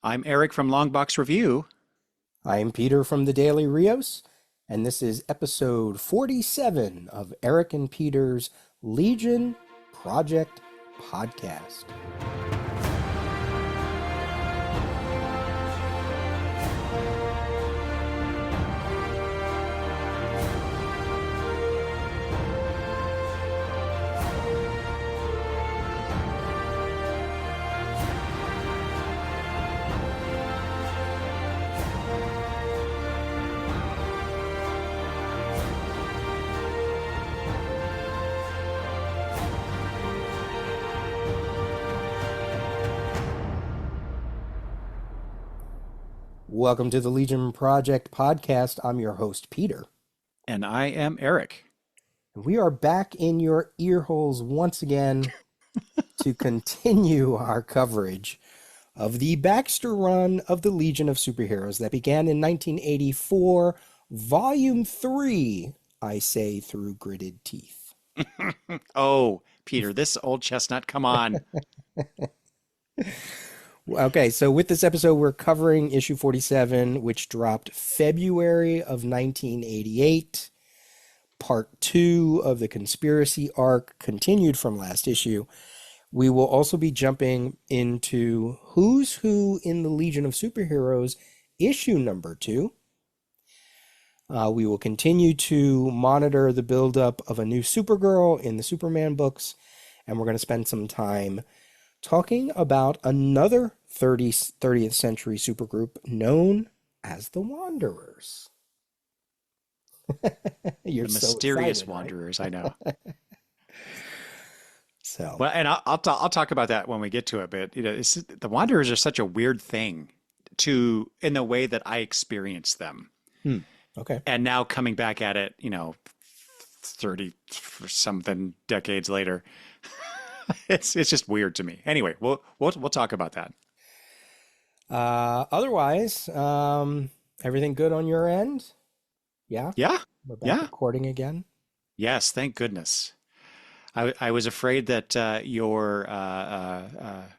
I'm Eric from Longbox Review. I'm Peter from the Daily Rios, and this is episode 47 of Eric and Peter's Legion Project Podcast. Welcome to the Legion Project Podcast. I'm your host, Peter. And I am Eric. We are back in your ear holes once again to continue our coverage of the Baxter run of the Legion of Superheroes that began in 1984, Volume 3, I say through gritted teeth. Oh, Peter, this old chestnut, come on. Okay, so with this episode, we're covering issue 47, which dropped February of 1988. Part 2 of the conspiracy arc continued from last issue. We will also be jumping into Who's Who in the Legion of Superheroes, issue number 2. We will continue to monitor the buildup of a new Supergirl in the Superman books, and we're going to spend some time talking about another 30th century supergroup known as the Wanderers. You're The so mysterious excited, wanderers, right? I know. So, Well, and I'll talk about that when we get to it. But the wanderers are such a weird thing in the way that I experience them. okay. And now coming back at it, 30 something decades later, it's just weird to me. Anyway, we'll talk about that. Otherwise, everything good on your end? Yeah? Yeah, We're back yeah. recording again? Yes, thank goodness. I was afraid that your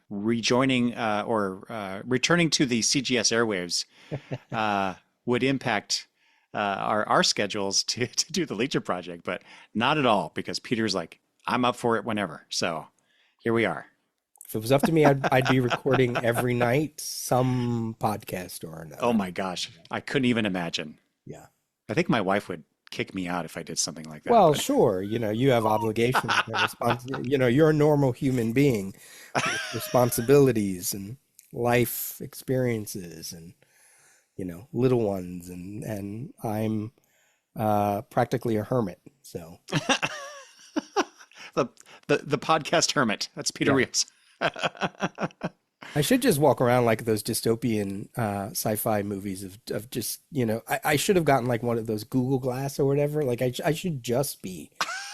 rejoining or returning to the CGS airwaves would impact our schedules to do the Legion project, but not at all, because Peter's like, I'm up for it whenever. So here we are. If it was up to me, I'd be recording every night some podcast or another. Oh my gosh, I couldn't even imagine. Yeah. I think my wife would kick me out if I did something like that. Well, but- sure. You have obligations and you're a normal human being with responsibilities and life experiences and, little ones. And I'm practically a hermit. So the podcast hermit. That's Peter Yeah. Rios. I should just walk around like those dystopian sci-fi movies of just, I should have gotten like one of those Google Glass or whatever. Like I should just be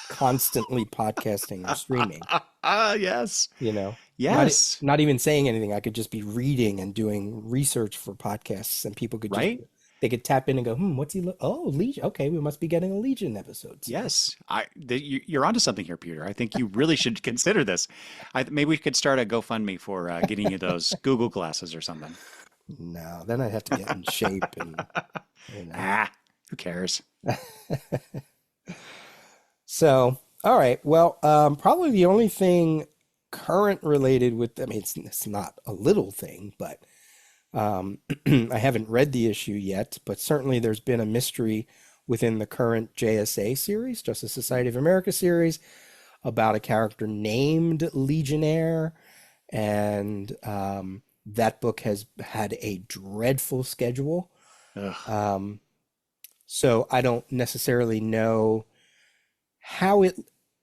constantly podcasting or streaming, Yes. Not, not even saying anything. I could just be reading and doing research for podcasts, and people could Right? they could tap in and go, what's he look? Oh, Legion. Okay, we must be getting a Legion episode. Yes, you're onto something here, Peter. I think you really should consider this. Maybe we could start a GoFundMe for getting you those Google glasses or something. No, then I'd have to get in shape and Who cares? So, all right. Well, probably the only thing current related with, it's not a little thing, but I haven't read the issue yet, but certainly there's been a mystery within the current JSA series, Justice Society of America series, about a character named Legionnaire. And that book has had a dreadful schedule. Ugh. So I don't necessarily know how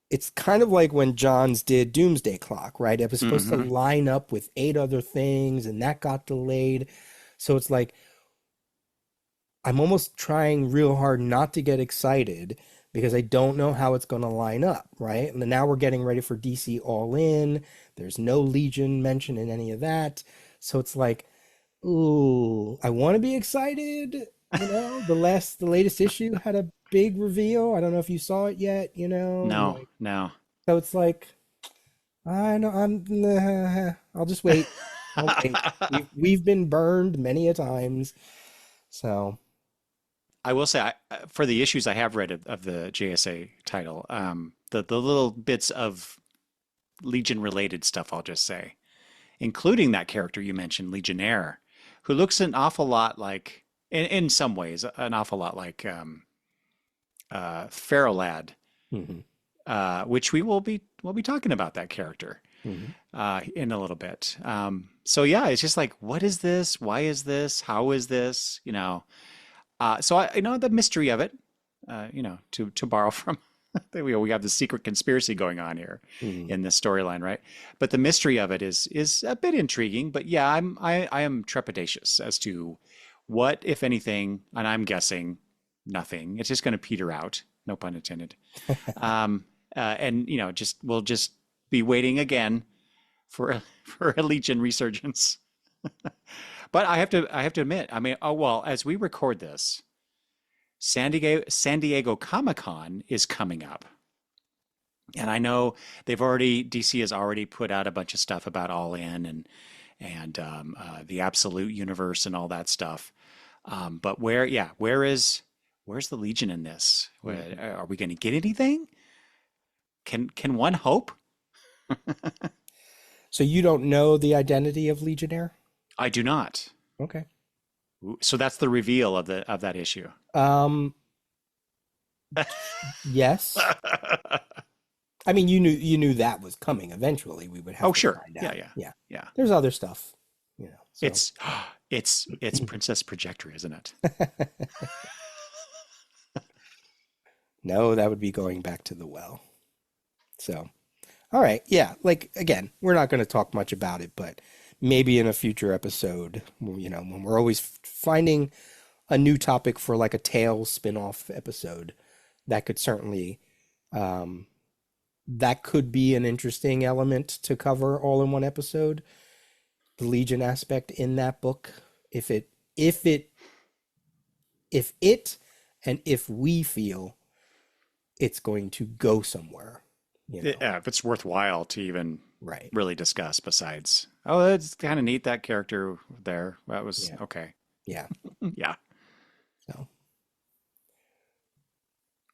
it's kind of like when Johns did Doomsday Clock, right? It was supposed to line up with 8 other things, and that got delayed. So it's like, I'm almost trying real hard not to get excited because I don't know how it's going to line up, right? And now we're getting ready for DC All In. There's no Legion mentioned in any of that. So it's like, ooh, I want to be excited. The latest issue had a big reveal. I don't know if you saw it yet, No, no. So it's like, I'll just wait. Don't wait. We've been burned many a times. So, I will say, for the issues I have read of the JSA title, the little bits of Legion related stuff, I'll just say, including that character you mentioned, Legionnaire, who looks an awful lot like, in some ways, an awful lot like Pharaoh Lad, mhm, which we'll be talking about that character mhm. in a little bit. So yeah, it's just like, what is this? Why is this? How is this? So I know the mystery of it. To borrow from, we have the secret conspiracy going on here Mhm. in this storyline, right? But the mystery of it is a bit intriguing. But yeah, I am trepidatious as to what, if anything, and I'm guessing nothing. It's just going to peter out. No pun intended. Um, and just we'll just be waiting again for for a Legion resurgence. But I have to admit, I mean, oh well, as we record this, San Diego Comic-Con is coming up. And I know DC has already put out a bunch of stuff about All In and the Absolute Universe and all that stuff. But where's the Legion in this? Mhm. Are we going to get anything? Can one hope? So you don't know the identity of Legionnaire? I do not. Okay. So that's the reveal of that issue. Um, yes. I mean, you knew that was coming eventually. We would have Oh, to sure. find Yeah, out. yeah, Yeah. yeah. There's other stuff, so It's it's Princess Projector, isn't it? no, that would be going back to the well. So, all right. Yeah. Like, again, we're not going to talk much about it, but maybe in a future episode, when we're always finding a new topic for like a Tales spin-off episode, that could certainly, um, that could be an interesting element to cover all in one episode. The Legion aspect in that book, if it, if it, if it, and if we feel it's going to go somewhere, Yeah, if it's worthwhile to even right? really discuss besides, oh, it's kind of neat that character there. That was Yeah, okay. yeah. Yeah. So,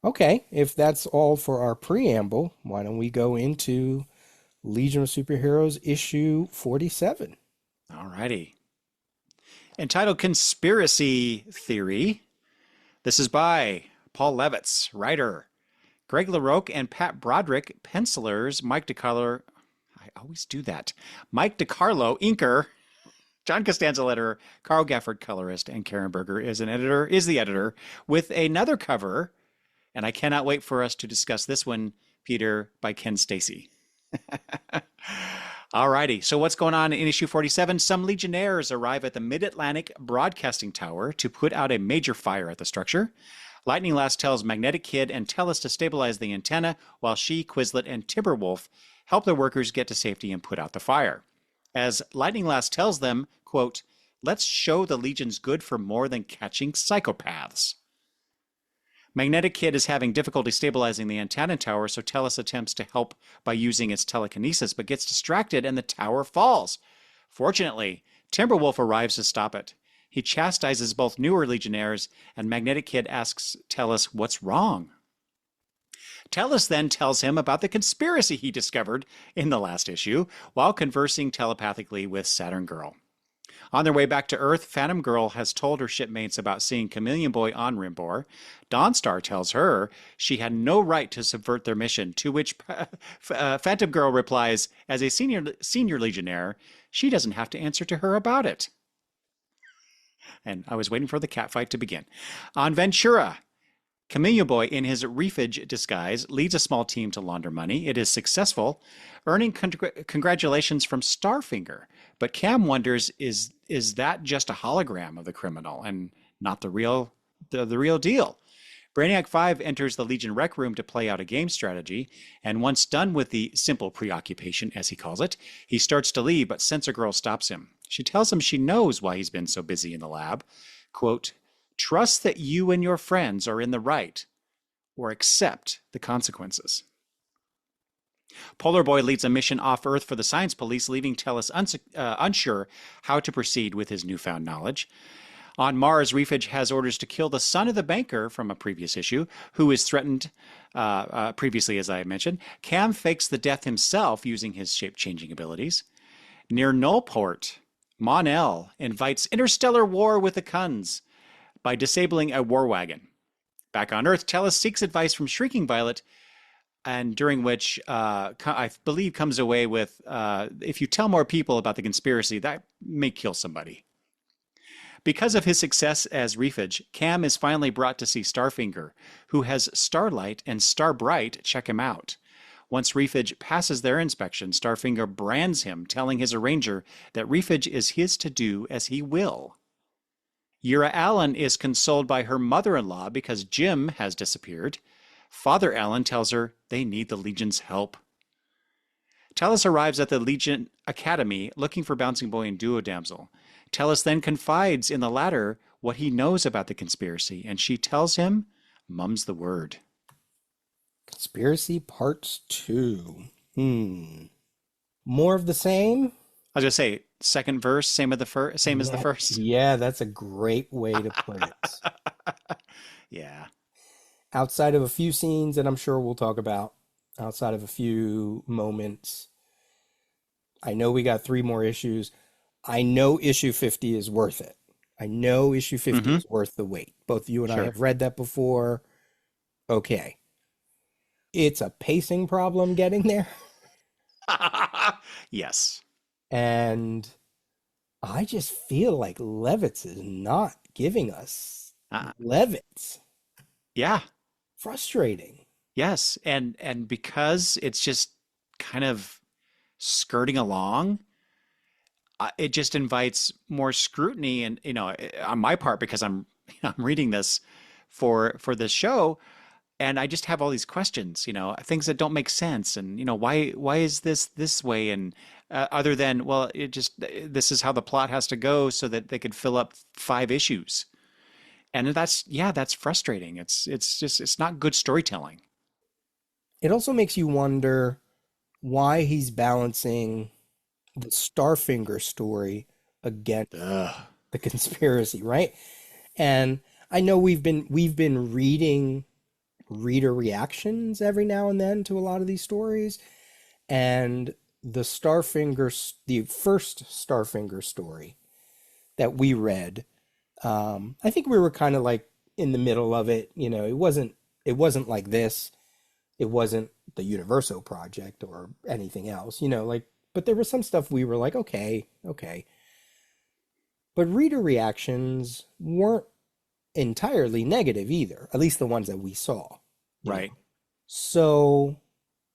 okay, if that's all for our preamble, why don't we go into Legion of Superheroes issue 47? All righty. Entitled Conspiracy Theory. This is by Paul Levitz, writer, Greg LaRocque and Pat Broderick, pencilers, Mike DeCarlo. I always do that. Mike DeCarlo, inker, John Costanza, letterer, Carl Gafford, colorist, and Karen Berger is the editor, with another cover, and I cannot wait for us to discuss this one, Peter, by Ken Stacy. Alrighty, so what's going on in issue 47? Some Legionnaires arrive at the Mid-Atlantic Broadcasting Tower to put out a major fire at the structure. Lightning Lass tells Magnetic Kid and Tellus to stabilize the antenna, while she, Quizlet, and Timberwolf help the workers get to safety and put out the fire. As Lightning Lass tells them, quote, "Let's show the Legion's good for more than catching psychopaths." Magnetic Kid is having difficulty stabilizing the antenna tower, so Tellus attempts to help by using its telekinesis, but gets distracted and the tower falls. Fortunately, Timberwolf arrives to stop it. He chastises both newer Legionnaires, and Magnetic Kid asks Tellus what's wrong. Tellus then tells him about the conspiracy he discovered in the last issue while conversing telepathically with Saturn Girl. On their way back to Earth, Phantom Girl has told her shipmates about seeing Chameleon Boy on Rimbor. Dawnstar tells her she had no right to subvert their mission, to which Phantom Girl replies, as a senior Legionnaire, she doesn't have to answer to her about it. And I was waiting for the catfight to begin. On Ventura, Chameleon Boy, in his reefage disguise, leads a small team to launder money. It is successful, earning congratulations from Starfinger. But Cam wonders, is that just a hologram of the criminal and not the real deal? Brainiac 5 enters the Legion Rec Room to play out a game strategy, and once done with the simple preoccupation, as he calls it, he starts to leave, but Sensor Girl stops him. She tells him she knows why he's been so busy in the lab. Quote, "Trust that you and your friends are in the right, or accept the consequences." Polar Boy leads a mission off Earth for the science police, leaving Tellus unsure how to proceed with his newfound knowledge. On Mars, Refage has orders to kill the son of the banker from a previous issue, who is threatened previously, as I mentioned. Cam fakes the death himself using his shape-changing abilities. Near Nullport, Mon-El invites interstellar war with the Kuns by disabling a war wagon. Back on Earth, Tellus seeks advice from Shrieking Violet, and during which I believe comes away with, if you tell more people about the conspiracy, that may kill somebody. Because of his success as Refage, Cam is finally brought to see Starfinger, who has Starlight and Starbright check him out. Once Refage passes their inspection, Starfinger brands him, telling his arranger that Refage is his to do as he will. Yura Allen is consoled by her mother-in-law because Jim has disappeared. Father Allen tells her they need the Legion's help. Tellus arrives at the Legion Academy looking for Bouncing Boy and Duo Damsel. Tellus then confides in the latter what he knows about the conspiracy, and she tells him, mum's the word. Conspiracy Parts 2. More of the same? I was going to say, second verse, same as the first. Yeah, that's a great way to put it. Yeah. Outside of a few scenes that I'm sure we'll talk about, outside of a few moments, I know we got 3 more issues. I know issue 50 is worth it. I know issue 50 is worth the wait. Both you and I have read that before. Okay. It's a pacing problem getting there. Yes. And I just feel like Levitz is not giving us Levitz. Yeah. Frustrating. Yes. And because it's just kind of skirting along, it just invites more scrutiny, and on my part, because I'm reading this for this show, and I just have all these questions, things that don't make sense, and why is this way, and other than, well, this is how the plot has to go so that they could fill up 5 issues, and that's frustrating. It's not good storytelling. It also makes you wonder why he's balancing the Starfinger story against the conspiracy, right? And I know we've been reading reader reactions every now and then to a lot of these stories, and the first Starfinger story that we read, I think we were kind of like in the middle of it. It wasn't like this. It wasn't the Universo project or anything else, but there was some stuff we were like, okay. But reader reactions weren't entirely negative either, at least the ones that we saw. Right. So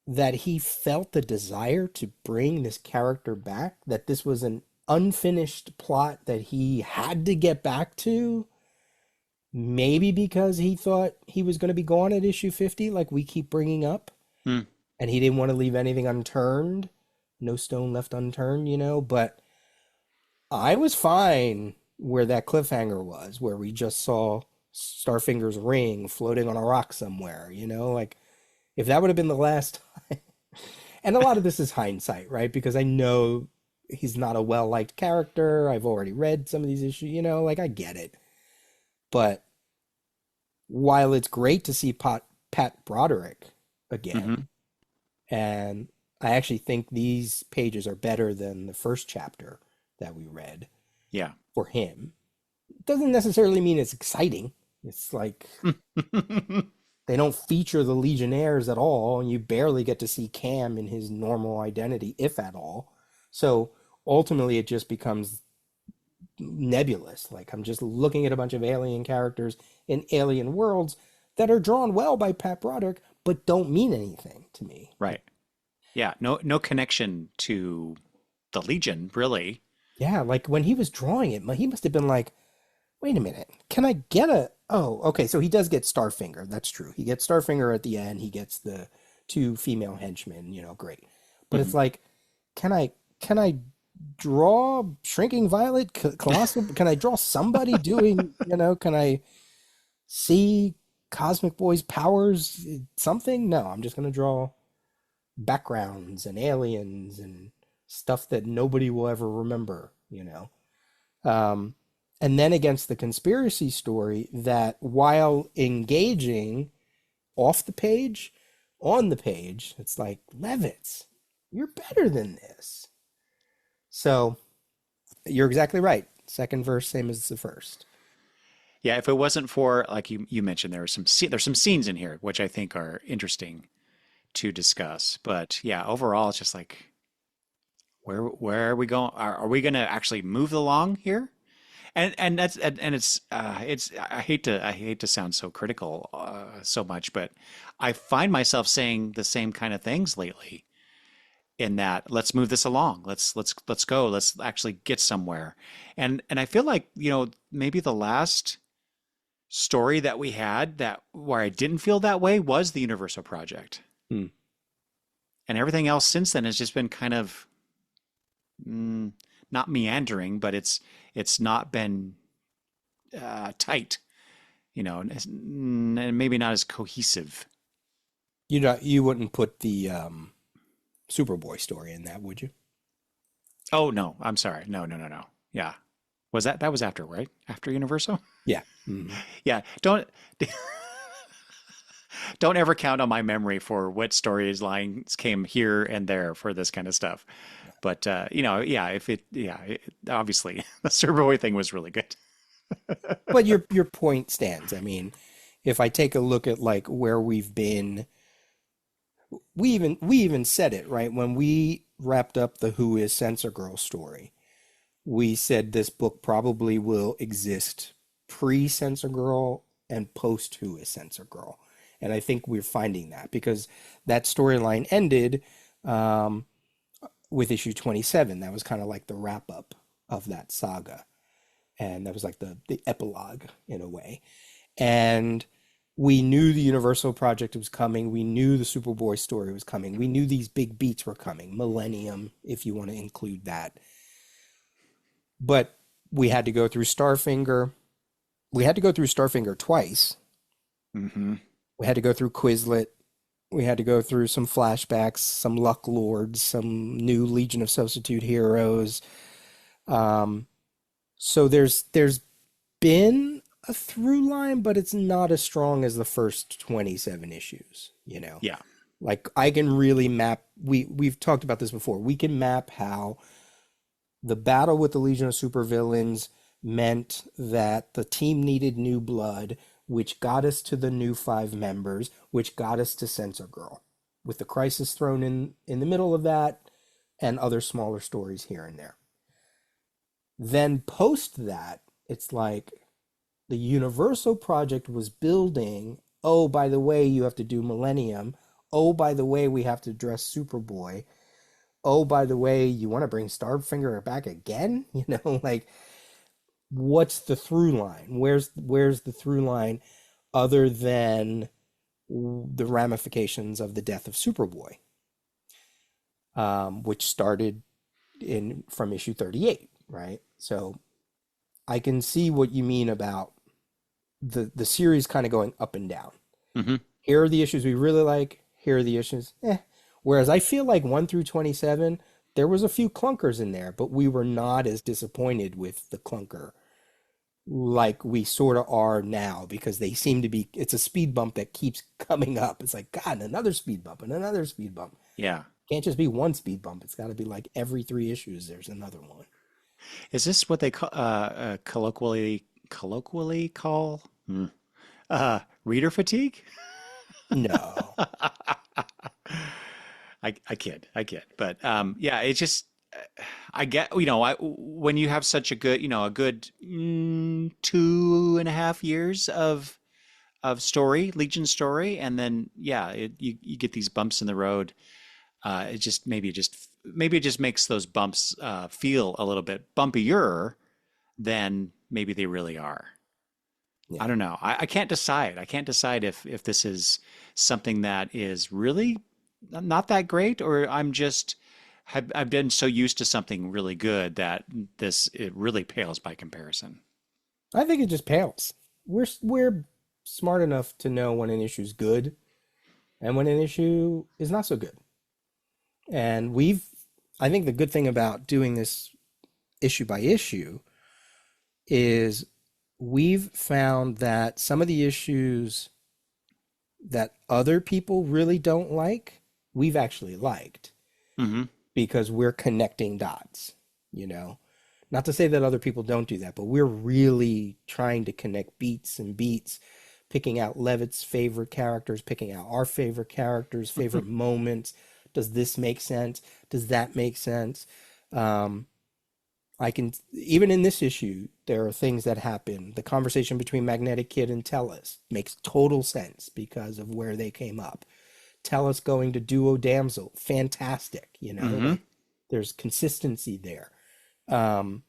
that he felt the desire to bring this character back, that this was an unfinished plot that he had to get back to, maybe because he thought he was going to be gone at issue 50, like we keep bringing up, and he didn't want to leave anything unturned. No stone left unturned, but I was fine where that cliffhanger was, where we just saw Starfinger's ring floating on a rock somewhere, like if that would have been the last time. And a lot of this is hindsight, right? Because I know he's not a well-liked character. I've already read some of these issues, like I get it. But while it's great to see Pat Broderick again, and I actually think these pages are better than the first chapter that we read. Yeah. For him. It doesn't necessarily mean it's exciting. It's like they don't feature the Legionnaires at all, and you barely get to see Cam in his normal identity, if at all. So ultimately it just becomes nebulous. Like I'm just looking at a bunch of alien characters in alien worlds that are drawn well by Pat Broderick, but don't mean anything to me. Right. Yeah, no connection to the Legion, really. Yeah, like when he was drawing it, he must have been like, wait a minute, can I get oh, okay, so he does get Starfinger, that's true. He gets Starfinger at the end, he gets the 2 female henchmen, great. But it's like, can I draw Shrinking Violet, Colossal, can I draw somebody doing, can I see Cosmic Boy's powers, something? No, I'm just going to draw backgrounds and aliens and stuff that nobody will ever remember, you know. Um, and then against the conspiracy story that, while engaging off the page, on the page, it's like, Levitz, you're better than this. So you're exactly right. Second verse, same as the first. Yeah, if it wasn't for, like you mentioned, there's some scenes in here which I think are interesting to discuss. But yeah, overall, it's just like, where are we going? Are we going to actually move along here? And that's and it's I hate to sound so critical so much, but I find myself saying the same kind of things lately. In that, let's move this along. Let's go. Let's actually get somewhere. And I feel like, maybe the last story that we had that where I didn't feel that way was the Universal Project. Hmm. And everything else since then has just been kind of mm, not meandering, but it's not been tight, and maybe not as cohesive. You wouldn't put the Superboy story in that, would you? Oh no, I'm sorry. No, no, no, no. Yeah. That was after, right? After Universal? Yeah. Mhm. Yeah. Don't ever count on my memory for what storylines came here and there for this kind of stuff. But yeah, obviously the Superboy thing was really good. But your point stands. I mean, if I take a look at like where we've been, we even said it, right? When we wrapped up the Who is Sensor Girl story, we said this book probably will exist pre Sensor Girl and post Who is Sensor Girl. And I think we're finding that because that storyline ended um, with issue 27. That was kind of like the wrap up of that saga. And that was like the epilogue in a way. And we knew the Universal Project was coming. We knew the Superboy story was coming. We knew these big beats were coming. Millennium, if you want to include that. But we had to go through Starfinger. We had to go through Starfinger twice. Mm-hmm. We had to go through Quizlet. We had to go through some flashbacks, some Luck Lords, some new Legion of Substitute Heroes. Um, so there's been a through line, but it's not as strong as the first 27 issues, you know. Yeah. Like I can really map we've talked about this before. We can map how the battle with the Legion of Supervillains meant that the team needed new blood, which got us to the new 5 members, which got us to Sensor Girl, with the Crisis thrown in the middle of that and other smaller stories here and there. Then post that, it's like the Universal Project was building. Oh, by the way, you have to do Millennium. Oh, by the way, we have to address Superboy. Oh, by the way, you want to bring Starfinger back again? You know, like, what's the through line? Where's the through line other than the ramifications of the death of Superboy, which started in from issue 38, right? So I can see what you mean about the series kind of going up and down. Mm-hmm. Here are the issues we really like. Here are the issues, eh. Whereas I feel like 1 through 27, there was a few clunkers in there, but we were not as disappointed with the clunker like we sort of are now because they seem to be, it's a speed bump that keeps coming up. It's like, God, another speed bump and another speed bump. Yeah. Can't just be one speed bump. It's got to be like every 3 issues, there's another one. Is this what they colloquially call reader fatigue? No. I kid, but yeah, it's just I get when you have such a good a good 2.5 years of story, Legion story, and then yeah, you get these bumps in the road. Maybe it just makes those bumps feel a little bit bumpier than maybe they really are. I Yeah. don't know. I can't decide. I can't decide if this is something that is really not that great, or I've been so used to something really good that it really pales by comparison. I think it just pales. We're smart enough to know when an issue's good and when an issue is not so good. And I think the good thing about doing this issue by issue is we've found that some of the issues that other people really don't like, we've actually liked Hmm. because we're connecting dots, you know? Not to say that other people don't do that, but we're really trying to connect beats and beats, picking out Levitt's favorite characters, picking out our favorite characters, favorite moments. Does this make sense? Does that make sense? Um, I can, even in this issue, there are things that happen. The conversation between Magnetic Kid and Tellus makes total sense because of where they came up. Tellus going to Duo Damsel, fantastic, you know, Hmm. like there's consistency there. Um,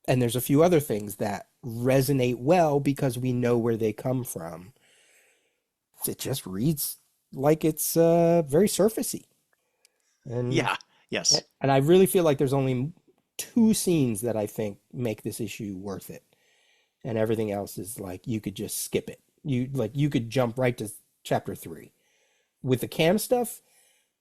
and there's a few other things that resonate well because we know where they come from. It just reads like it's very surfacey. And Yeah. Yes. and I really feel like there's only two scenes that I think make this issue worth it. And everything else is like you could just skip it. You could jump right to chapter 3. With the Cam stuff,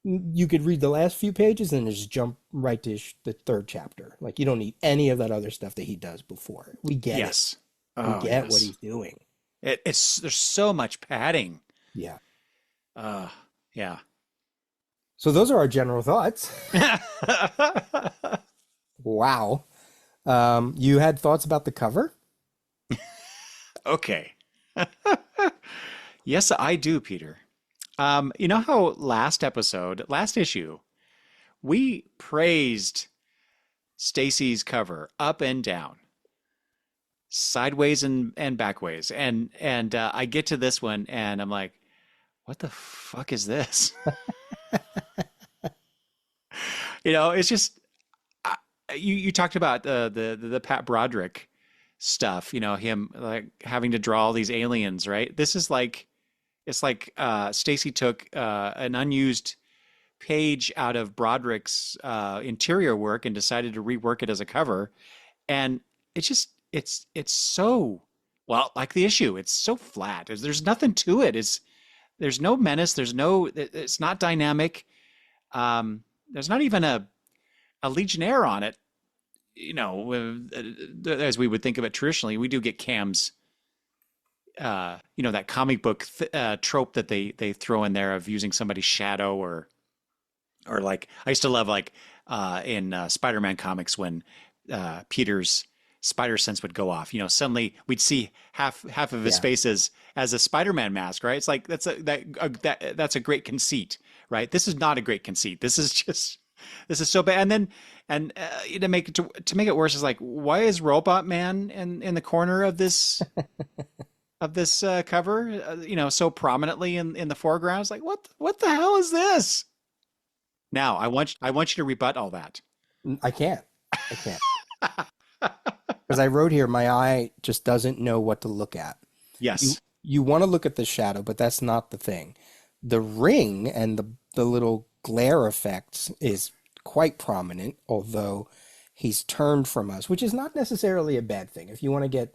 you could read the last few pages and just jump right to the third chapter. Like you don't need any of that other stuff that he does before. We get it. Yes. We Oh, get what yes. he's doing. It's there's so much padding. Yeah. Uh, yeah. So those are our general thoughts. Wow. You had thoughts about the cover? Okay. Yes, I do, Peter. You know how last issue, we praised Stacy's cover up and down, sideways and backways, and I get to this one and I'm like, what the fuck is this? It's just I, you talked about the Pat Broderick stuff. Him like having to draw all these aliens, right? This is like it's like Stacy took an unused page out of Broderick's interior work and decided to rework it as a cover, and it's so well like the issue. It's so flat. There's nothing to it. There's no menace. It's not dynamic. There's not even a Legionnaire on it. As we would think of it traditionally, we do get Cam's, that comic book trope that they throw in there of using somebody's shadow or like I used to love like in Spider-Man comics when Peter's spider sense would go off. Suddenly we'd see half of his Yeah. face as a Spider-Man mask, right? It's like that's a great conceit, right? This is not a great conceit. This is so bad. And then to make it worse is like, why is Robot Man in the corner of this cover? So prominently in the foreground. It's like, what the hell is this? Now I want you to rebut all that. I can't. I can't. Because I wrote here, my eye just doesn't know what to look at. You Yes. you want to look at the shadow, but that's not the thing. The ring and the little glare effects is quite prominent, although he's turned from us, which is not necessarily a bad thing. If you want to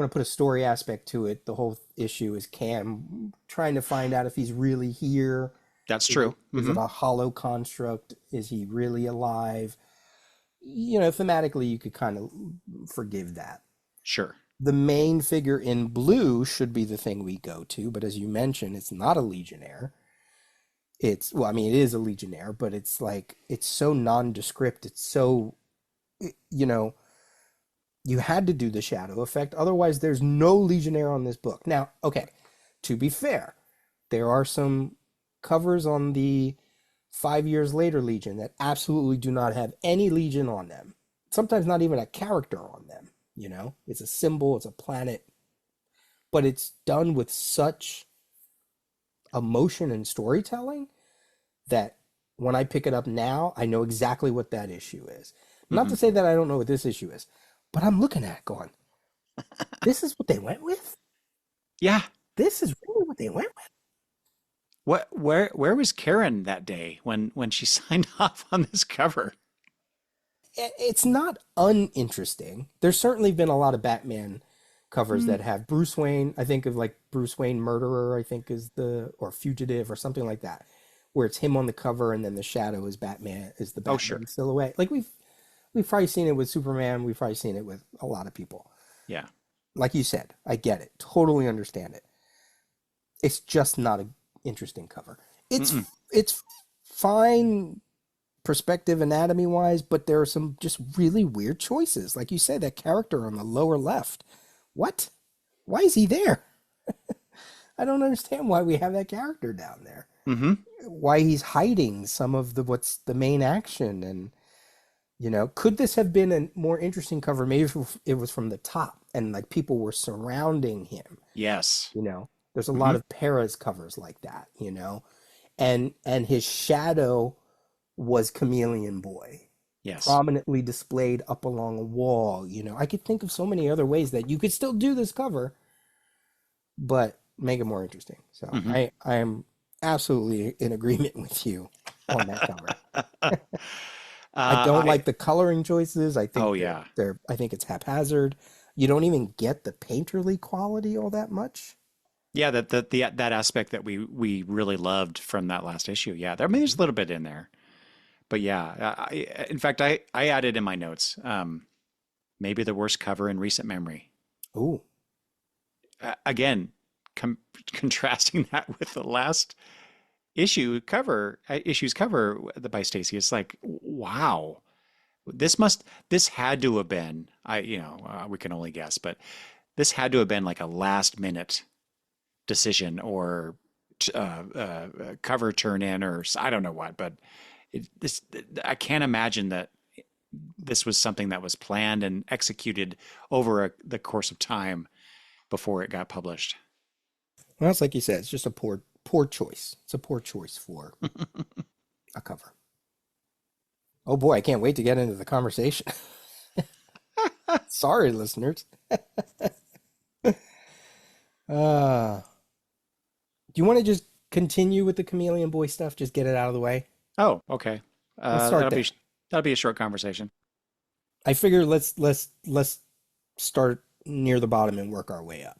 put a story aspect to it, the whole issue is Cam trying to find out if he's really here. That's Is it, true. is Hmm. it a hollow construct? Is he really alive? Thematically, you could kind of forgive that. Sure. The main figure in blue should be the thing we go to, but as you mentioned, it's not a Legionnaire. Well, I mean, it is a Legionnaire, but it's like, it's so nondescript. It's so, you know, you had to do the shadow effect. Otherwise, there's no Legionnaire on this book. Now, okay, to be fair, there are some covers on the 5 Years Later Legion that absolutely do not have any Legion on them. Sometimes not even a character on them. It's a symbol, it's a planet, but it's done with such emotion and storytelling that when I pick it up now, I know exactly what that issue is. Not Hmm. to say that I don't know what this issue is, but I'm looking at it going, this is what they went with? Yeah. This is really what they went with? Where was Karen that day when she signed off on this cover? It's not uninteresting. There's certainly been a lot of Batman covers Mm. that have Bruce Wayne. I think of like Bruce Wayne Murderer, I think or Fugitive or something like that, where it's him on the cover and then the shadow is Batman, is the Oh, sure. Batman silhouette. Like we've probably seen it with Superman. We've probably seen it with a lot of people. Yeah. Like you said, I get it. Totally understand it. It's just not an interesting cover. It's Mm-mm. it's fine perspective anatomy wise, but there are some just really weird choices. Like you said, that character on the lower left. What? Why is he there? I don't understand why we have that character down there. Mm-hmm. Why he's hiding some of the what's the main action, and could this have been a more interesting cover? Maybe if it was from the top and like people were surrounding him. Yes. There's a Mm-hmm. lot of Perez covers like that, and his shadow was Chameleon Boy, Yes. prominently displayed up along a wall. I could think of so many other ways that you could still do this cover, but make it more interesting. So Mm-hmm. I am absolutely in agreement with you on that cover. I don't I like the coloring choices. I oh think yeah. I think it's haphazard. You don't even get the painterly quality all that much. Yeah, that aspect that we really loved from that last issue. Yeah, there, I mean, there's a little bit in there, but yeah, in fact, I added in my notes, maybe the worst cover in recent memory. Ooh. Again, contrasting that with the last issues cover by Stacy. It's like, wow, this had to have been, we can only guess, but this had to have been like a last minute decision or cover turn in, or I don't know what, but this, I can't imagine that this was something that was planned and executed over the course of time before it got published. Well, it's like you said, it's just a poor choice. It's a poor choice for a cover. Oh boy, I can't wait to get into the conversation. Sorry, listeners. Do you want to just continue with the Chameleon Boy stuff? Just get it out of the way. Oh, okay. Let's start That'll there. that'll be a short conversation. I figure let's start near the bottom and work our way up.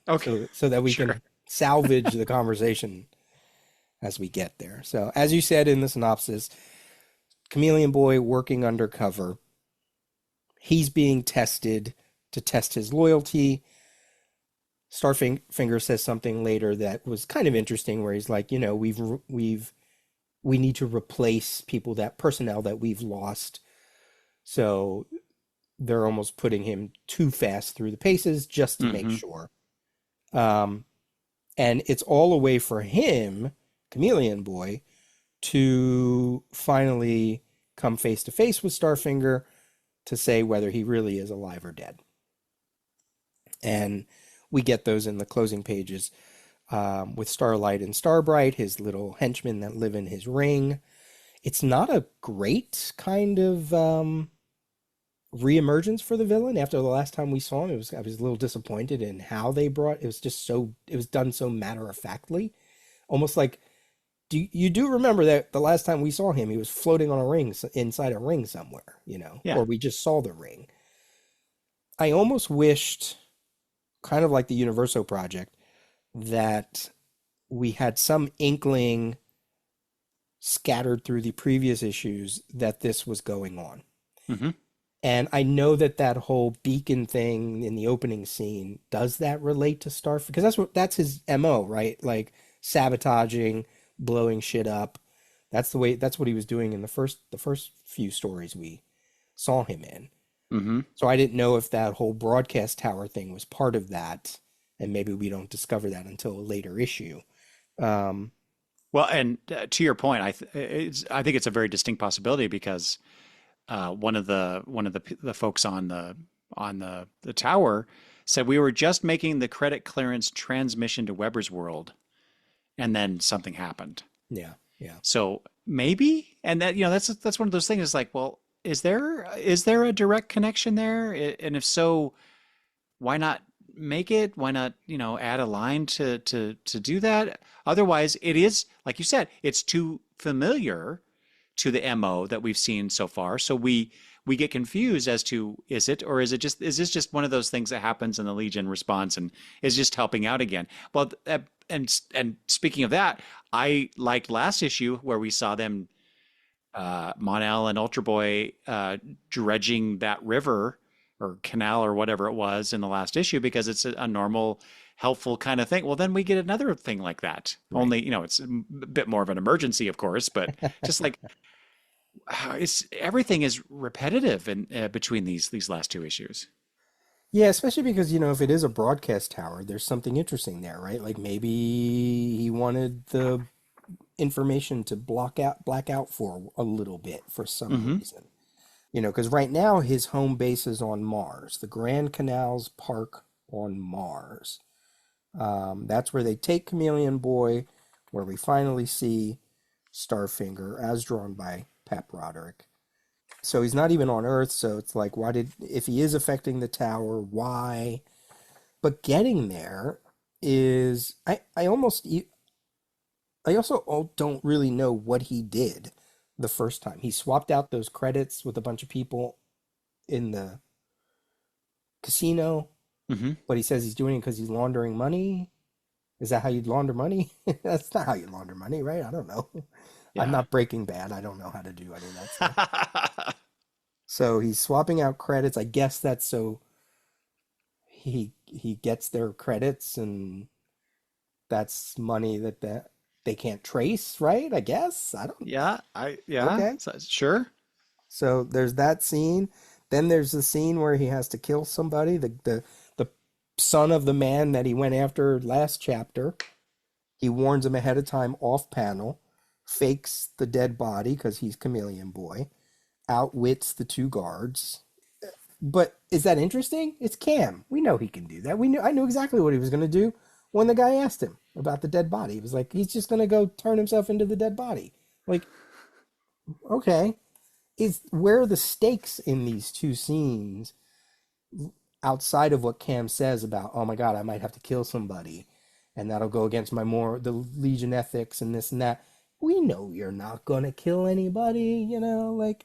Okay, so that we sure. can salvage the conversation as we get there. So, as you said in the synopsis, Chameleon Boy working undercover. He's being tested to test his loyalty. Starfinger says something later that was kind of interesting, where he's like, we need to replace personnel that we've lost. So they're almost putting him too fast through the paces just to make Mm-hmm. sure. And it's all a way for him, Chameleon Boy, to finally come face to face with Starfinger to say whether he really is alive or dead. And we get those in the closing pages with Starlight and Starbright, his little henchmen that live in his ring. It's not a great kind of reemergence for the villain after the last time we saw him. I was a little disappointed in how they brought it. Was just it was done so matter of factly, almost like you do remember that the last time we saw him, he was floating on a ring inside a ring somewhere, Yeah. or we just saw the ring. I almost wished, kind of like the Universo project, that we had some inkling scattered through the previous issues that this was going on. Mm-hmm. And I know that whole beacon thing in the opening scene, does that relate to Starfinger? Because that's his MO, right? Like sabotaging, blowing shit up. That's what he was doing in the first few stories we saw him in. Mm-hmm. So I didn't know if that whole broadcast tower thing was part of that, and maybe we don't discover that until a later issue. Well, and to your point, I think it's a very distinct possibility because one of the folks on the tower said we were just making the credit clearance transmission to Weber's World, and then something happened. Yeah, yeah. So maybe, and that's one of those things. It's like, well, is there a direct connection there? And if so, why not make it? Why not add a line to do that? Otherwise, it is, like you said, it's too familiar to the MO that we've seen so far. So we get confused as to, is this just one of those things that happens in the Legion response and is just helping out again? Well, and speaking of that, I liked last issue where we saw them, Mon-El and Ultra Boy, dredging that river or canal or whatever it was in the last issue, because it's a normal, helpful kind of thing. Well, then we get another thing like that. Right. Only, it's a bit more of an emergency, of course, but just like it's everything is repetitive in between these last two issues. Yeah, especially because, if it is a broadcast tower, there's something interesting there, right? Like maybe he wanted the information to black out for a little bit for some Hmm. reason. Because right now his home base is on Mars, the Grand Canals Park on Mars. That's where they take Chameleon Boy, where we finally see Starfinger as drawn by Pep Roderick. So he's not even on Earth, so it's like, if he is affecting the tower, why? But getting there is, I also don't really know what he did the first time. He swapped out those credits with a bunch of people in the casino, Hmm. but he says he's doing it because he's laundering money. Is that how you'd launder money? That's not how you launder money, right? I don't know. I'm Yeah. not Breaking Bad. I don't know how to do any of that stuff. So he's swapping out credits. I guess that's so he gets their credits, and that's money that they can't trace, right? I guess. I don't. Yeah, Okay. sure. So there's that scene. Then there's the scene where he has to kill somebody, the son of the man that he went after last chapter. He warns him ahead of time off panel, fakes the dead body because he's Chameleon Boy, outwits the two guards. But is that interesting? It's Cam. We know he can do that. I knew exactly what he was going to do when the guy asked him about the dead body. He was like, he's just going to go turn himself into the dead body. Like, okay. Is where are the stakes in these two scenes outside of what Cam says about, oh my God, I might have to kill somebody and that'll go against the Legion ethics and this and that. We know you're not going to kill anybody, like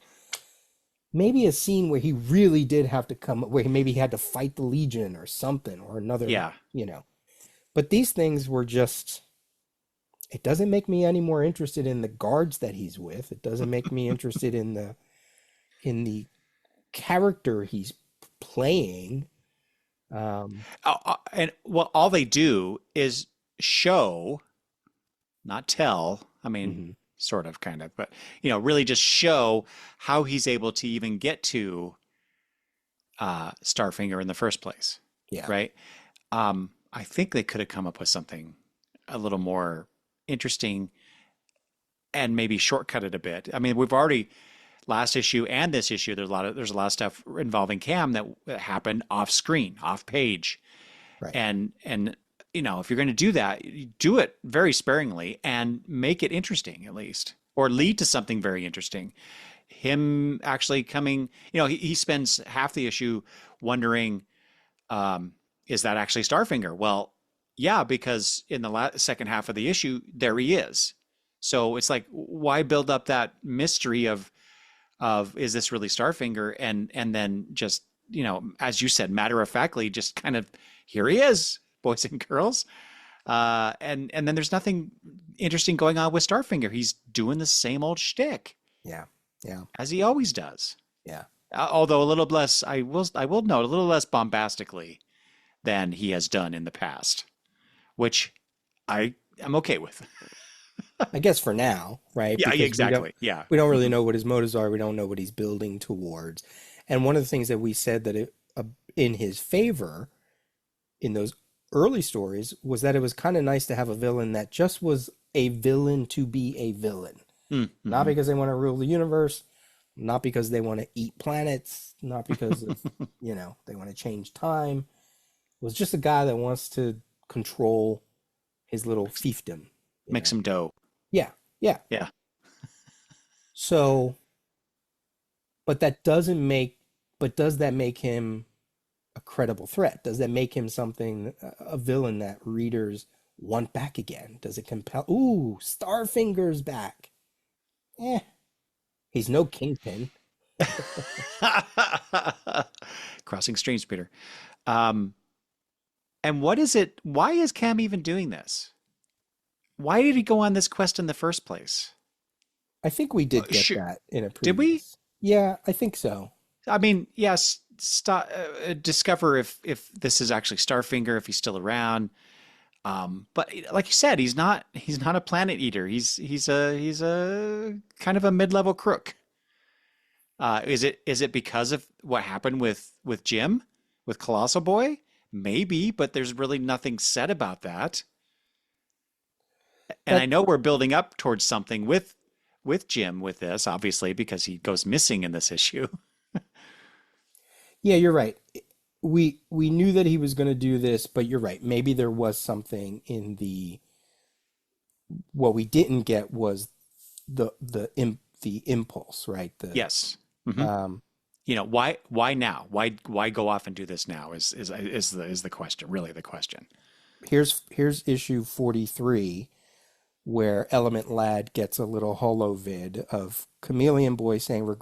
maybe a scene where he really did have to where maybe he had to fight the Legion or something or another, Yeah. you know. But these things were just, it doesn't make me any more interested in the guards that he's with. It doesn't make me interested in the character he's playing. And well, all they do is show, not tell. I mean, Mhm. sort of, kind of, but really just show how he's able to even get to Starfinger in the first place, Yeah. right? I think they could have come up with something a little more interesting and maybe shortcut it a bit. I mean, we've already last issue and this issue. There's a lot of stuff involving Cam that happened off screen, off page, Right. and if you're going to do that, you do it very sparingly and make it interesting at least, or lead to something very interesting. Him actually coming, he spends half the issue wondering, is that actually Starfinger? Well, yeah, because in the second half of the issue, there he is. So it's like, why build up that mystery of is this really Starfinger? And then just, as you said, matter of factly, just kind of here he is, boys and girls. And then there's nothing interesting going on with Starfinger. He's doing the same old shtick Yeah. Yeah. as he always does. Yeah. Although a little less, I will note, a little less bombastically than he has done in the past, which I am okay with. I guess for now, right? Yeah, Because exactly. Yeah. we don't really Hmm. know what his motives are. We don't know what he's building towards. And one of the things that we said that in his favor in those early stories was that it was kind of nice to have a villain that just was a villain to be a villain. Not Mm-hmm. because they want to rule the universe, not because they want to eat planets, not because of, they want to change time. It was just a guy that wants to control his little fiefdom, you Make know. some dough. Yeah, yeah. Yeah. So, but that doesn't make, but does that make him a credible threat? Does that make him something, a villain that readers want back again? Does it compel, ooh, Starfinger's back? Eh, he's no Kingpin. Crossing streams, Peter. Um, and what is it? Why is Cam even doing this? why did he go on this quest in the first place? I think we did get Sure. that in a Did we? previous. Yeah, I think so. I mean, yes, discover if this is actually Starfinger, if he's still around. But like you said, he's not a planet eater. He's a kind of a mid-level crook. Is it because of what happened with Jim, with Colossal Boy? Maybe, but there's really nothing said about that. And I That know we're building up towards something with Jim with this, obviously, because he goes missing in this issue. Yeah, you're right. We knew that he was going to do this, but you're right. Maybe there was something in the what we didn't get was the impulse, right? The Yes. Hmm. um Why now? Why go off and do this now is the question, really the question. here's issue 43 where Element Lad gets a little holo vid of Chameleon Boy saying,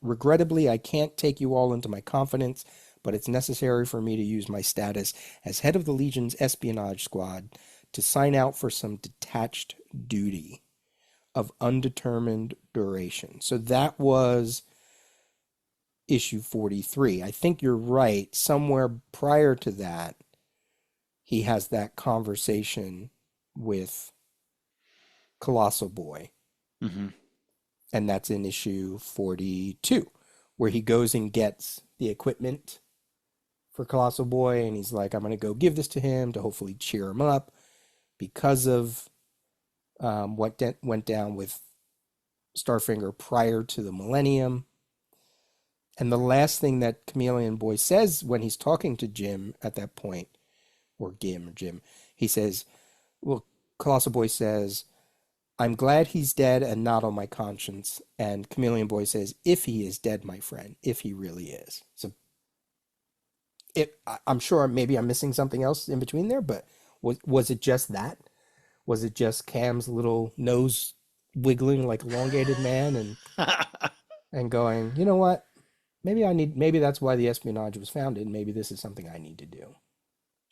Regrettably, I can't take you all into my confidence, but it's necessary for me to use my status as head of the Legion's espionage squad to sign out for some detached duty of undetermined duration. So that was issue 43. I think you're right. Somewhere prior to that, he has that conversation with Colossal Boy, Hmm. and that's in issue 42, where he goes and gets the equipment for Colossal Boy, and he's like, I'm going to go give this to him to hopefully cheer him up because of what went down with Starfinger prior to the Millennium. And the last thing that Chameleon Boy says when he's talking to Jim at that point, or Jim, he says, well, Colossal Boy says, I'm glad he's dead and not on my conscience. And Chameleon Boy says, if he is dead, my friend, if he really is. So I'm sure maybe I'm missing something else in between there, but was it just that? Was it just Cam's little nose wiggling like elongated man and going, you know what? Maybe that's why the espionage was founded. Maybe this is something I need to do.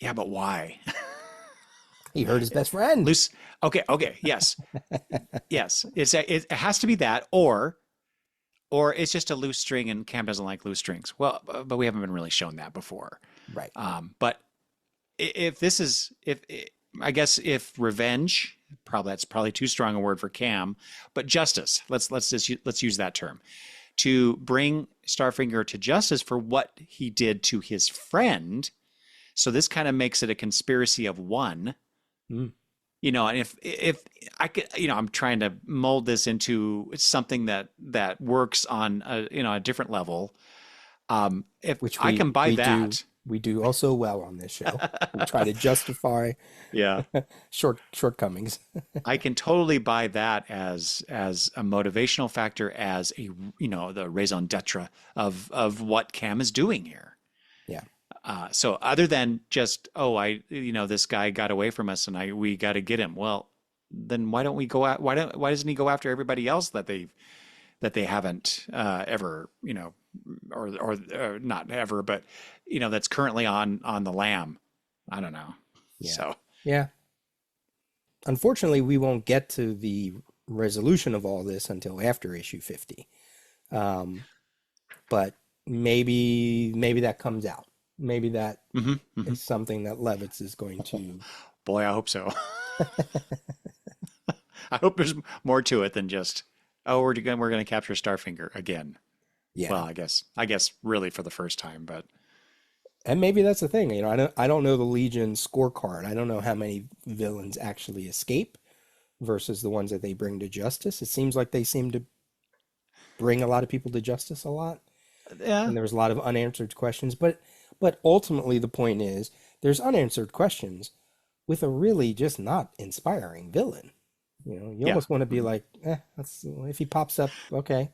Yeah, but why? He hurt his best friend. Loose. Okay. Okay. Yes. Yes. It has to be that, or it's just a loose string, and Cam doesn't like loose strings. Well, but we haven't been really shown that before. Right. But if this is if I guess if revenge, that's probably too strong a word for Cam, but justice. Let's use that term to bring Starfinger to justice for what he did to his friend. So this kind of makes it a conspiracy of one. Mm. And if I could, I'm trying to mold this into something that works on a different level. If Which I can buy that, we do also well on this show. We try to justify yeah, shortcomings. I can totally buy that as a motivational factor, as the raison d'etre of what Cam is doing here. Yeah. So other than just, this guy got away from us and we got to get him. Well, then why don't we go out? Why doesn't he go after everybody else that they haven't ever, or not ever, but that's currently on the lam. I don't know. Yeah. So Yeah. Unfortunately, we won't get to the resolution of all this until after issue 50. But maybe that comes out. Maybe that mhm, mhm. is something that Levitz is going to. Boy, I hope so. I hope there's more to it than just, we're gonna capture Starfinger again. Well, Yeah. I guess really for the first time, but And maybe that's the thing. I don't know the Legion scorecard. I don't know how many villains actually escape versus the ones that they bring to justice. It seems like they seem to bring a lot of people to justice a lot, yeah. and there was a lot of unanswered questions. But ultimately, the point is there's unanswered questions with a really just not inspiring villain. You Yeah. almost want to be Mhm. like, that's if he pops up, okay.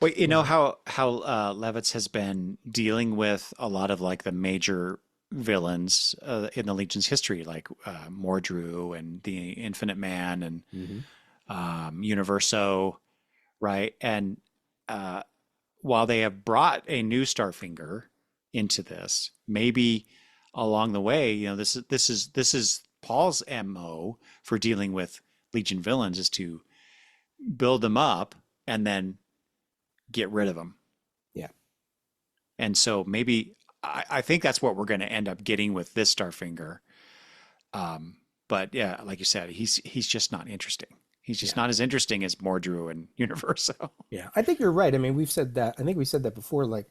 Well, you You know know, how Levitz has been dealing with a lot of like the major villains in the Legion's history, like Mordru and the Infinite Man and hmm Universo, right? And uh, while they have brought a new Starfinger into this, maybe along the way, this is Paul's MO for dealing with Legion villains is to build them up and then get rid of them. Yeah. And so maybe I think that's what we're going to end up getting with this Starfinger. But yeah, like you said, he's just not interesting. He's just Yeah. not as interesting as Mordru and Universo. Yeah. I think you're right. I mean, we've said that. I think we said that before. Like,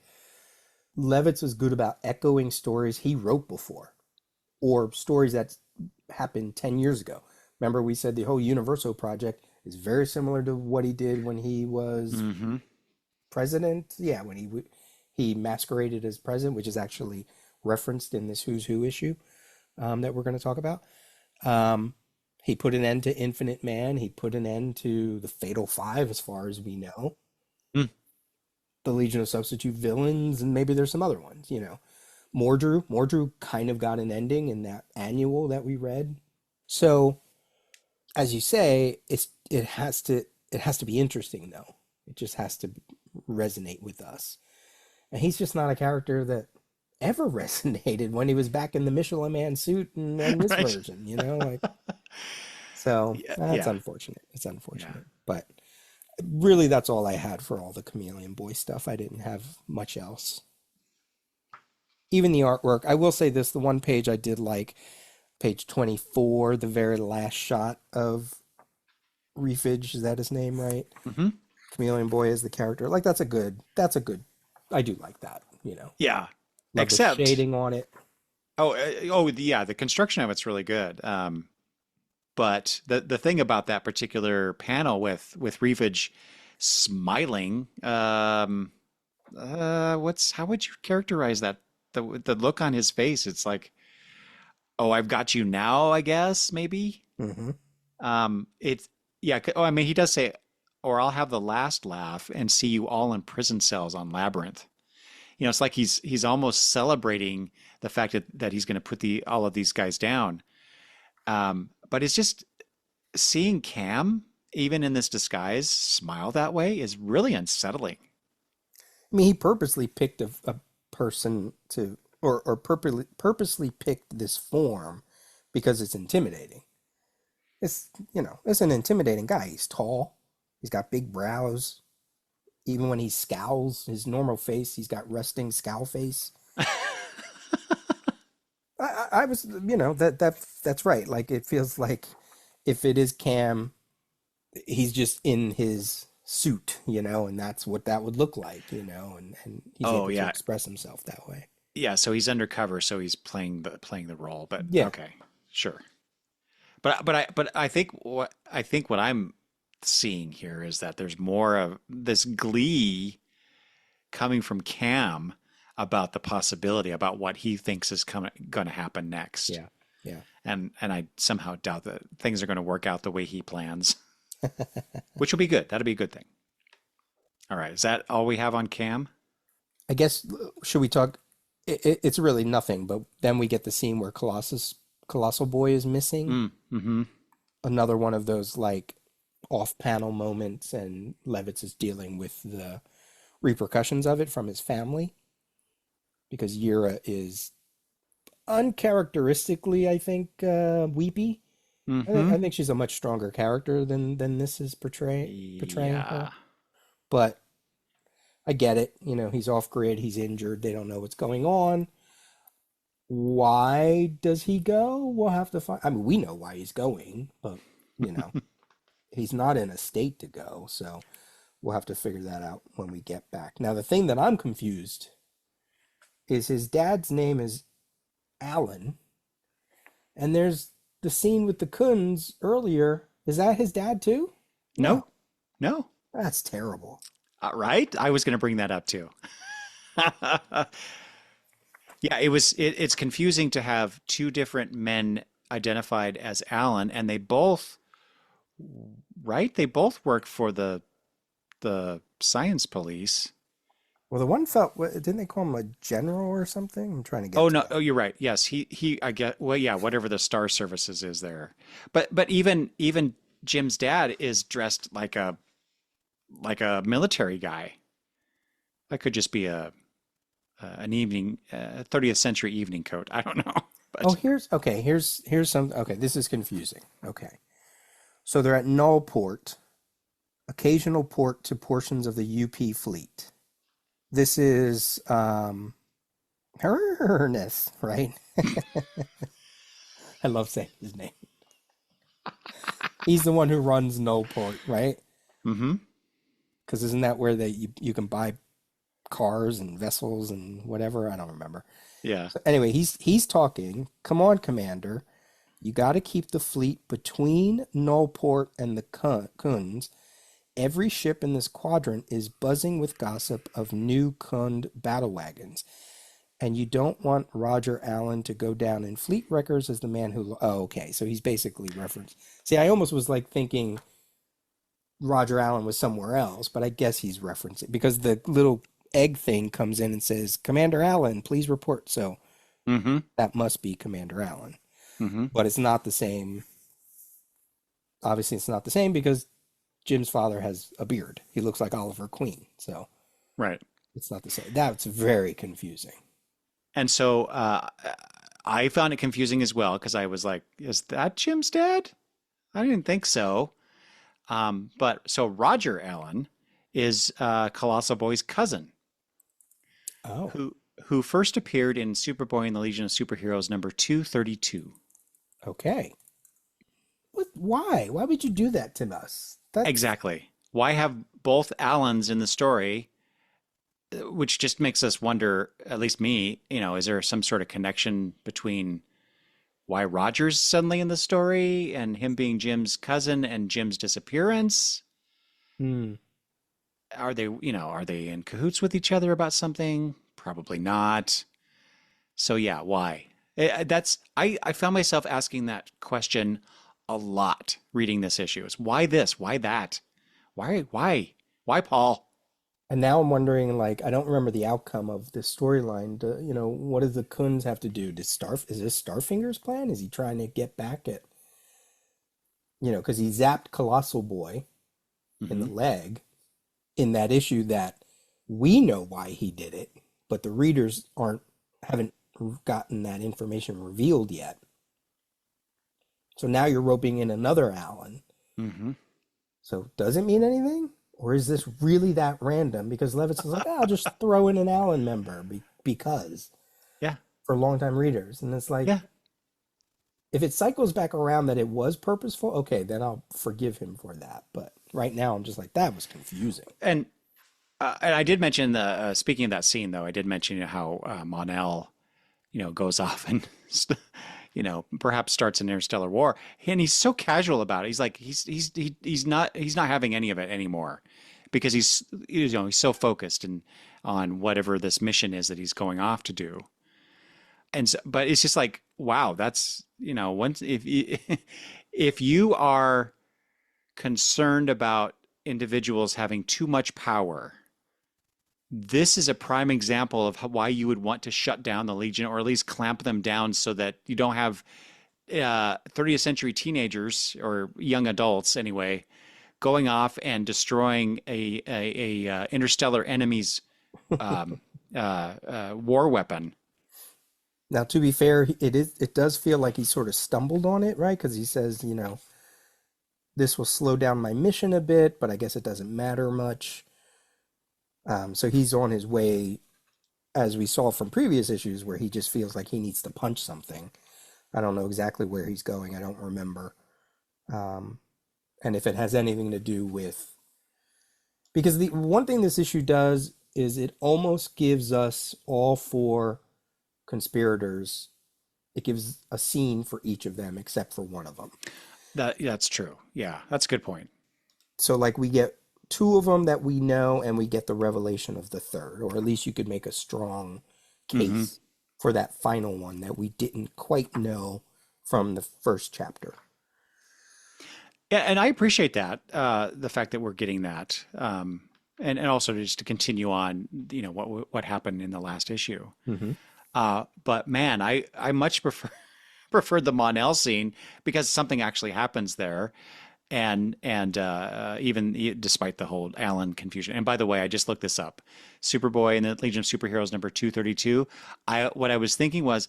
Levitz was good about echoing stories he wrote before or stories that happened 10 years ago. Remember, we said the whole Universo project is very similar to what he did when he was Mm-hmm. president. Yeah, when he masqueraded as president, which is actually referenced in this Who's Who issue that we're going to talk about. He put an end to Infinite Man. He put an end to the Fatal Five, as far as we know. Mm. The Legion of Substitute Villains, and maybe there's some other ones, you know. Mordru kind of got an ending in that annual that we read. So, as you say, it has to be interesting though. It just has to resonate with us. And he's just not a character that ever resonated when he was back in the Michelin Man suit and this Right. version, you know, like so Yeah. that's Yeah. unfortunate. It's Yeah. unfortunate. But really that's all I had for all the Chameleon Boy stuff. I didn't have much else. Even the artwork, I will say this, the one page I did like, page 24, the very last shot of Refage, is that his name, right? Mm-hmm. Chameleon Boy is the character. Like that's a good, I do like that, you know. Yeah. Love the Except, shading on it. yeah, the construction of it's really good. But the thing about that particular panel with Reevage smiling, how would you characterize that? The look on his face, it's like, oh, I've got you now, I guess, maybe. Hmm. It's yeah. Oh, I mean, he does say, or I'll have the last laugh and see you all in prison cells on Labyrinth. You know, it's like he's almost celebrating the fact that he's going to put all of these guys down. But it's just seeing Cam, even in this disguise, smile that way is really unsettling. I mean, he purposely picked a person to, or purposely picked this form because it's intimidating. It's, you know, it's an intimidating guy. He's tall. He's got big brows. Even when he scowls, his normal face, he's got resting scowl face. I was, you know, that's right. Like it feels like if it is Cam, he's just in his suit, you know, and that's what that would look like, you know, and he's Oh able to yeah, express himself that way. yeah. So he's undercover, so he's playing the role. But Yeah. okay, sure. But I think what I'm seeing here is that there's more of this glee coming from Cam about the possibility, about what he thinks is going to happen next. Yeah. Yeah. And I somehow doubt that things are going to work out the way he plans, which will be good. That'll be a good thing. All right, is that all we have on Cam? I guess should we talk? It's really nothing, but then we get the scene where Colossal Boy is missing. Mm-hmm. Another one of those like off-panel moments, and Levitz is dealing with the repercussions of it from his family because Yura is uncharacteristically, I think, weepy. Mm-hmm. I think she's a much stronger character than this is portraying her. Yeah. But I get it. You know, he's off grid. He's injured. They don't know what's going on. Why does he go? We'll have to find. I mean, we know why he's going, but you know, he's not in a state to go. So we'll have to figure that out when we get back. Now, the thing that I'm confused is his dad's name is Alan, and there's the scene with the Kuns earlier. Is that his dad too? No, No, no. that's terrible. Right? I was going to bring that up too. Yeah, it's confusing to have two different men identified as Alan, and they both, right? They both work for the science police. Well, the one felt, didn't they call him a general or something? I'm trying to get Oh to no, that. oh you're right. Yes, he I get, well, yeah, whatever the Star Services is there. But even Jim's dad is dressed like a military guy. That could just be an evening 30th century evening coat. I don't know. Oh, But here's some. Okay, this is confusing. Okay, so they're at Nullport, occasional port to portions of the UP fleet. This is Ernest, right? I love saying his name. He's the one who runs Nullport, right? mm-hmm. Because isn't that where you can buy cars and vessels and whatever? I don't remember. Yeah. So anyway, he's talking. Come on, Commander. You got to keep the fleet between Nullport and the Kunds. Every ship in this quadrant is buzzing with gossip of new Kund battle wagons. And you don't want Roger Allen to go down in fleet records as the man who... Oh, okay. So he's basically referenced... See, I almost was like thinking Roger Allen was somewhere else, but I guess he's referencing... Because the little egg thing comes in and says, Commander Allen, please report. So Mm-hmm. that must be Commander Allen. Mm-hmm. But it's not the same. Obviously, it's not the same because Jim's father has a beard. He looks like Oliver Queen. So Right. it's not the same. That's very confusing. And so I found it confusing as well because I was like, is that Jim's dad? I didn't think so. But so Roger Allen is Colossal Boy's cousin Oh, who first appeared in Superboy and the Legion of Superheroes number 232. okay. Why? Why would you do that to us? That's Exactly. Why have both Allens in the story? Which just makes us wonder, at least me, is there some sort of connection between why Roger's suddenly in the story and him being Jim's cousin and Jim's disappearance? hmm. Are they in cahoots with each other about something? Probably not. So yeah, why? I found myself asking that question a lot reading this issue. It's why this? Why that? Why Paul? And now I'm wondering, like, I don't remember the outcome of this storyline. What does the Kunz have to do? Is this Starfinger's plan? Is he trying to get back at, because he zapped Colossal Boy in the Hmm. leg in that issue that we know why he did it, but the readers haven't gotten that information revealed yet. So now you're roping in another Allen. Hmm. So does it mean anything? Or is this really that random? Because Levitz is like, I'll just throw in an Allen member because Yeah. for longtime readers. And it's like, Yeah. if it cycles back around that it was purposeful, okay, then I'll forgive him for that. But right now, I'm just like, that was confusing. And I did mention speaking of that scene though, I did mention how Mon-El, goes off and perhaps starts an interstellar war, and he's so casual about it. He's like he's not having any of it anymore because he's so focused on whatever this mission is that he's going off to do. And so, but it's just like, wow, that's once if you are concerned about individuals having too much power, this is a prime example of why you would want to shut down the Legion or at least clamp them down so that you don't have 30th century teenagers or young adults anyway going off and destroying a interstellar enemy's war weapon. Now, to be fair, it does feel like he sort of stumbled on it, right? Because he says, this will slow down my mission a bit, but I guess it doesn't matter much. So he's on his way, as we saw from previous issues, where he just feels like he needs to punch something. I don't know exactly where he's going. I don't remember. And if it has anything to do with... Because the one thing this issue does is it almost gives us all four conspirators, it gives a scene for each of them except for one of them. That's true. Yeah, that's a good point. So like we get two of them that we know and we get the revelation of the third, or at least you could make a strong case for that final one that we didn't quite know from the first chapter. Yeah, and I appreciate that, the fact that we're getting that. And also just to continue on, what happened in the last issue. Mm-hmm. But man, I much preferred the Mon-El scene because something actually happens there. and even despite the whole Alan confusion. And by the way, I just looked this up. Superboy and the Legion of Superheroes number 232. What I was thinking was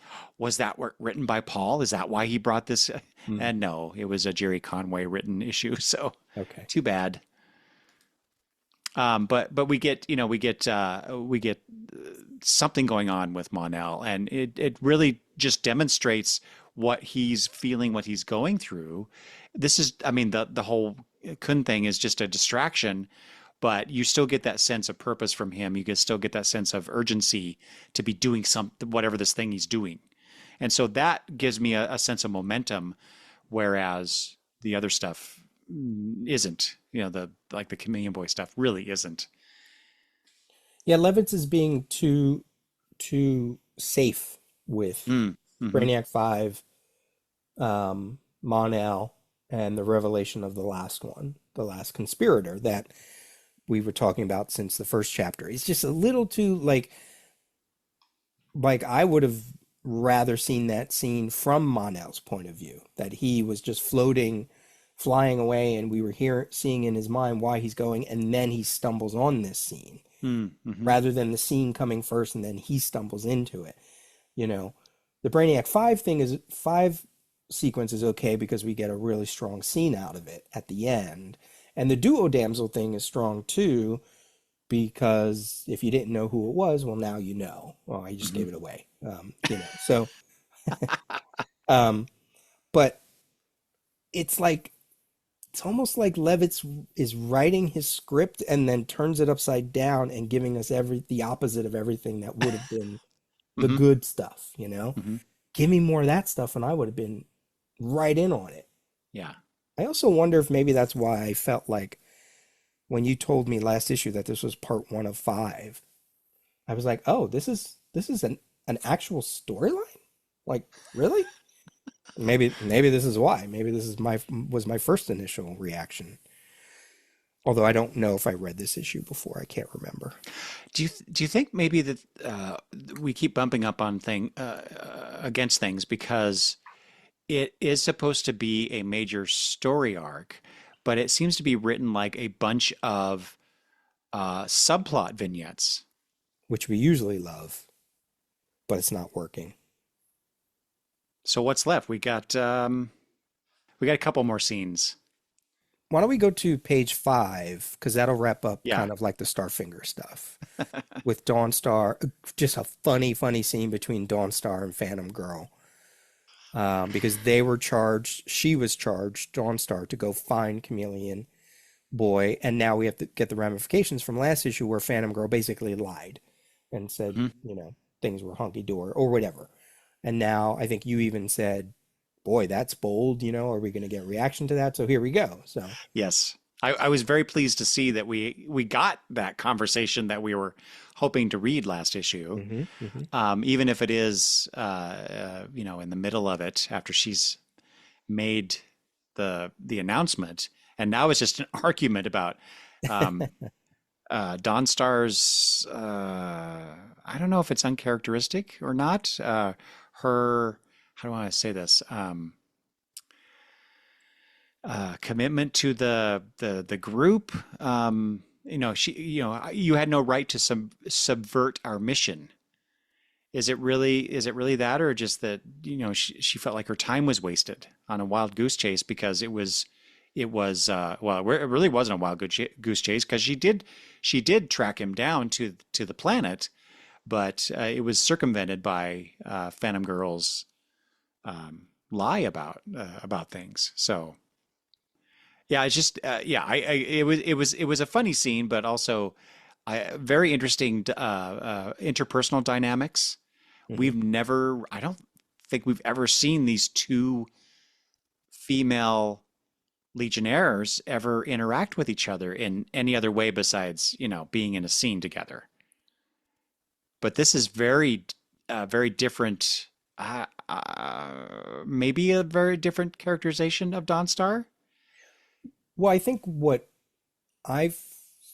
that written by Paul? Is that why he brought this? Mm, And no, it was a Jerry Conway written issue. So okay. too bad. But we get something going on with Mon-El, and it really just demonstrates what he's feeling, what he's going through. This is, I mean, the whole Kun thing is just a distraction, but you still get that sense of purpose from him. You can still get that sense of urgency to be doing something, whatever this thing he's doing, and so that gives me a sense of momentum, whereas the other stuff isn't. The like the Chameleon Boy stuff really isn't. Yeah, Levitz is being too safe with Mm, hmm. Brainiac 5, Mon-El, and the revelation of the last one, the last conspirator that we were talking about since the first chapter. It's just a little too like I would have rather seen that scene from Mon-El's point of view, that he was just floating, flying away, and we were here seeing in his mind why he's going, and then he stumbles on this scene, Mm, hmm. rather than the scene coming first and then he stumbles into it. You know, the Brainiac 5 thing is 5 sequence is okay because we get a really strong scene out of it at the end. And the Duo Damsel thing is strong too, because if you didn't know who it was, well, now you know. Well, I just Hmm. gave it away. So, um, but it's like, it's almost like Levitz is writing his script and then turns it upside down and giving us the opposite of everything that would have been the Hmm. good stuff, you know? Hmm. Give me more of that stuff and I would have been right in on it. Yeah. I also wonder if maybe that's why I felt like when you told me last issue that this was part 1 of 5, I was like, "Oh, this is an actual storyline?" Like, really? Maybe this is why. Maybe this is my first initial reaction. Although I don't know if I read this issue before. I can't remember. Do you think maybe that we keep bumping up on against things because it is supposed to be a major story arc, but it seems to be written like a bunch of subplot vignettes. Which we usually love, but it's not working. So what's left? We got a couple more scenes. Why don't we go to page 5? Because that'll wrap up Yeah. kind of like the Starfinger stuff with Dawnstar. Just a funny scene between Dawnstar and Phantom Girl. Because she was charged, Dawnstar, to go find Chameleon Boy. And now we have to get the ramifications from last issue where Phantom Girl basically lied and said, Mhm. things were hunky dory or whatever. And now I think you even said, boy, that's bold, are we going to get a reaction to that? So here we go. So, Yes. I was very pleased to see that we got that conversation that we were hoping to read last issue. hmm. Even if it is, in the middle of it after she's made the announcement, and now it's just an argument about um, Dawnstar's. I don't know if it's uncharacteristic or not. Her, how do I say this? Commitment to the group. You had no right to subvert our mission. Is it really that, or just that she felt like her time was wasted on a wild goose chase because it really wasn't a wild goose chase because she did track him down to the planet, but it was circumvented by Phantom Girl's lie about things. So yeah, it's just it was a funny scene, but also very interesting interpersonal dynamics. Hmm. I don't think we've ever seen these two female Legionnaires ever interact with each other in any other way besides, being in a scene together. But this is very different. Maybe a very different characterization of Dawnstar. Well, I think what I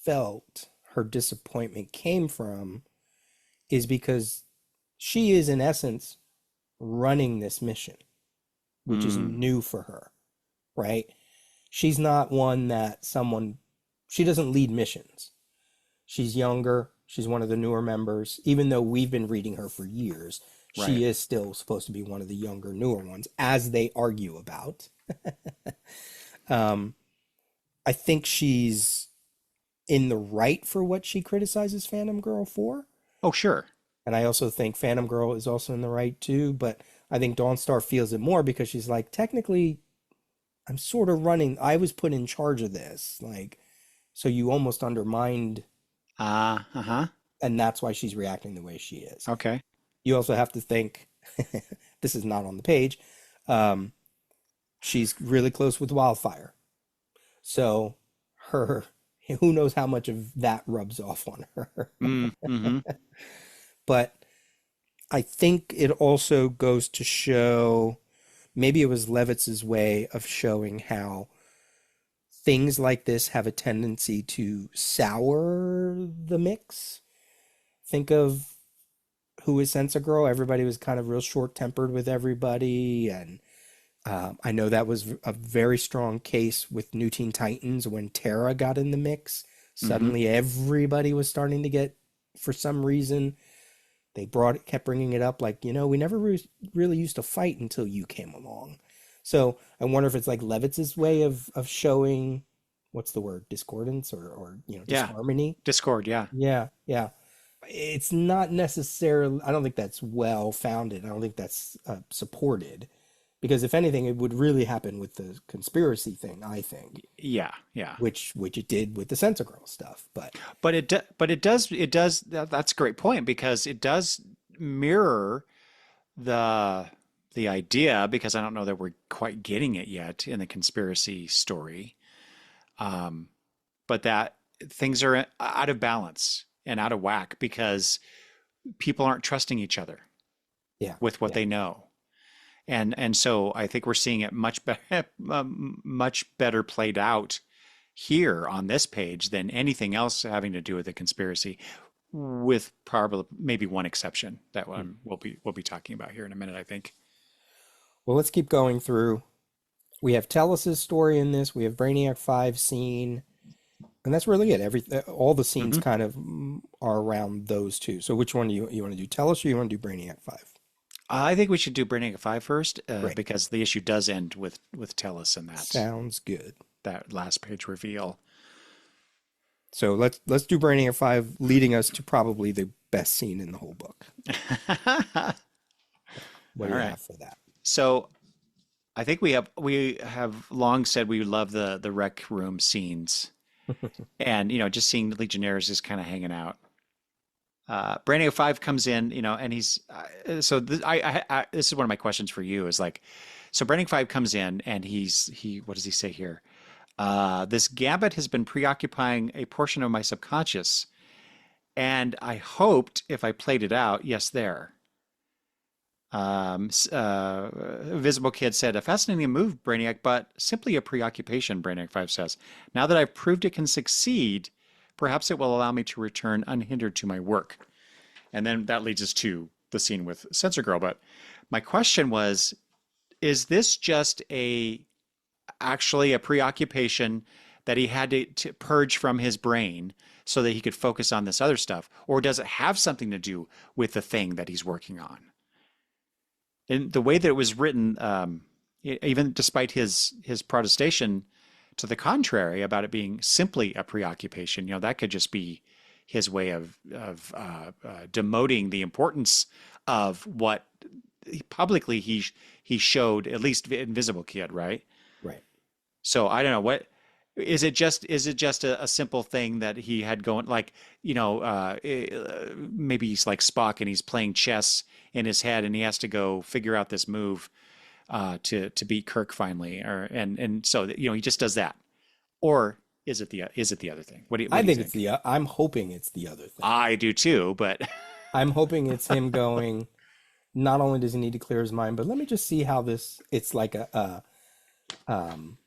felt her disappointment came from is because she is, in essence, running this mission, which is Mm, new for her, right? she's not one that she doesn't lead missions. She's younger. She's one of the newer members. Even though we've been reading her for years, Right. she is still supposed to be one of the younger, newer ones, as they argue about. Um, I think she's in the right for what she criticizes Phantom Girl for. Oh, sure. And I also think Phantom Girl is also in the right too, but I think Dawnstar feels it more because she's like, technically, I'm sort of running, I was put in charge of this. Like, so you almost undermined, Uh-huh. and that's why she's reacting the way she is. Okay. You also have to think, this is not on the page, um, she's really close with Wildfire. So her, who knows how much of that rubs off on her. Mm-hmm. But I think it also goes to show, maybe it was Levitz's way of showing how things like this have a tendency to sour the mix. Think of Who is Sensa Girl? Everybody was kind of real short-tempered with everybody, and I know that was a very strong case with New Teen Titans when Terra got in the mix. Mm-hmm. Suddenly, everybody was starting to get, for some reason, kept bringing it up, like, we never really used to fight until you came along. So I wonder if it's like Levitz's way of showing, what's the word, discordance or Yeah. disharmony. Discord, yeah. Yeah, yeah. It's not necessarily, I don't think that's well founded. I don't think that's supported. Because if anything, it would really happen with the conspiracy thing, I think, Yeah, yeah. which it did with the Sense Girl stuff. But But it does that's a great point because it does mirror the the idea because I don't know that we're quite getting it yet in the conspiracy story. Um, but that things are out of balance and out of whack because people aren't trusting each other yeah, with what yeah. they know. And so I think we're seeing it much better much better played out here on this page than anything else having to do with the conspiracy, with probably maybe one exception that Hmm. one we'll be talking about here in a minute, I think. Well, let's keep going through. We have Tellus's story in this. We have Brainiac 5 scene. And that's really it. All the scenes Hmm. kind of are around those two. So which one do you want to do? Tellus or you want to do Brainiac 5? I think we should do Brainiac 5 first, Great. because the issue does end with Tellus and Sounds good. that last page reveal. So let's do Brainiac 5, leading us to probably the best scene in the whole book. All What do you right. have for that? So I think we have long said we love the rec room scenes, and just seeing the Legionnaires just kind of hanging out. Brainiac 5 comes in, and he's so this is one of my questions for you is like, so Brainiac 5 comes in and he what does he say here? This gambit has been preoccupying a portion of my subconscious, and I hoped if I played it out, yes, there. Visible Kid said, a fascinating move, Brainiac, but simply a preoccupation, Brainiac 5 says. Now that I've proved it can succeed, perhaps it will allow me to return unhindered to my work. And then that leads us to the scene with Sensor Girl. But my question was, is this just actually a preoccupation that he had to purge from his brain so that he could focus on this other stuff? Or does it have something to do with the thing that he's working on? And the way that it was written, even despite his protestation to the contrary about it being simply a preoccupation, that could just be his way of demoting the importance of what publicly he showed, at least Invisible Kid, right? Right. So I don't know what is it just a simple thing that he had going, like, maybe he's like Spock and he's playing chess in his head and he has to go figure out this move to beat Kirk finally, and so he just does that, or is it the other thing? What I do you think it's think? I'm hoping it's the other thing. I do too, but I'm hoping it's him going, not only does he need to clear his mind, but let me just see how it's like um,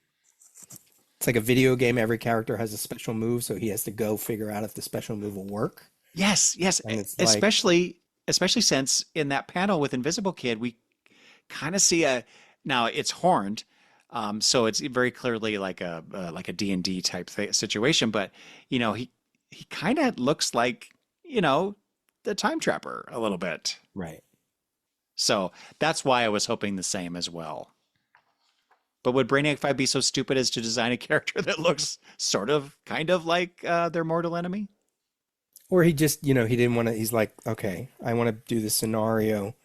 it's like a video game. Every character has a special move, so he has to go figure out if the special move will work. yes, yes, And it's like, especially since in that panel with Invisible Kid, we kind of see now it's horned, So it's very clearly like a D&D type situation, but he kind of looks like, the time trapper a little bit. Right. So that's why I was hoping the same as well. But would Brainiac 5 be so stupid as to design a character that looks kind of like their mortal enemy? Or he just, he didn't want to, he's like, okay, I want to do the scenario,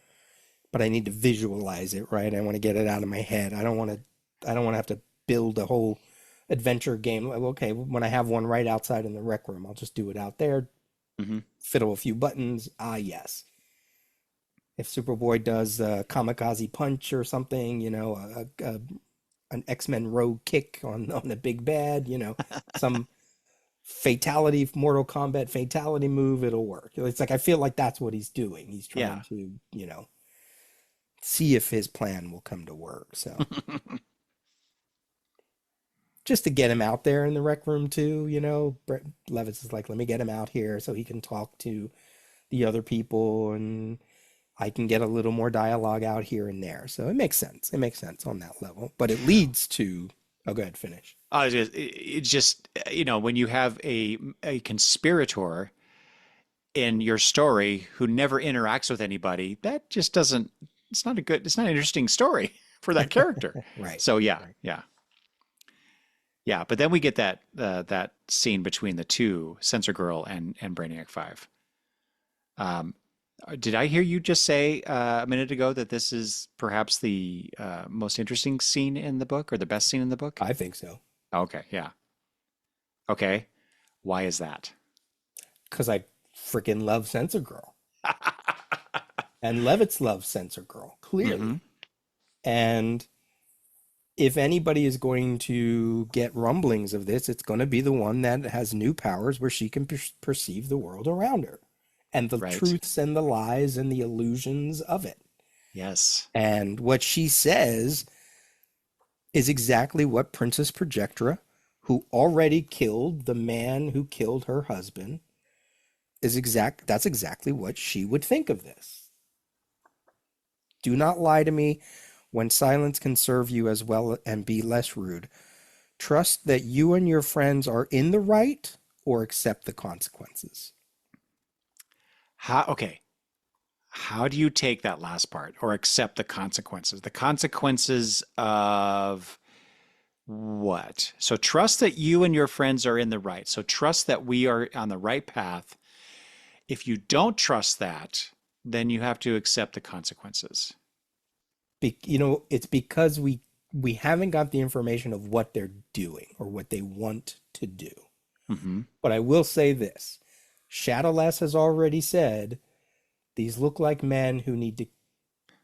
but I need to visualize it, right? I want to get it out of my head. I don't want to have to build a whole adventure game. Like, okay, when I have one right outside in the rec room, I'll just do it out there, Hmm. fiddle a few buttons. Ah, yes. If Superboy does a kamikaze punch or something, an X-Men rogue kick on the big bad, some fatality, Mortal Kombat fatality move, it'll work. It's like I feel like that's what he's doing. He's trying Yeah. to, see if his plan will come to work. So just to get him out there in the rec room too, Brett Levis is like, let me get him out here so he can talk to the other people and I can get a little more dialogue out here and there. So it makes sense. It makes sense on that level, but it leads to, oh, go ahead, finish. It's just, when you have a conspirator in your story who never interacts with anybody, that just doesn't, it's not an interesting story for that character. Right. So yeah, Right. yeah. Yeah, but then we get that scene between the two, Sensor Girl and Brainiac 5. Um, did I hear you just say a minute ago that this is perhaps the most interesting scene in the book or the best scene in the book? I think so. Okay, yeah. Okay. Why is that? Because I freaking love Sensor Girl. And Levitz loves Sensor Girl, Hmm. clearly. And if anybody is going to get rumblings of this, it's going to be the one that has new powers where she can perceive the world around her and the Right. truths and the lies and the illusions of it. Yes. And what she says is exactly what Princess Projectra, who already killed the man who killed her husband, that's exactly what she would think of this. Do not lie to me when silence can serve you as well and be less rude. Trust that you and your friends are in the right or accept the consequences. Okay. How do you take that last part or accept the consequences? The consequences of what? So trust that you and your friends are in the right. So trust that we are on the right path. If you don't trust that, then you have to accept the consequences. It's because we haven't got the information of what they're doing or what they want to do. Hmm. But I will say this. Shadowless has already said these look like men who need to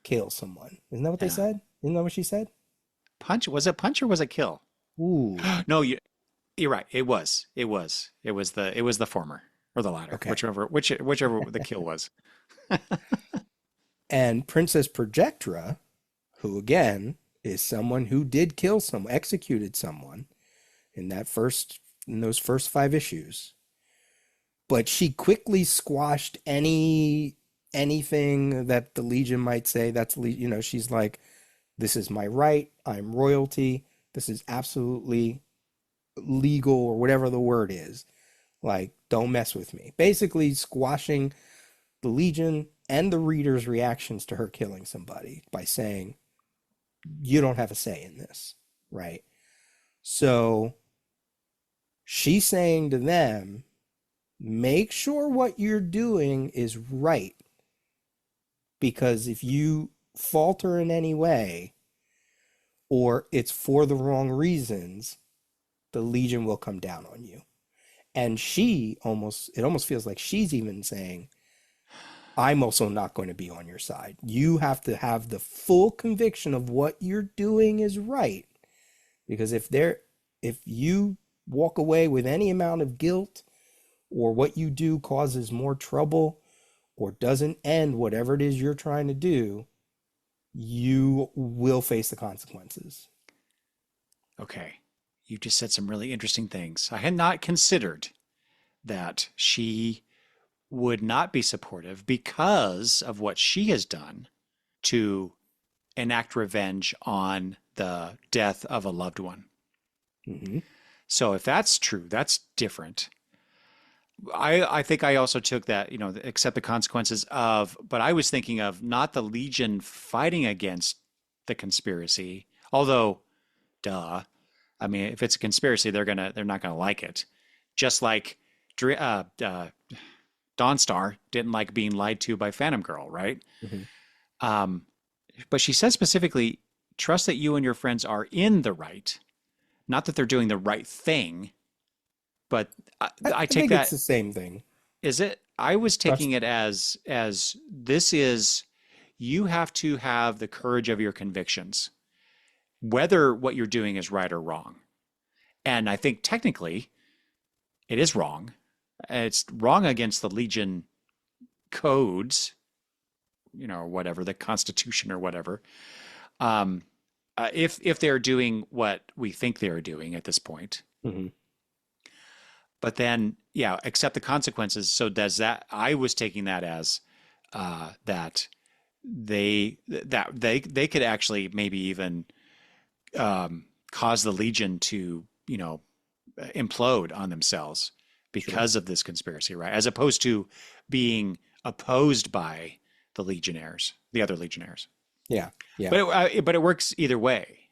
kill someone. Isn't that what they Yeah. said? Isn't that what she said? Punch? Was it punch or was it kill? Ooh, No, you're right. It was. It was. It was the former or the latter, okay. whichever the kill was. And Princess Projectra, who again is someone who did kill someone, executed someone in those first 5 issues, but she quickly squashed anything that the Legion might say. She's like, this is my right. I'm royalty. This is absolutely legal or whatever the word is. Like, don't mess with me. Basically, squashing the Legion and the reader's reactions to her killing somebody by saying, you don't have a say in this, right? So she's saying to them, make sure what you're doing is right. Because if you falter in any way or it's for the wrong reasons, the Legion will come down on you. And it almost feels like she's even saying, I'm also not going to be on your side. You have to have the full conviction of what you're doing is right. Because if you walk away with any amount of guilt or what you do causes more trouble or doesn't end whatever it is you're trying to do, you will face the consequences. Okay. You just said some really interesting things. I had not considered that she would not be supportive because of what she has done to enact revenge on the death of a loved one. Hmm. So if that's true, that's different. I think I also took that, accept the consequences of, but I was thinking of not the Legion fighting against the conspiracy, although, duh. I mean, if it's a conspiracy, they're not gonna like it. Just like Dawnstar didn't like being lied to by Phantom Girl, right? Hmm. Um, but she says specifically, trust that you and your friends are in the right, not that they're doing the right thing. But I I take think it's that, the same thing. is it? I was Trust. taking it as this is, you have to have the courage of your convictions, whether what you're doing is right or wrong. And I think technically it is wrong. It's wrong against the Legion codes, or whatever, the Constitution or whatever. Um, if they're doing what we think they're doing at this point. Hmm. But then, yeah, accept the consequences. So does that? I was taking that as that they could actually maybe even cause the Legion to implode on themselves Sure. because of this conspiracy, right? As opposed to being opposed by the Legionnaires, the other Legionnaires. Yeah. Yeah. But it works either way.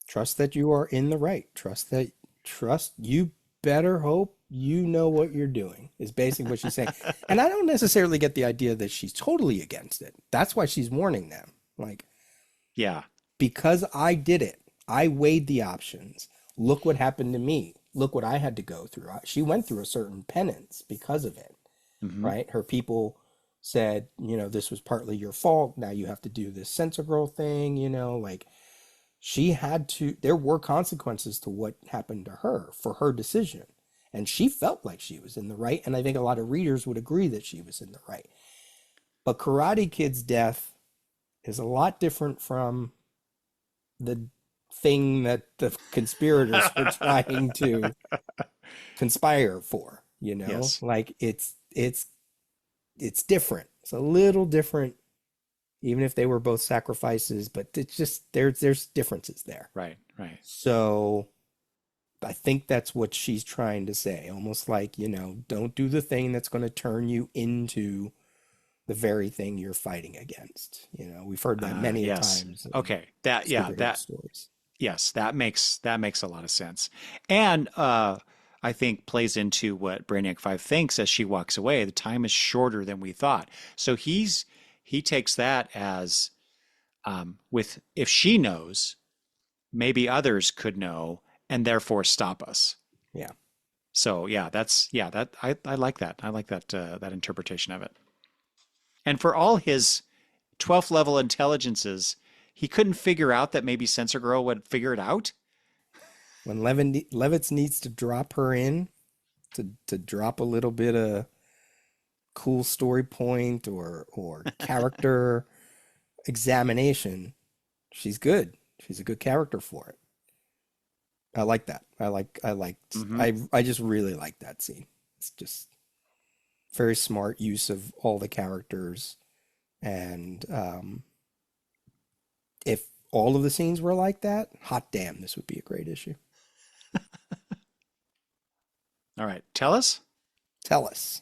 Trust that you are in the right. Trust you better hope you know what you're doing is basically what she's saying. And I don't necessarily get the idea that she's totally against it. That's why she's warning them. Like, Yeah. because I did it, I weighed the options. Look what happened to me. Look what I had to go through. She went through a certain penance because of it, Hmm. right? Her people said, this was partly your fault. Now you have to do this censor girl thing, like she had to, there were consequences to what happened to her for her decision. And she felt like she was in the right. And I think a lot of readers would agree that she was in the right. But Karate Kid's death is a lot different from the thing that the conspirators were trying to conspire for, Yes. like it's different. It's a little different, even if they were both sacrifices, but it's just there's differences there. Right. Right. So I think that's what she's trying to say, almost like, don't do the thing that's going to turn you into the very thing you're fighting against. We've heard that many a Yes. times in Okay. That, yeah, superhero that, stories. yes, that makes a lot of sense. And I think plays into what Brainiac 5 thinks as she walks away. The time is shorter than we thought. So he takes that as with, if she knows, maybe others could know and therefore stop us. Yeah. So yeah, I like that. I like that interpretation of it. And for all his 12th level intelligences, he couldn't figure out that maybe Sensor Girl would figure it out. When Levitz needs to drop her in to drop a little bit of cool story point or character examination, she's good. She's a good character for it. I like that. Hmm. I just really like that scene. It's just very smart use of all the characters. And if all of the scenes were like that, hot damn, this would be a great issue. All right, tell us. Tell us.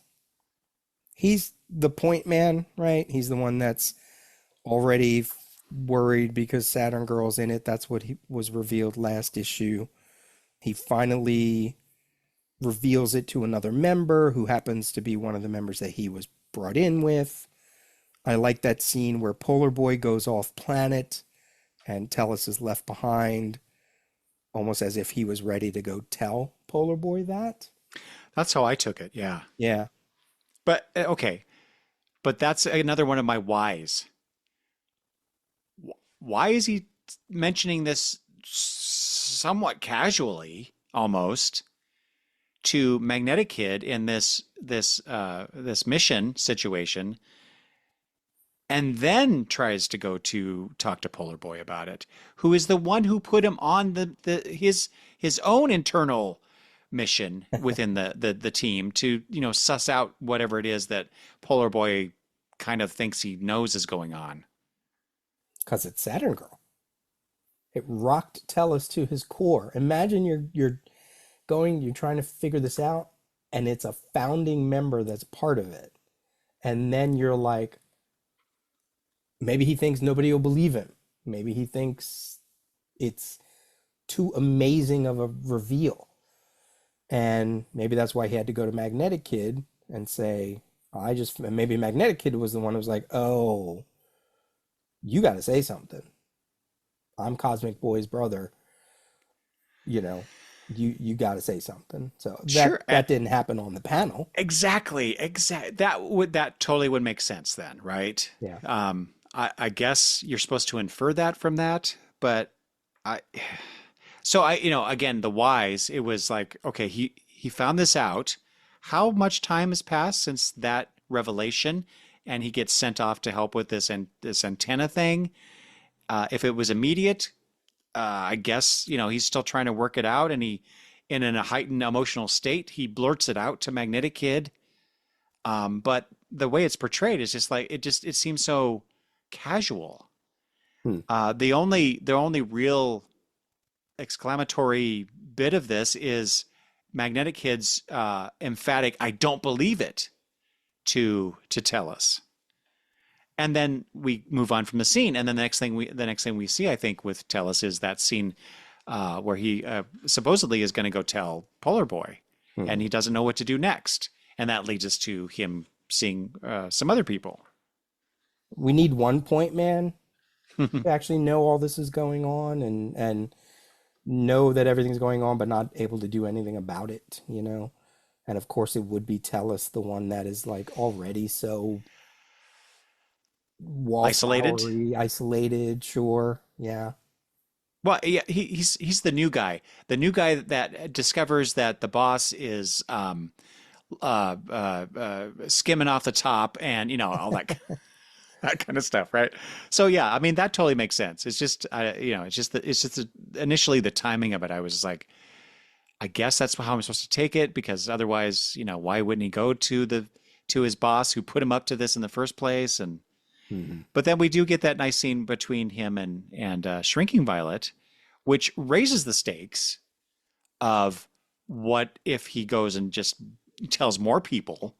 He's the point man, right? He's the one that's already worried because Saturn Girl's in it. That's what he was revealed last issue. He finally reveals it to another member who happens to be one of the members that he was brought in with. I like that scene where Polar Boy goes off planet and Tellus is left behind, almost as if he was ready to go tell Polar Boy that. That's how I took it. Yeah, Yeah. but okay, but that's another one of my whys. Why is he mentioning this somewhat casually, almost, to Magnetic Kid in this mission situation, and then tries to go to talk to Polar Boy about it, who is the one who put him on his own internal mission within the team to suss out whatever it is that Polar Boy kind of thinks he knows is going on. Because it's Saturn Girl. It rocked Tellus to his core. Imagine you're trying to figure this out, and it's a founding member that's part of it. And then you're like, maybe he thinks nobody will believe him. Maybe he thinks it's too amazing of a reveal. And maybe that's why he had to go to Magnetic Kid and say, maybe Magnetic Kid was the one who was like, oh, you got to say something. I'm Cosmic Boy's brother. You know, you got to say something. So Sure. that didn't happen on the panel. Exactly. That totally would make sense then, right? Yeah. I guess you're supposed to infer that from that, but I, so I, again, the whys, it was like, okay, he found this out. How much time has passed since that revelation? And he gets sent off to help with this antenna thing. If it was immediate, I guess, he's still trying to work it out, and in a heightened emotional state, he blurts it out to Magnetic Kid. But the way it's portrayed is just like, it seems so casual. The only real exclamatory bit of this is Magnetic Kid's emphatic, "I don't believe it," to tell us. And then we move on from the scene, and then the next thing we see, I think, with Tellus is that scene where he supposedly is going to go tell Polar Boy, and he doesn't know what to do next, and that leads us to him seeing some other people. We need one point man to actually know all this is going on and know that everything's going on, but not able to do anything about it, And of course, it would be Tellus, the one that is like already so Isolated. isolated, sure, yeah. Well, yeah, he's the new guy that discovers that the boss is skimming off the top, and all that that kind of stuff, right? So yeah, I mean that totally makes sense. It's just initially the timing of it. I was just like, I guess that's how I'm supposed to take it, because otherwise, why wouldn't he go to his boss who put him up to this in the first place? And but then we do get that nice scene between him and Shrinking Violet, which raises the stakes of what if he goes and just tells more people,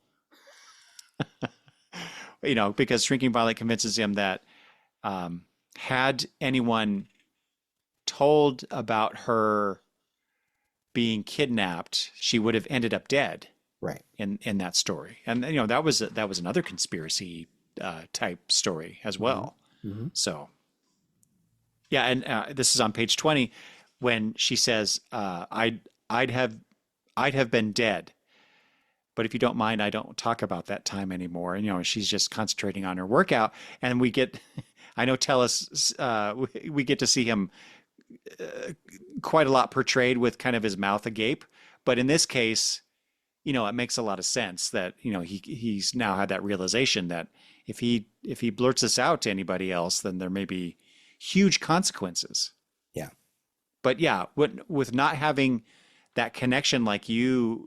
because Shrinking Violet convinces him that had anyone told about her being kidnapped, she would have ended up dead. Right. In that story. And that was another conspiracy type story as well. So yeah, and this is on page 20 when she says, I'd have been dead, but if you don't mind, I don't talk about that time anymore. And she's just concentrating on her workout, and we get I know Tellus, we get to see him quite a lot portrayed with kind of his mouth agape, but in this case, it makes a lot of sense that he's now had that realization that if he blurts this out to anybody else, then there may be huge consequences. Yeah. But yeah, with not having that connection, like you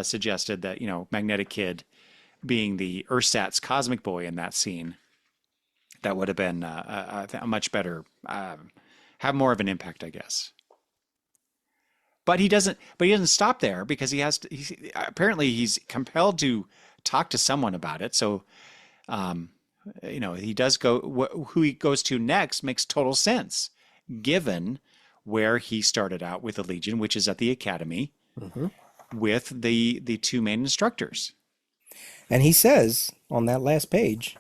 suggested, that Magnetic Kid being the Ursat's Cosmic Boy in that scene, that would have been a much better, have more of an impact, I guess. But he doesn't stop there, because apparently he's compelled to talk to someone about it. So, he does go, who he goes to next makes total sense, given where he started out with the Legion, which is at the Academy with the two main instructors. And he says on that last page,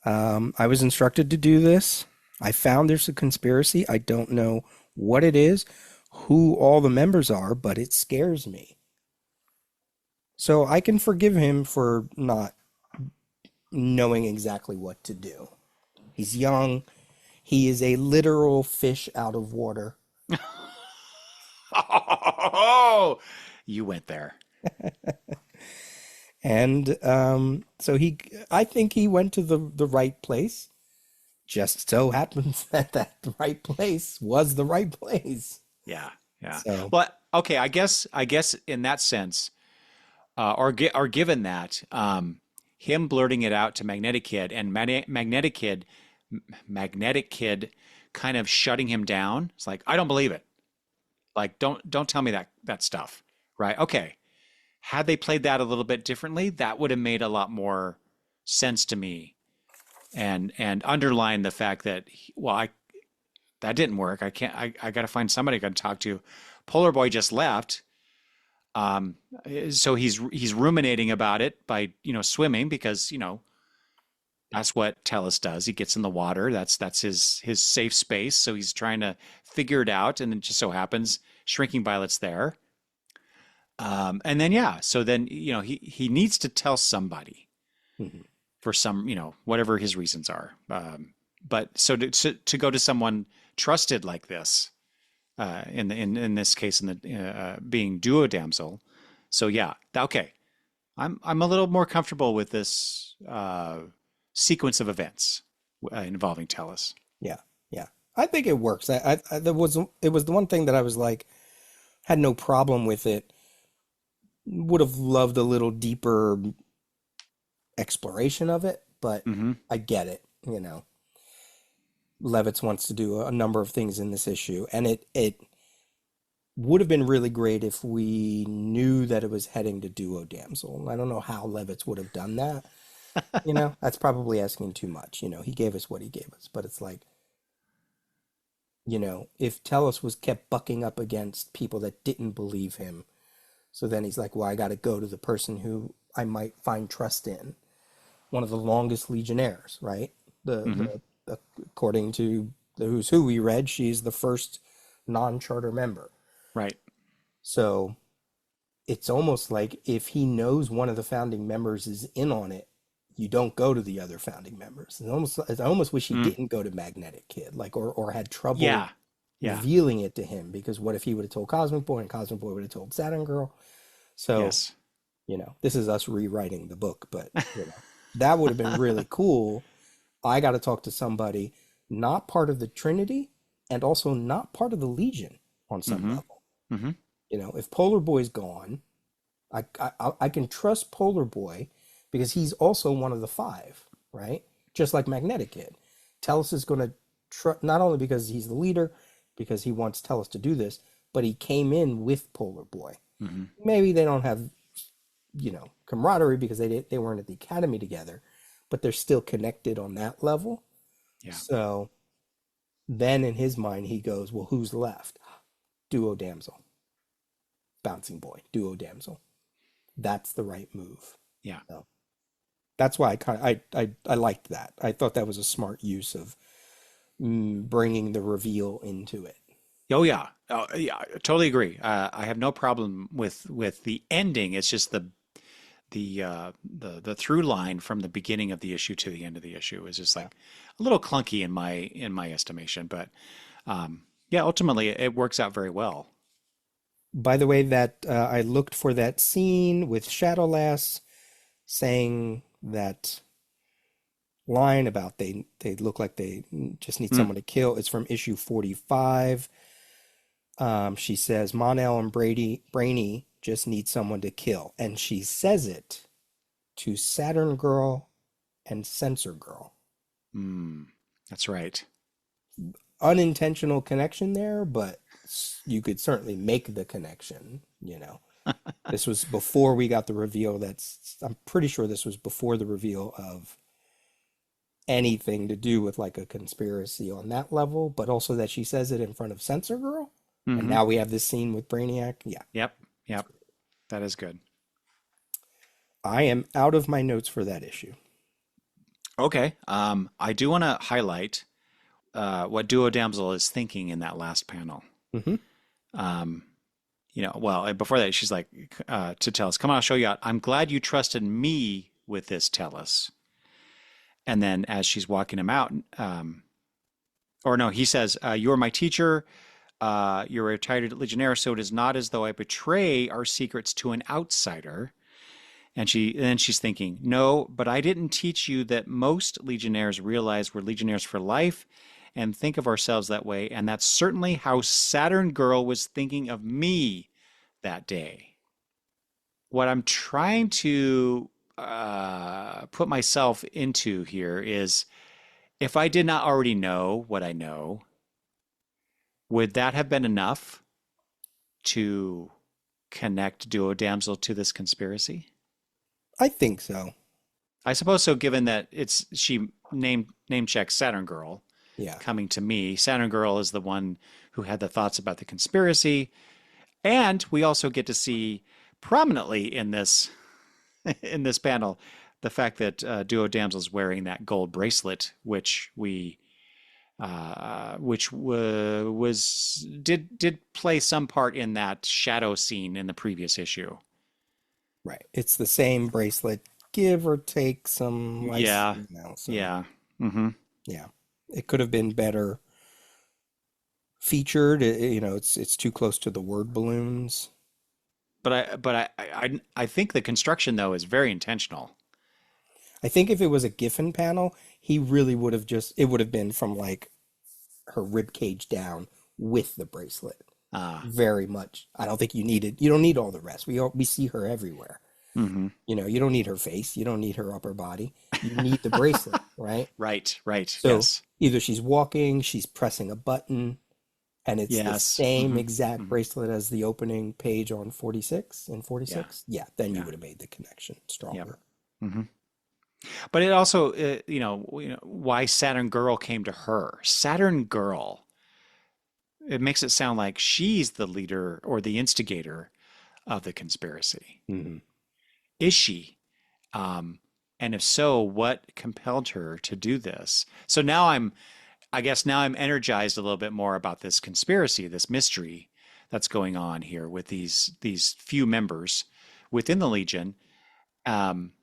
I was instructed to do this. I found there's a conspiracy. I don't know what it is, who all the members are, but it scares me. So I can forgive him for not knowing exactly what to do. He's young. He is a literal fish out of water. Oh, you went there. And so I think he went to the right place. Just so happens that right place was the right place. Yeah. So. Well, okay. I guess in that sense, or given that, him blurting it out to Magnetic Kid, and Magnetic Kid magnetic kid kind of shutting him down. It's like, I don't believe it. Like, don't tell me that stuff. Right? Okay. Had they played that a little bit differently, that would have made a lot more sense to me and underline the fact that well, that didn't work. I can't. I got to find somebody I can talk to. Polar Boy just left, um, so he's ruminating about it by swimming because that's what Tellus does. He gets in the water. That's his safe space. So he's trying to figure it out, and it just so happens Shrinking Violet's there. And then yeah, so then he needs to tell somebody Mhm. for some whatever his reasons are. But so to go to someone trusted like this, in this case, in the being Duo Damsel. So yeah, okay, I'm a little more comfortable with this sequence of events involving Tellus. Yeah, yeah. I think it works. It was the one thing that I was like had no problem with it. Would have loved a little deeper exploration of it, but Hmm. I get it. Levitz wants to do a number of things in this issue, and it would have been really great if we knew that it was heading to Duo Damsel. I don't know how Levitz would have done that. That's probably asking too much. He gave us what he gave us, but it's like, if Tellus was kept bucking up against people that didn't believe him, so then he's like, well, I got to go to the person who I might find trust in. One of the longest Legionnaires, right? Hmm. According to the Who's Who we read, she's the first non-charter member. Right. So it's almost like if he knows one of the founding members is in on it, you don't go to the other founding members. I almost wish he Mm. didn't go to Magnetic Kid, like or had trouble Yeah. Yeah. revealing it to him because what if he would have told Cosmic Boy and Cosmic Boy would have told Saturn Girl? So, Yes. this is us rewriting the book, but that would have been really cool. I got to talk to somebody not part of the Trinity and also not part of the Legion on some Hmm. level. Hmm. If Polar Boy's gone, I can trust Polar Boy because he's also one of the five, right? Just like Magnetic Kid. Tellus is going to not only because he's the leader, because he wants Tellus to do this, but he came in with Polar Boy. Hmm. Maybe they don't have, camaraderie because they weren't at the academy together, but they're still connected on that level. Yeah. So then in his mind, he goes, well, who's left? Duo Damsel. Bouncing Boy. Duo Damsel. That's the right move. Yeah. So that's why I liked that. I thought that was a smart use of bringing the reveal into it. Oh yeah. Oh, yeah. I totally agree. I have no problem with the ending. It's just the through line from the beginning of the issue to the end of the issue is just Yeah. like a little clunky in my estimation. But yeah, ultimately it works out very well. By the way, that I looked for that scene with Shadowlass saying that line about they look like they just need Mm. someone to kill. It's from issue 45. She says Monel and Brainy just need someone to kill, and she says it to Saturn Girl and Sensor Girl. Mm. That's right. Unintentional connection there, but you could certainly make the connection. This was before we got the reveal. I'm pretty sure this was before the reveal of anything to do with like a conspiracy on that level, but also that she says it in front of Sensor Girl. And Hmm. now we have this scene with Brainiac. Yeah, Yep. it's Yep. great. That is good. I am out of my notes for that issue. Okay. I do want to highlight what Duo Damsel is thinking in that last panel. Hmm. Um, well, before that, she's like to Tellus, "Come on, I'll show you out. I'm glad you trusted me with this, Tellus." And then as she's walking him out, or no, he says, "You are my teacher. You're a retired Legionnaire, so it is not as though I betray our secrets to an outsider." And then she's thinking, "No, but I didn't teach you that most Legionnaires realize we're Legionnaires for life and think of ourselves that way. And that's certainly how Saturn Girl was thinking of me that day." What I'm trying to put myself into here is if I did not already know what I know, would that have been enough to connect Duo Damsel to this conspiracy? I think so. I suppose so, given that it's she name checks Saturn Girl Yeah. coming to me. Saturn Girl is the one who had the thoughts about the conspiracy, and we also get to see prominently in this in this panel the fact that Duo Damsel's wearing that gold bracelet, which was did play some part in that shadow scene in the previous issue. Right. It's the same bracelet, give or take some license, Yeah, some, yeah, hmm yeah. It could have been better featured. It's too close to the word balloons. But I think the construction though is very intentional. I think if it was a Giffen panel, he really would have it would have been from like her rib cage down with the bracelet. Uh, Very much. I don't think you don't need all the rest. We see her everywhere. hmm You don't need her face, you don't need her upper body. You need the bracelet, right? Right, right, So yes, either she's walking, she's pressing a button, and it's the yes, same hmm exact hmm bracelet as the opening page on 46 and yeah, 46. Yeah, then you yeah, would have made the connection yeah. stronger. hmm But it also, why Saturn Girl came to her. Saturn Girl. It makes it sound like she's the leader or the instigator of the conspiracy. Hmm. Is she? Um, and if so, what compelled her to do this? So now I guess now I'm energized a little bit more about this conspiracy, this mystery that's going on here with these few members within the Legion, um,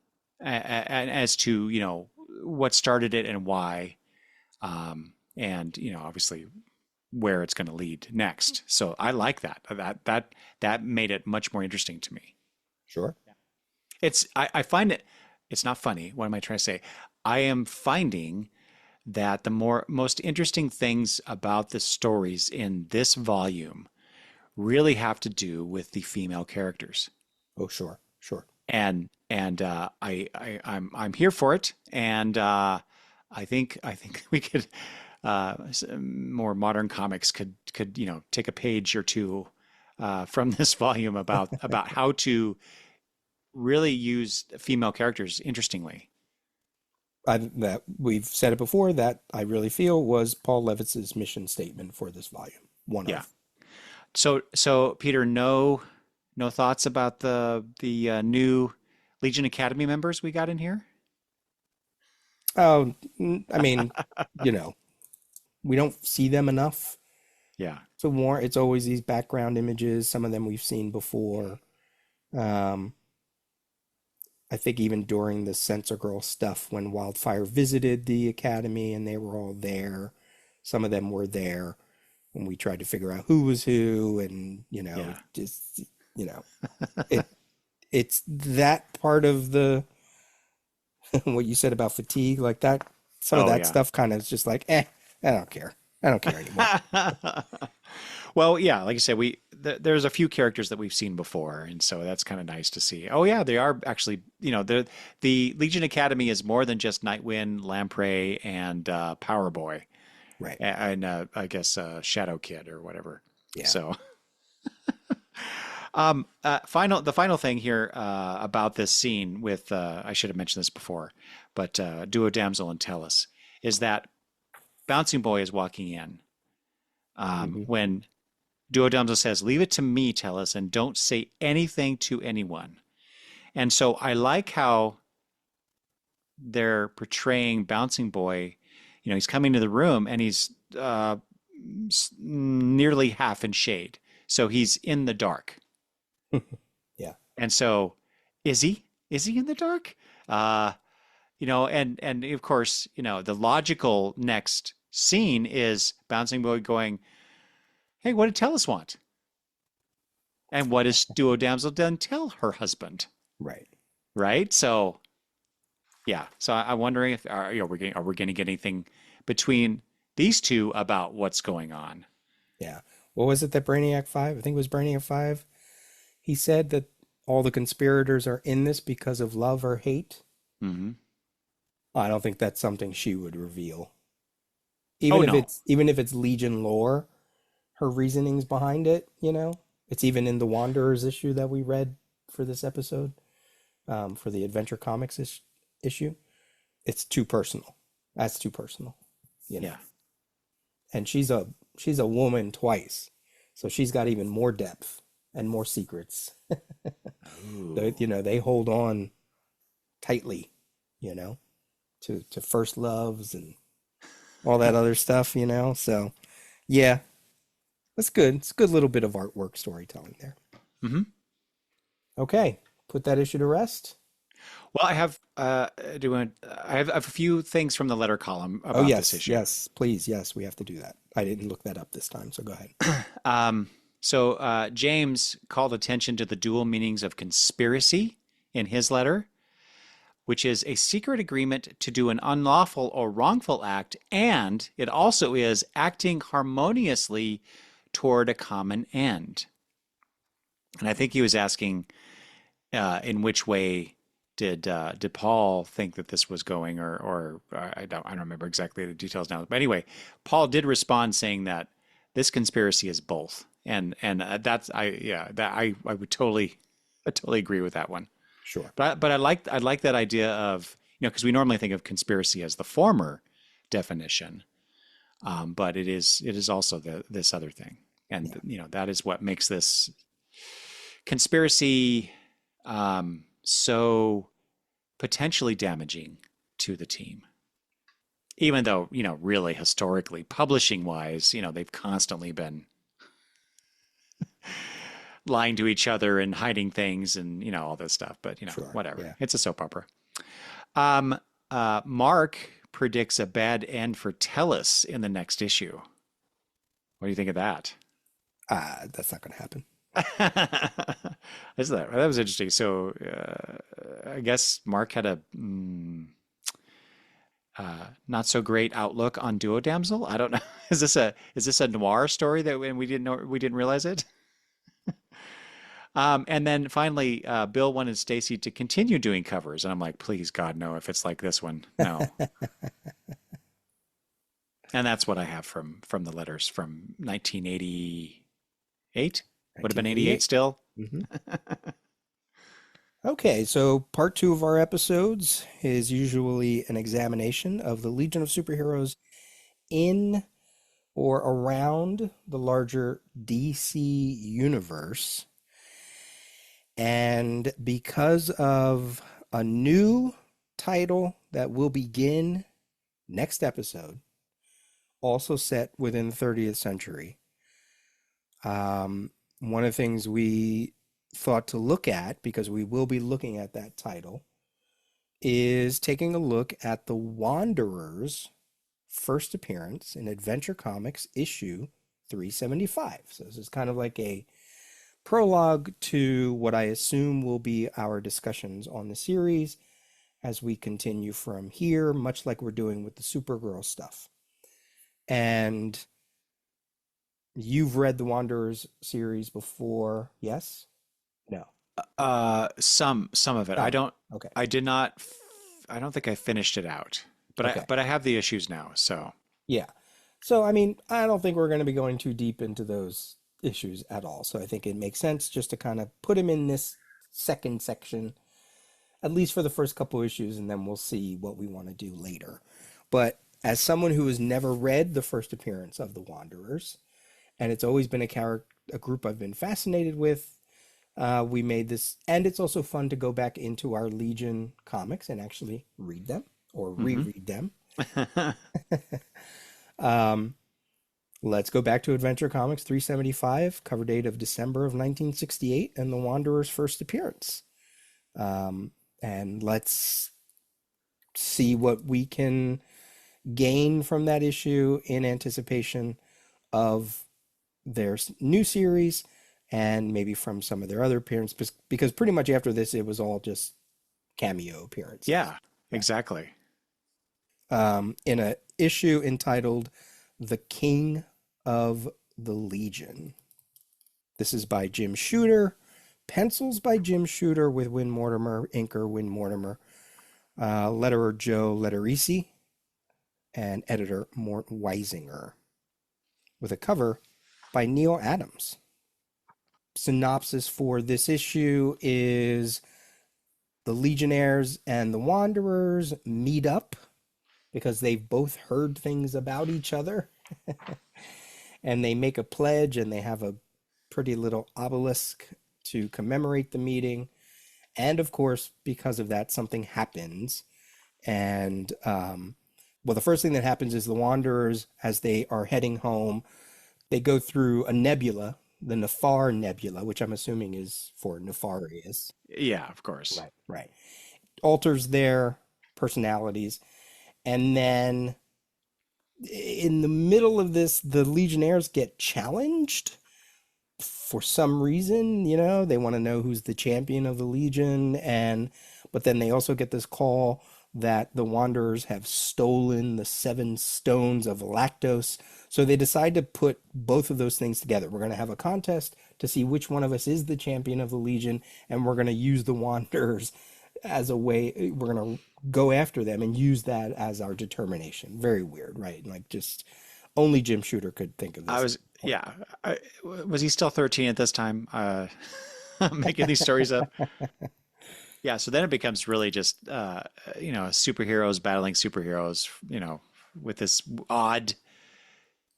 and as to what started it and why, and obviously where it's going to lead next. So I like that. That made it much more interesting to me. Sure. I find it's not funny. What am I trying to say? I am finding that the most interesting things about the stories in this volume really have to do with the female characters. Oh, sure. Sure. I'm here for it, and I think we could more modern comics could take a page or two from this volume about how to really use female characters interestingly. That we've said it before, that I really feel was Paul Levitz's mission statement for this volume. One Yeah. of. So Peter, no thoughts about the new Legion Academy members we got in here? Oh, I mean, you know, we don't see them enough. Yeah. So more, it's always these background images. Some of them we've seen before. Um, I think even during the Censor Girl stuff, when Wildfire visited the academy and they were all there, some of them were there when we tried to figure out who was who, and Yeah. just you know, it it's that part of the what you said about fatigue, like that. Some of Oh that yeah. stuff kind of is just like, I don't care. I don't care anymore. Well, yeah, like I said, there's a few characters that we've seen before, and so that's kind of nice to see. Oh yeah, they are actually, the Legion Academy is more than just Nightwind, Lamprey, and Power Boy, Right. and I guess Shadow Kid or whatever. Yeah. So, the final thing here about this scene with I should have mentioned this before, but Duo Damsel and Tellus is that Bouncing Boy is walking in Hmm. when Duo Damsel says, "Leave it to me, Tellus, and don't say anything to anyone." And so I like how they're portraying Bouncing Boy. He's coming to the room and he's nearly half in shade, so he's in the dark. Yeah. And so, is he? Is he in the dark? Uh, and of course, the logical next scene is Bouncing Boy going, "Hey, what did Tellus want?" And what does Duo Damsel then tell her husband? Right. Right? So, yeah. So I'm wondering if are we going to get anything between these two about what's going on? Yeah. What was it that Brainiac 5? I think it was Brainiac 5. He said that all the conspirators are in this because of love or hate. Hmm I don't think that's something she would reveal. Oh no. Even if it's Legion lore, her reasonings behind it, you know, it's even in the Wanderers issue that we read for this episode, for the Adventure Comics issue. It's too personal. That's too personal, you know. Yeah. And she's a woman twice, so she's got even more depth and more secrets. Ooh. You know, they hold on tightly, you know, to first loves and all that other stuff, you know. So yeah, that's good. It's a good little bit of artwork storytelling there. Hmm. Okay, put that issue to rest. Well, I have I have a few things from the letter column Oh about this yes, issue. yes, please, yes, we have to do that. I didn't look that up this time, so go ahead. James called attention to the dual meanings of conspiracy in his letter, which is a secret agreement to do an unlawful or wrongful act, and it also is acting harmoniously toward a common end. And I think he was asking, in which way did Paul think that this was going, or I don't remember exactly the details now. But anyway, Paul did respond saying that this conspiracy is both, and that's I would totally agree with that one. Sure. But I like that idea of, because we normally think of conspiracy as the former definition, but it is also this other thing, and Yeah. that is what makes this conspiracy so potentially damaging to the team. Even though, really historically, publishing wise, they've constantly been lying to each other and hiding things and, all this stuff. But, Sure. whatever. Yeah. It's a soap opera. Mark predicts a bad end for Tellus in the next issue. What do you think of that? That's not going to happen. That was interesting. So I guess Mark had a not so great outlook on Duo Damsel. I don't know. Is this a noir story that we didn't realize it? And then finally, Bill wanted Stacy to continue doing covers, and I'm like, please God, no! If it's like this one, no. And that's what I have from the letters from 1988. Would have been 88 1988. still. Hmm. Okay, so part two of our episodes is usually an examination of the Legion of Superheroes in or around the larger DC universe. And because of a new title that will begin next episode, also set within the 30th century, one of the things we thought to look at, because we will be looking at that title, is taking a look at the Wanderers' first appearance in Adventure Comics issue 375. So this is kind of like a prologue to what I assume will be our discussions on the series as we continue from here, much like we're doing with the Supergirl stuff. And you've read the Wanderers series before, yes? No. Some of it. Some. Okay. I did not. I don't think I finished it out, but Okay. I have the issues now. So Yeah. So, I mean, I don't think we're going to be going too deep into those issues at all. So I think it makes sense just to kind of put him in this second section, at least for the first couple issues, and then we'll see what we want to do later. But as someone who has never read the first appearance of the Wanderers, and it's always been a group I've been fascinated with, we made this, and it's also fun to go back into our Legion comics and actually read them or hmm reread them. Um, let's go back to Adventure Comics 375, cover date of December of 1968, and the Wanderers' first appearance. And let's see what we can gain from that issue in anticipation of their new series and maybe from some of their other appearances, because pretty much after this, it was all just cameo appearances. yeah, exactly. In a issue entitled The King of the Legion. This is by Jim Shooter, pencils by Jim Shooter with Win Mortimer, inker Win Mortimer, letterer Joe Letterisi, and editor Mort Weisinger, with a cover by Neil Adams. Synopsis for this issue is the Legionnaires and the Wanderers meet up because they've both heard things about each other. And they make a pledge, and they have a pretty little obelisk to commemorate the meeting. And of course, because of that, something happens. And well, the first thing that happens is the Wanderers, as they are heading home, they go through a nebula, the Nefar Nebula, which I'm assuming is for nefarious. Yeah, of course. Right, right. Alters their personalities. And then in the middle of this, the Legionnaires get challenged for some reason. They want to know who's the champion of the Legion. But then they also get this call that the Wanderers have stolen the 7 stones of lactose. So they decide to put both of those things together. We're going to have a contest to see which one of us is the champion of the Legion, and we're going to use the Wanderers as a way. We're going to go after them and use that as our determination. Very weird, right? Like, just only Jim Shooter could think of I this. was, yeah. Was he still 13 at this time? Making these stories up. Yeah, so then it becomes really just superheroes battling superheroes, with this odd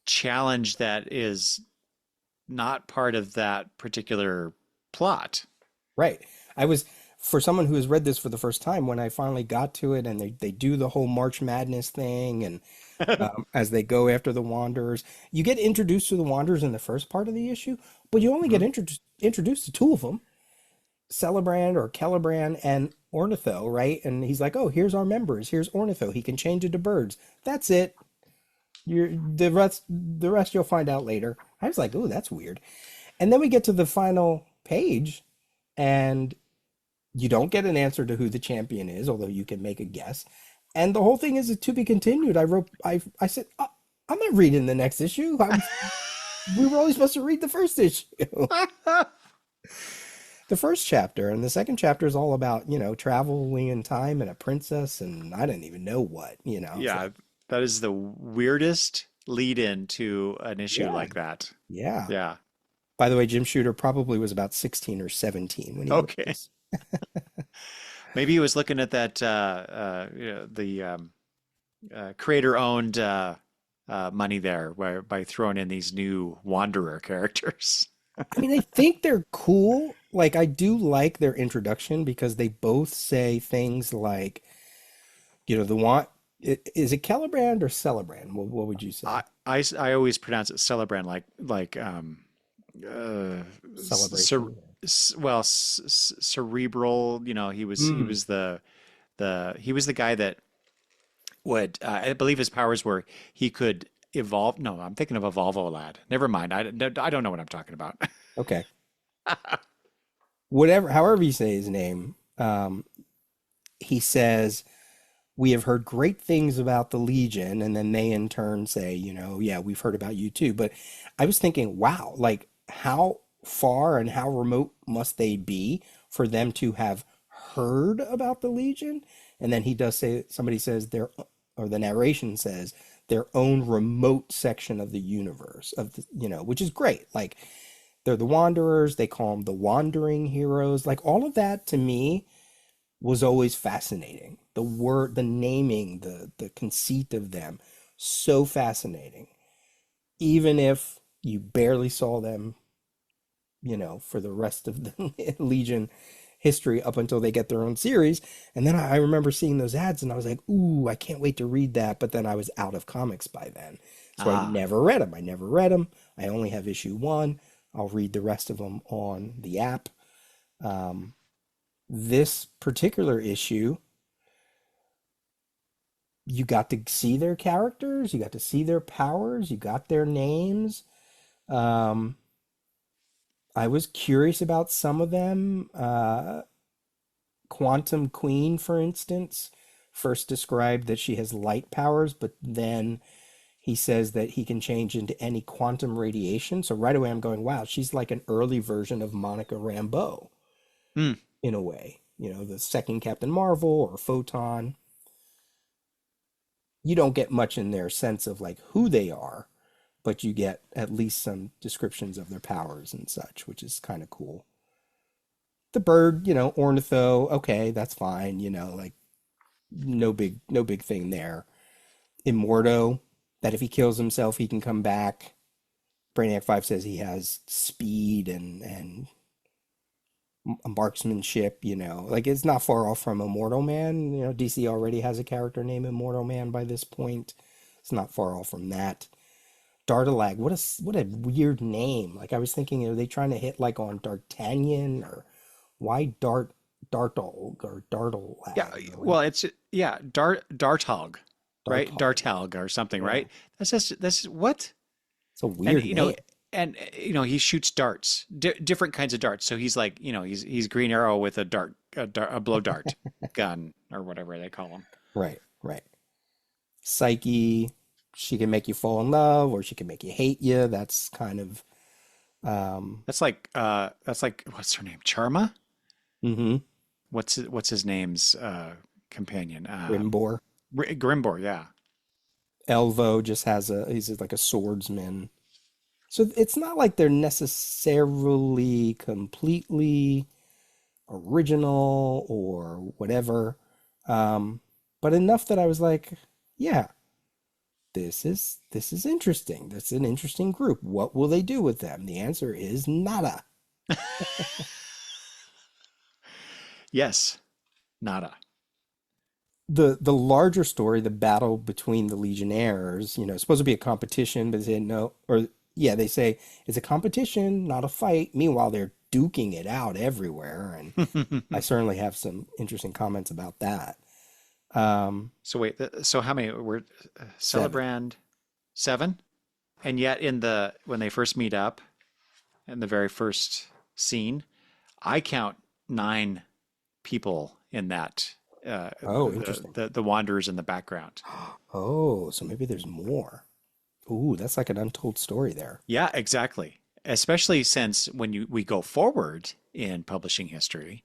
challenge that is not part of that particular plot. Right. I was, for someone who has read this for the first time, when I finally got to it, and they do the whole March Madness thing, and as they go after the Wanderers, you get introduced to the Wanderers in the first part of the issue, but you only get introduced to 2 of them. Celebrand or Celebrand and Ornitho, right? And he's like, "Oh, here's our members. Here's Ornitho. He can change into birds." That's it. The rest you'll find out later. I was like, "Oh, that's weird." And then we get to the final page, and you don't get an answer to who the champion is, although you can make a guess. And the whole thing is to be continued. I said, I'm not reading the next issue. We were only supposed to read the first issue. The first chapter, and the second chapter is all about, traveling in time and a princess, and I didn't even know what. Yeah, So, that is the weirdest lead in to an issue yeah, like that. yeah. Yeah. By the way, Jim Shooter probably was about 16 or 17 when he wrote Okay. this. Maybe he was looking at that the creator-owned money there, by throwing in these new Wanderer characters. I mean, I think they're cool. Like, I do like their introduction because they both say things like, the want. Is it Celebrand or Celebrand? What would you say? I always pronounce it Celebrand, like Celebration. well, cerebral. He Mm, was he was the guy that would, I believe his powers were he could evolve. No, I'm thinking of a Volvo lad. Never mind. I don't know what I'm talking about. okay. However you say his name, he says, "We have heard great things about the Legion," and then they in turn say, "Yeah, we've heard about you too." But I was thinking, wow, like, how far and how remote must they be for them to have heard about the Legion? And then he does say, somebody says or the narration says, their own remote section of the universe which is great. Like, they're the Wanderers, they call them the Wandering Heroes. Like, all of that to me was always fascinating. The naming, the conceit of them, so fascinating. Even if you barely saw them, for the rest of the Legion history up until they get their own series. And then I remember seeing those ads and I was like, ooh, I can't wait to read that. But then I was out of comics by then. So I Ah, never read them. I only have issue 1. I'll read the rest of them on the app. Um, this particular issue, you got to see their characters, you got to see their powers, you got their names. Um, I was curious about some of them. Quantum Queen, for instance, first described that she has light powers, but then he says that he can change into any quantum radiation. So right away I'm going, wow, she's like an early version of Monica Rambeau hmm. in a way. The second Captain Marvel or Photon. you don't get much in their sense of like who they are, but you get at least some descriptions of their powers and such, which is kind of cool. The bird, ornitho, okay, that's fine, like no big thing there. Immorto, that if he kills himself, he can come back. Brainiac 5 says he has speed and marksmanship, like it's not far off from Immortal Man. DC already has a character named Immortal Man by this point. It's not far off from that. Dartalag, what a weird name. Like I was thinking, are they trying to hit like on D'Artagnan or why Dartolg or Yeah, Dartalag? well, it's yeah, Dartog, right? Dartog. Dartalg or something, Yeah. right? That's what? It's a And weird name. he shoots darts, different kinds of darts. So he's like, he's Green Arrow with a blow dart gun or whatever they call them. Right, right. Psyche, she can make you fall in love or she can make you hate you. That's kind of um That's like what's her name? Charma? mm-hmm. What's his name's companion? Grimbor. Grimbor, yeah. Elvo just he's like a swordsman. So it's not like they're necessarily completely original or whatever. Um, but enough that I was like, yeah, this is interesting. That's an interesting group. What will they do with them? The answer is nada. Yes, nada. The larger story, the battle between the Legionnaires, it's supposed to be a competition, but they said no, or yeah, they say it's a competition, not a fight. Meanwhile, they're duking it out everywhere, and I certainly have some interesting comments about that. Um, So wait, so how many were 7. Celebrand 7? And yet in the when they first meet up in the very first scene, I count 9 people in that Oh, interesting. the wanderers in the background. Oh, so maybe there's more. Ooh, that's like an untold story there. Yeah, exactly. Especially since when we go forward in publishing history,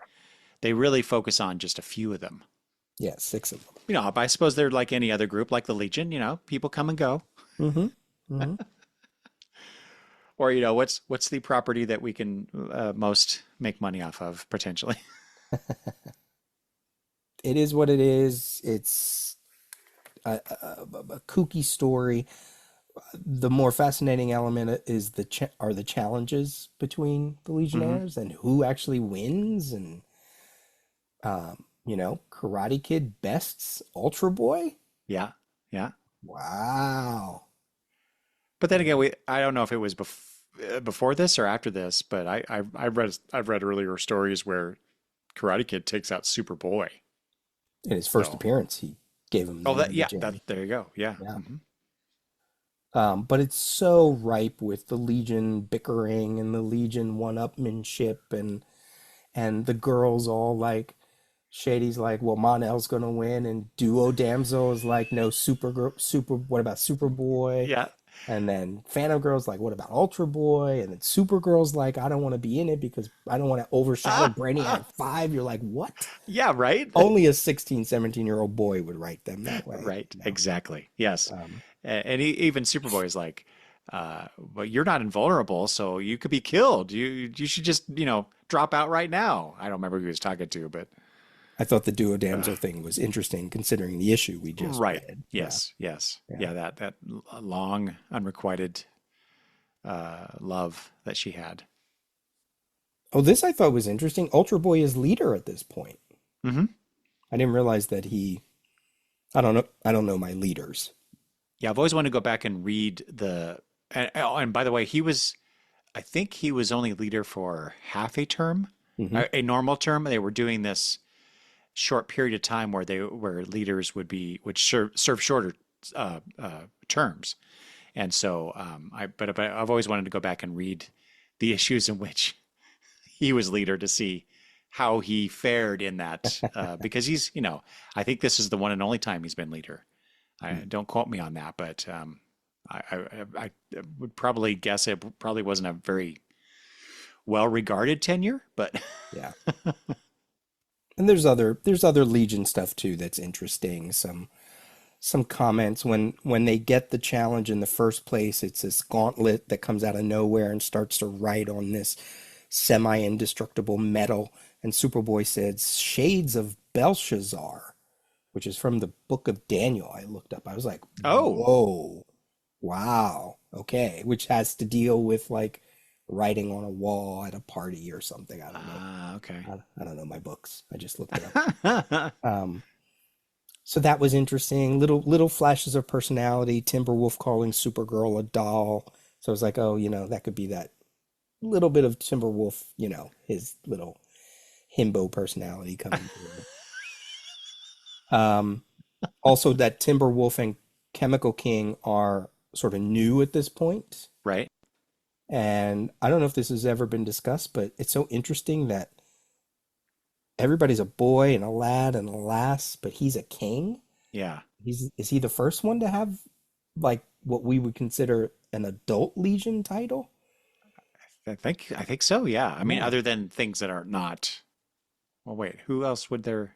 they really focus on just a few of them. Yeah, 6 of But I suppose they're like any other group, like the Legion. People come and go. them. Mm-hmm. Or what's the property that we can most make money off of potentially? It is what it is. It's a kooky story. The more fascinating element is are the challenges between the Hmm. Legionnaires and who actually wins. And Karate Kid bests Ultra Boy. Yeah, yeah. Wow. But then again, I don't know if it was before this or after this, but I've read earlier stories where Karate Kid takes out Superboy. In his first So appearance, he gave him the oh, name of the that Jimmy. there you go. Yeah. Yeah. Hmm. But it's so ripe with the Legion bickering and the Legion one-upmanship and the girls all like Shady's like, well, Monel's gonna win, and Duo Damsel is like, no, what about Superboy? Yeah. And then Phantom Girl's like, what about Ultra Boy? And then Supergirl's like, I don't want to be in it because I don't want to overshadow Brainiac 5. You're like, what? Yeah. Right. Only a 16, 17-year-old boy would write them that way. Right. Exactly. Yes. Um, And even Superboy is like, but you're not invulnerable, so you could be killed. You should just drop out right now. I don't remember who he was talking to, but I thought the Duo uh, Damsel thing was interesting considering the issue we just right. read. Yeah, Yes. Yes. yeah. Yeah. That long unrequited love that she had. Oh, this I thought was interesting. Ultra Boy is leader at this point. Hmm. I didn't realize that I don't know. I don't know my leaders. Yeah, I've always wanted to go back and read and by the way, I think he was only leader for half a term, Hmm. a normal term. They were doing this short period of time where leaders would serve shorter terms. And so, but I've always wanted to go back and read the issues in which he was leader to see how he fared in that, because I think this is the one and only time he's been leader. Don't quote me on that, but I would probably guess it probably wasn't a very well regarded tenure, but Yeah. And there's other Legion stuff too that's interesting. some comments when they get the challenge in the first place. It's this gauntlet that comes out of nowhere and starts to write on this semi-indestructible metal. And Superboy said, "Shades of Belshazzar," which is from the book of Daniel. I looked up. I was like, Oh, whoa, wow, okay. Which has to deal with like writing on a wall at a party or something. I don't know. okay. I don't know my books. I just looked it up. Um, so that was interesting. Little flashes of personality. Timberwolf calling Supergirl a doll. So I was like, oh, that could be that little bit of Timberwolf, his little himbo personality coming through. Um, Also that Timberwolf and Chemical King are sort of new at this point. Right. And I don't know if this has ever been discussed, but it's so interesting that everybody's a boy and a lad and a lass, but he's a king. Yeah. Is he the first one to have like what we would consider an adult Legion title? I think so. Yeah. I mean, Yeah. other than things that are not. Well, wait. Who else would there?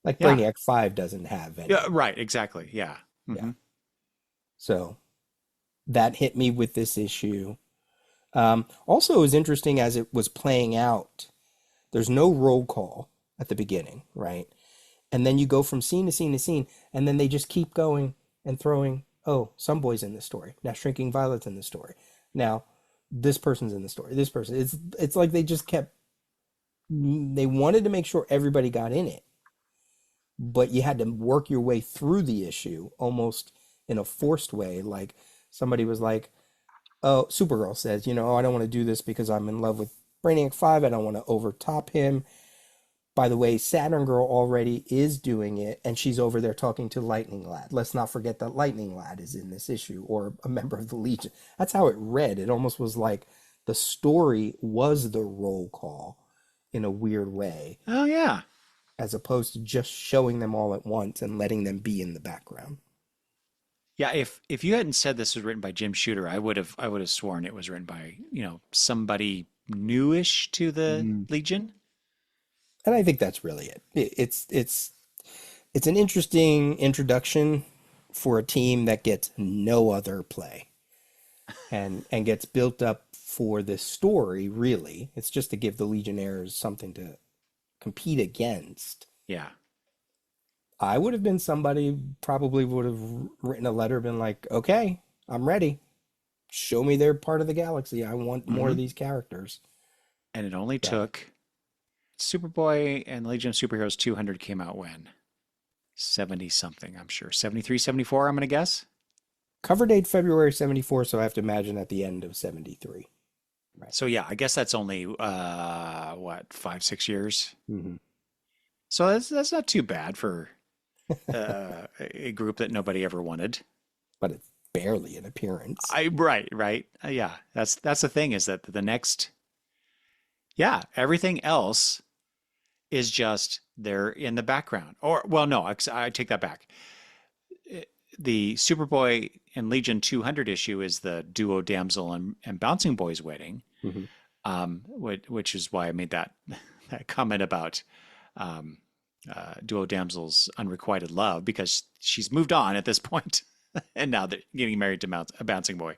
Like Yeah. Brainiac 5 doesn't have Yeah. any. Right. Exactly. Yeah. Yeah. Hmm. So that hit me with this issue. Also, it was interesting as it was playing out. There's no roll call at the beginning, right? And then you go from scene to scene to scene, and then they just keep going and throwing, oh, some boy's in this story. Now Shrinking Violet's in the story. Now this person's in the story. This person. It's like they just kept they wanted to make sure everybody got in it, but you had to work your way through the issue almost in a forced way. Like somebody was like, oh, Supergirl says, oh, I don't want to do this because I'm in love with Brainiac 5. I don't want to overtop him. By the way, Saturn Girl already is doing it, and she's over there talking to Lightning Lad. Let's not forget that Lightning Lad is in this issue, or a member of the Legion. That's how it read. It almost was like the story was the roll call in a weird way, Oh, yeah. as opposed to just showing them all at once and letting them be in the background. Yeah. If you hadn't said this was written by Jim Shooter, I would have sworn it was written by somebody newish to the Mm. Legion. And I think that's really it. It's an interesting introduction for a team that gets no other play and gets built up for this story, really. It's just to give the Legionnaires something to compete against. Yeah. I would have been somebody probably would have written a letter, been like, okay, I'm ready. Show me their part of the galaxy. I want more Hmm. of these characters. And it only So took Superboy and Legion of Superheroes 200 came out when? 70 something, I'm sure. 73, 74, I'm going to guess. cover date February 74, so I have to imagine at the end of 73. Right. So yeah, I guess that's only what, 5, 6 years. Hmm. So that's not too bad for a group that nobody ever wanted. But it's barely an appearance. Right. Yeah, that's the thing is that the next, yeah, everything else is just they're in the background. Or well, no, I take that back. The Superboy and Legion 200 issue is the duo damsel and bouncing boys wedding, Hmm. which is why I made that that comment about um, duo damsel's unrequited love because she's moved on at this point, and now they're getting married to a bouncing boy,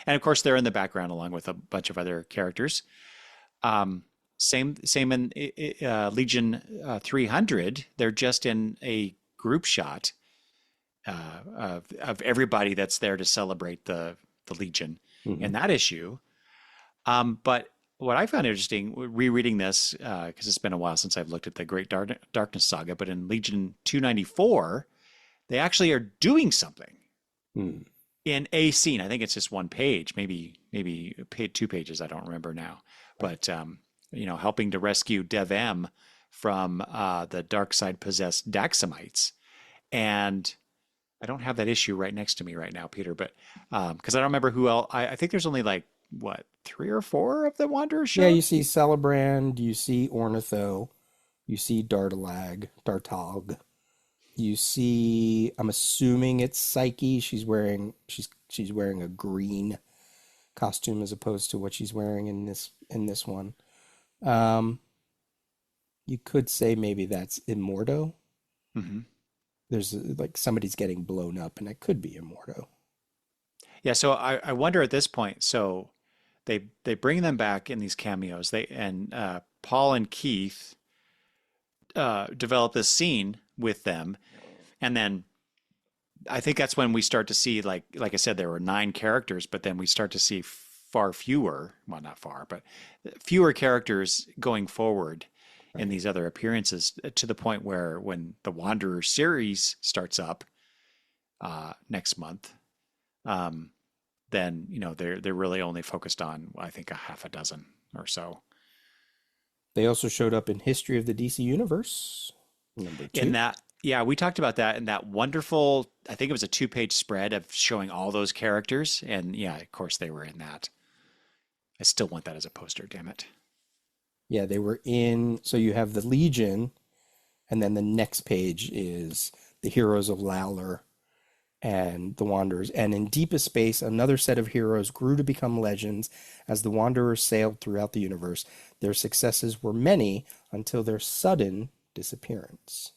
and of course they're in the background along with a bunch of other characters. Um, same in Legion 300. They're just in a group shot of everybody that's there to celebrate the Legion Hmm. in that issue. But what I found interesting rereading this because it's been a while since I've looked at the Great Darkness saga, but in Legion 294, they actually are doing something Hmm. in a scene. I think it's just one page, maybe 2 pages. I don't remember now, Right. but helping to rescue Dev M from the dark side possessed Daxamites. And I don't have that issue right next to me right now, Peter, but because I don't remember who else. I think there's only like what 3 or 4 of the Wanderers Yeah, show you up. see Celebrand, you see Ornitho, you see Dartalg. You see, I'm assuming it's Psyche. She's wearing a green costume as opposed to what she's wearing in this one. Um, you could say maybe that's Immorto. Hmm. There's like somebody's getting blown up, and it could be Immorto. Yeah, so I wonder at this point. So they bring them back in these cameos. They and Paul and Keith develop this scene with them, and then I think that's when we start to see like I said, there were 9 characters, but then we start to see far fewer, well, not far, but fewer characters going forward in Right. these other appearances to the point where when the Wanderer series starts up next month, um, then they're really only focused on I think a half a dozen or so. They also showed up in History of the DC Universe, number In 2. that, yeah, we talked about that in that wonderful, I think it was a 2-page spread of showing all those characters, and yeah, of course they were in that. I still want that as a poster, damn it. Yeah, they were in. So you have the Legion, and then the next page is the heroes of Lawler and the Wanderers. And in deepest space, another set of heroes grew to become legends as the Wanderers sailed throughout the universe. Their successes were many until their sudden disappearance.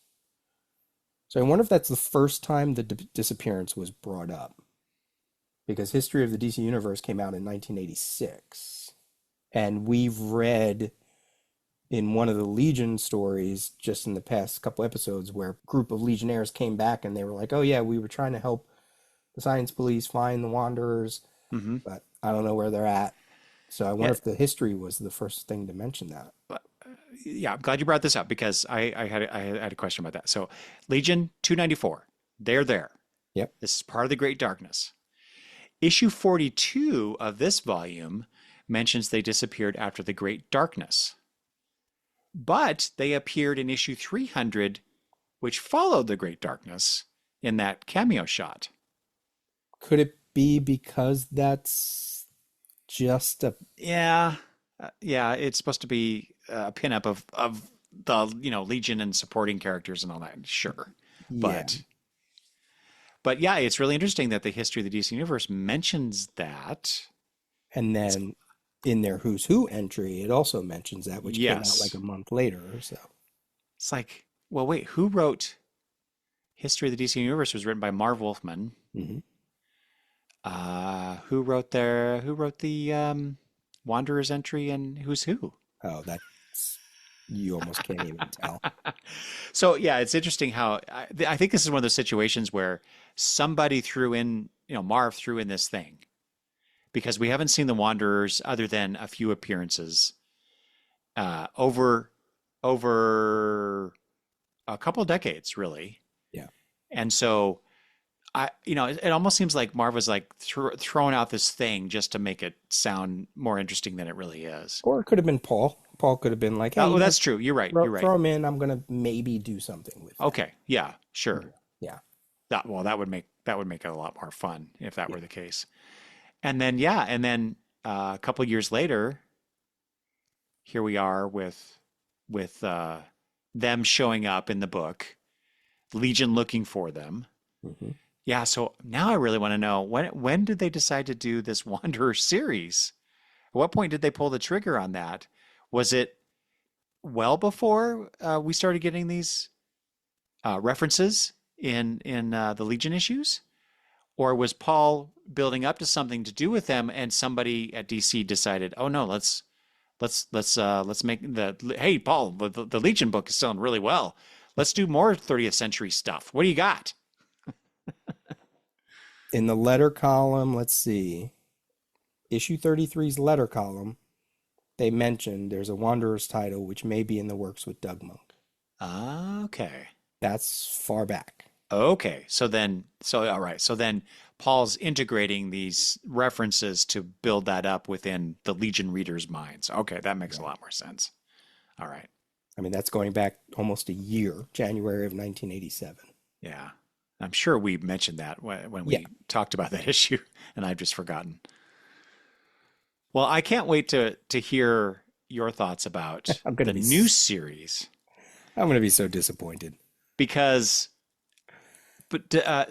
So I wonder if that's the first time the disappearance was brought up, because History of the DC Universe came out in 1986. And we've read in one of the Legion stories just in the past couple episodes where a group of Legionnaires came back and they were like, oh, yeah, we were trying to help the Science Police find the Wanderers, Hmm. but I don't know where they're at. So I wonder Yeah, if the history was the first thing to mention that. but, yeah. I'm glad you brought this up because I had a question about that. So, Legion 294, they're there. Yep. This is part of the Great Darkness. Issue 42 of this volume mentions they disappeared after the Great Darkness, but they appeared in issue 300, which followed the Great Darkness in that cameo shot. Could it be because that's just a, Yeah, yeah, it's supposed to be a pinup of the Legion and supporting characters and all that. Sure, yeah. but yeah, it's really interesting that the history of the DC universe mentions that. And It's then in their Who's Who entry, it also mentions that, which came out like yes, a month later or so. it's like, well, wait, who wrote History of the DC Universe? Was written by Marv Wolfman. Hmm. Who wrote the Wanderer's entry and Who's Who? Oh, that's, you almost can't even tell. So yeah, it's interesting how I think this is one of those situations where somebody threw in, Marv threw in this thing because we haven't seen the Wanderers other than a few appearances over a couple of decades, really. Yeah. And so it almost seems like Marv was like throwing out this thing just to make it sound more interesting than it really is. Or it could have been Paul. Paul could have been like, hey, Oh, that's true. You're right. You're right. throw him in. I'm going to maybe do something with that. Okay. Yeah, sure. Yeah. That would make it a lot more fun if that Yeah. were the case. And then yeah, and then a couple years later, here we are with them showing up in the book, Legion looking for them. Hmm. Yeah, so now I really want to know when did they decide to do this Wanderer series? At what point did they pull the trigger on that? Was it well before we started getting these references in the Legion issues, or was Paul building up to something to do with them, and somebody at DC decided, oh no, let's make hey Paul, the Legion book is selling really well. Let's do more 30th century stuff. What do you got? In the letter column, let's see, issue 33's letter column, they mentioned there's a Wanderer's title, which may be in the works with Doug Monk. Okay. That's far back. Okay. All right. So then Paul's integrating these references to build that up within the Legion readers' minds. Okay, that makes a Right. lot more sense. All right. I mean, that's going back almost a year, January of 1987. Yeah. I'm sure we mentioned that when Yeah. we talked about that issue, and I've just forgotten. Well, I can't wait to hear your thoughts about I'm going to the be new series I'm going to be so disappointed. because,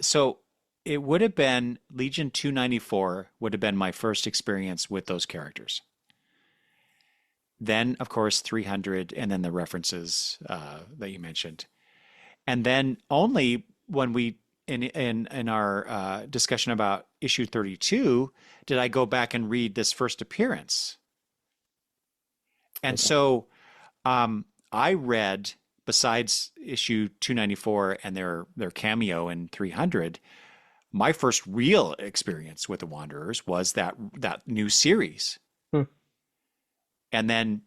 so it would have been Legion 294 would have been my first experience with those characters. Then, of course, 300, and then the references that you mentioned. And then only when we in our discussion about issue 32, did I go back and read this first appearance? And Okay. so I read, besides issue 294 and their cameo in 300, my first real experience with the Wanderers was that new series. Hmm. And then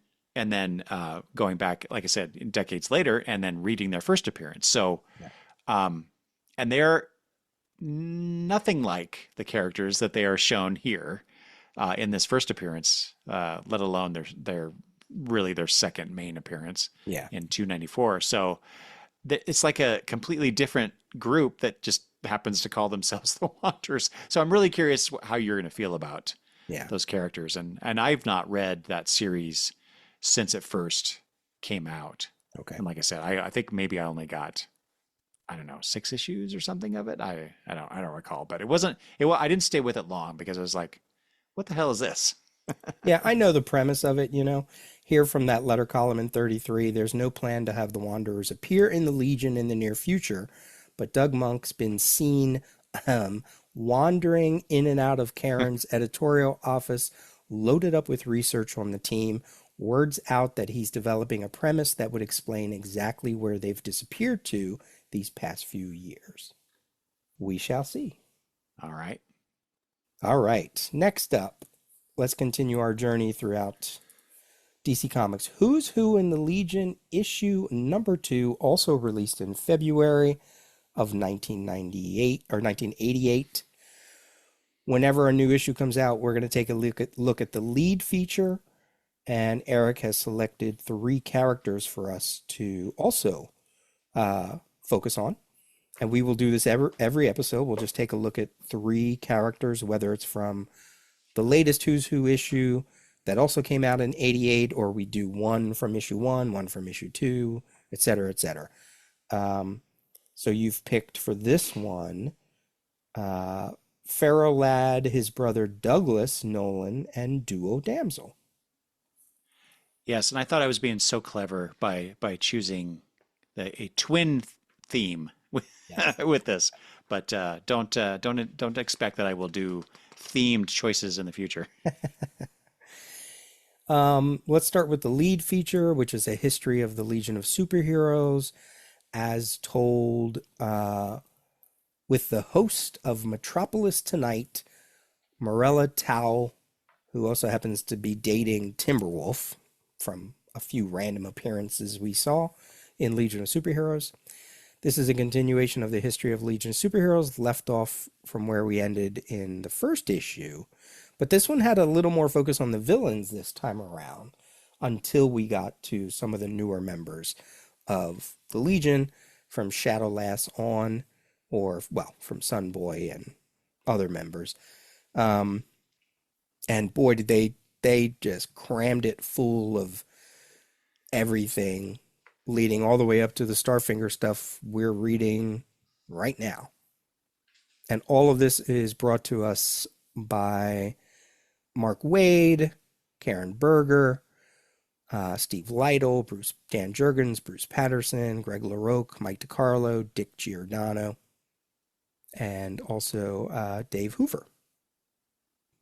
going back, like I said, decades later, and then reading their first appearance. So, Yeah. um, and they're nothing like the characters that they are shown here in this first appearance, let alone their really their second main appearance Yeah. in 294. So it's like a completely different group that just happens to call themselves the Wanderers. So I'm really curious how you're going to feel about Yeah. those characters. And I've not read that series since it first came out. Okay. And like I said, I think maybe I only got, I don't know, 6 issues or something of it. I don't recall, but I didn't stay with it long because I was like, what the hell is this? Yeah, I know the premise of it, you know. Here from that letter column in 33, there's no plan to have the Wanderers appear in the Legion in the near future, but Doug Monk's been seen wandering in and out of Karen's editorial office, loaded up with research on the team. Words out that he's developing a premise that would explain exactly where they've disappeared to these past few years. We shall see. All right. All right, next up, let's continue our journey throughout DC Comics. Who's Who in the Legion, issue number 2, also released in February of 1998 or 1988. Whenever a new issue comes out, we're going to take a look at the lead feature, and Eric has selected 3 characters for us to also focus on. And we will do this every episode. We'll just take a look at 3 characters, whether it's from the latest Who's Who issue that also came out in 88, or we do one from issue 1, one from issue 2, etc., etc. So you've picked for this one Pharaoh Lad, his brother Douglas Nolan, and Duo Damsel. Yes, and I thought I was being so clever by choosing a twin theme with Yes. with this, but don't expect that I will do themed choices in the future. Let's start with the lead feature, which is a history of the Legion of Superheroes, as told with the host of Metropolis Tonight, Morella Tau, who also happens to be dating Timberwolf from a few random appearances we saw in Legion of Superheroes. This is a continuation of the history of Legion of Superheroes, left off from where we ended in the first issue. But this one had a little more focus on the villains this time around until we got to some of the newer members of the Legion from Shadowlass on, or, well, from Sunboy and other members. And boy, did they just crammed it full of everything leading all the way up to the Starfinger stuff we're reading right now. And all of this is brought to us by Mark Waid, Karen Berger, Steve Lytle, Dan Jurgens, Bruce Patterson, Greg LaRocque, Mike DiCarlo, Dick Giordano, and also Dave Hoover.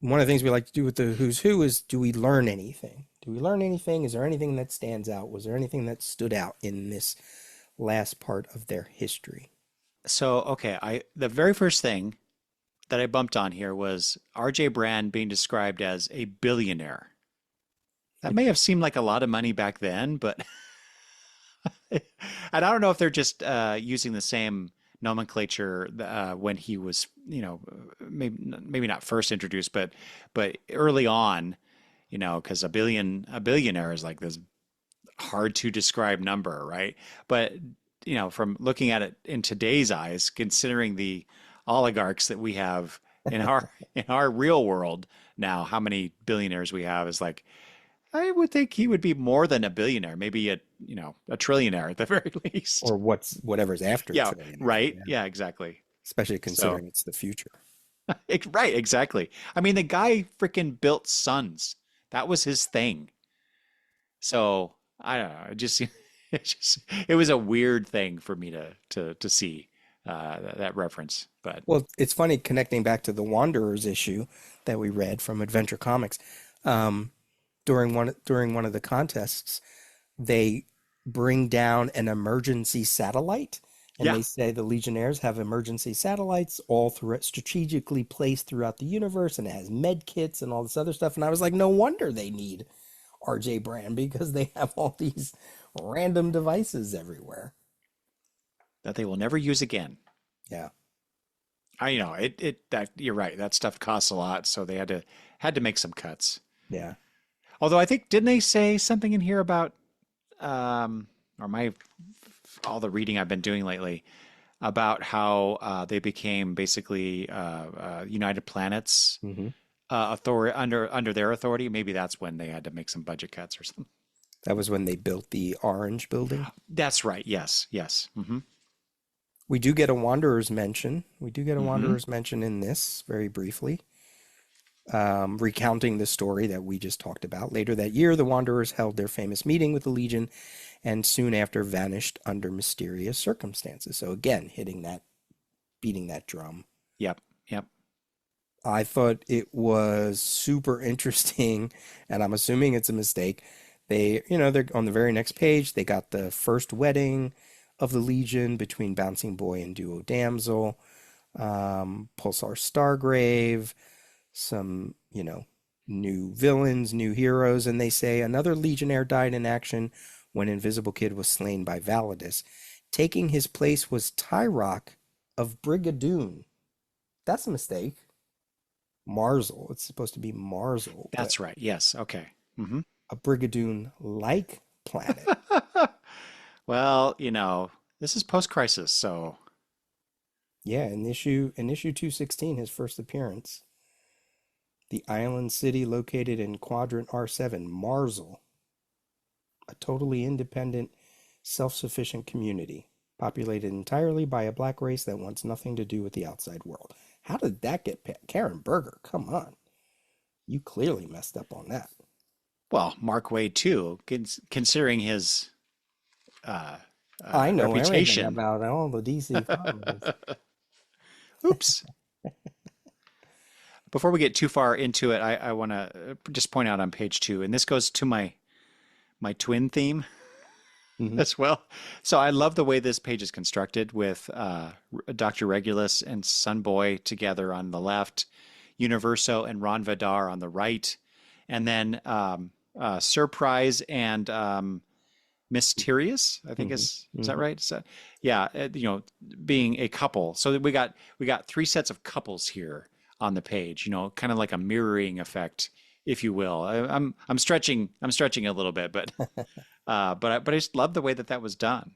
One of the things we like to do with the Who's Who is, do we learn anything? Do we learn anything? Is there anything that stands out? Was there anything that stood out in this last part of their history? So, okay, the very first thing that I bumped on here was R.J. Brand being described as a billionaire. That may have seemed like a lot of money back then, but and I don't know if they're just using the same nomenclature when he was, maybe not first introduced, but early on, because a billionaire is like this hard to describe number, right? But from looking at it in today's eyes, considering the oligarchs that we have in our real world now, how many billionaires we have is like, I would think he would be more than a billionaire, maybe a trillionaire at the very least. Or whatever's after Yeah, trillionaire. right. Yeah. Yeah, exactly. Especially So, considering it's the future. right, exactly. I mean, the guy freaking built suns. That was his thing. So I don't know. It just, it was a weird thing for me to see that reference. But Well, it's funny connecting back to the Wanderers issue that we read from Adventure Comics. Um, during one of the contests, they bring down an emergency satellite, and yeah, they say the Legionnaires have emergency satellites all through strategically placed throughout the universe, and it has med kits and all this other stuff. And I was like, no wonder they need RJ Brand because they have all these random devices everywhere. that they will never use again. Yeah. I you know it that you're right. That stuff costs a lot, so they had to make some cuts. Yeah. Although I think didn't they say something in here about or my all the reading I've been doing lately about how they became basically United Planets Hmm. authority under their authority. Maybe that's when they had to make some budget cuts or something. That was when they built the Orange building. That's right. Yes. Yes. We do get a Wanderers mention. We do get a Hmm. Wanderers mention in this very briefly, recounting the story that we just talked about. Later that year, the Wanderers held their famous meeting with the Legion and soon after vanished under mysterious circumstances. So again, beating that drum. Yep. Yep. I thought it was super interesting, and I'm assuming it's a mistake. They're on the very next page. They got the first wedding of the Legion between Bouncing Boy and Duo Damsel, Pulsar Stargrave, some, new villains, new heroes, and they say another Legionnaire died in action when Invisible Kid was slain by Validus. Taking his place was Tyrock of Brigadoon. That's a mistake. Marzel. It's supposed to be Marzel, but That's right. Yes. Okay. a Brigadoon-like planet. Well, this is post-crisis, so Yeah, in issue 216, his first appearance. The island city located in Quadrant R7, Marzel, a totally independent, self-sufficient community, populated entirely by a black race that wants nothing to do with the outside world. How did that get Karen Berger? Come on. You clearly messed up on that. well, Mark Waid too, considering his I know everything reputation. about all the DC comics. Oops. Before we get too far into it, I want to just point out on page 2, and this goes to my twin theme Hmm. as well. So I love the way this page is constructed with Dr. Regulus and Sunboy together on the left, Universo and Ron Vidar on the right, and then Surprise and Mysterious, I think Hmm. is that Hmm. right? So, yeah, being a couple. So we got 3 sets of couples here on the page. Kind of like a mirroring effect, if you will. I'm stretching a little bit, but but I just love the way that was done.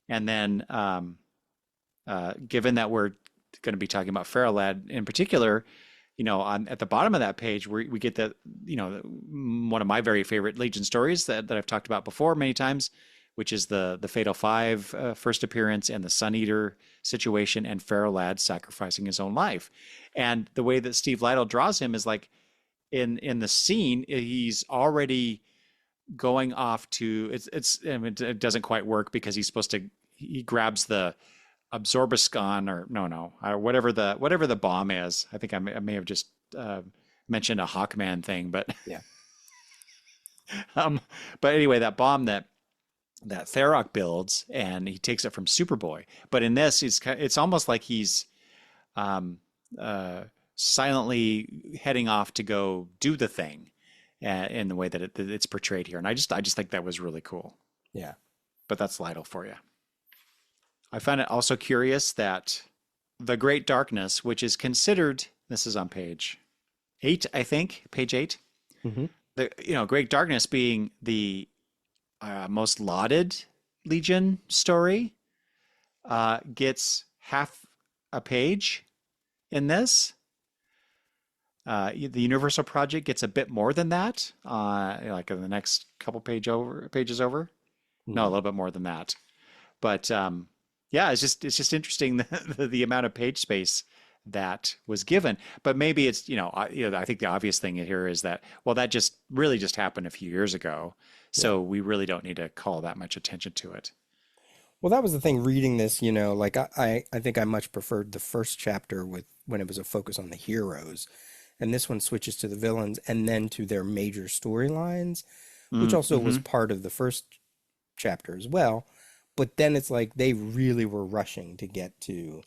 And then given that we're going to be talking about Farrelad in particular, at the bottom of that page, we get that, one of my very favorite Legion stories that I've talked about before many times, which is the Fatal Five first appearance and the Sun Eater situation and Farrelad sacrificing his own life. And the way that Steve Lytle draws him is like in the scene, he's already going off to I mean, it doesn't quite work because he grabs the absorbiscon or no whatever the bomb is. I think I may have just mentioned a Hawkman thing, but Yeah. um, but anyway, that bomb that Tharok builds and he takes it from Superboy. But in this, it's almost like he's um, silently heading off to go do the thing in the way that it's portrayed here. And I just think that was really cool. Yeah. But that's Lytle for you. I find it also curious that the Great Darkness, which is considered, this is on page 8, I think, page 8. Hmm. The Great Darkness being the most lauded Legion story, gets half a page in this. The Universal Project gets a bit more than that, like in the next couple pages over. No, a Hmm. little bit more than that. But yeah, it's just interesting the amount of page space that was given. But maybe it's I think the obvious thing here is that that just really just happened a few years ago, Yeah. so we really don't need to call that much attention to it. Well, that was the thing reading this, like I think I much preferred the first chapter with when it was a focus on the heroes. And this one switches to the villains and then to their major storylines, which also was Mm-hmm. part of the first chapter as well. But then it's like they really were rushing to get to,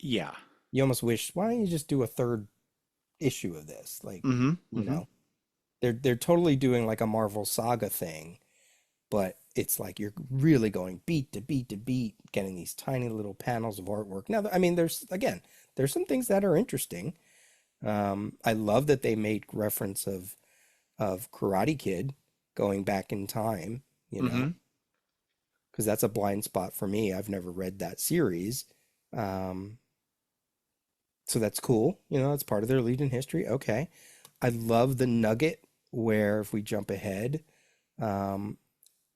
Yeah. you almost wish, why don't you just do a third issue of this? Like, Mm-hmm. you Mm-hmm. know, they're totally doing like a Marvel Saga thing, but it's like you're really going beat to beat to beat, getting these tiny little panels of artwork. Now, I mean, there's some things that are interesting. I love that they made reference of Karate Kid going back in time, Mm-hmm. because that's a blind spot for me. I've never read that series. Um, so that's cool. That's part of their Legion history. Okay. I love the nugget where if we jump ahead um,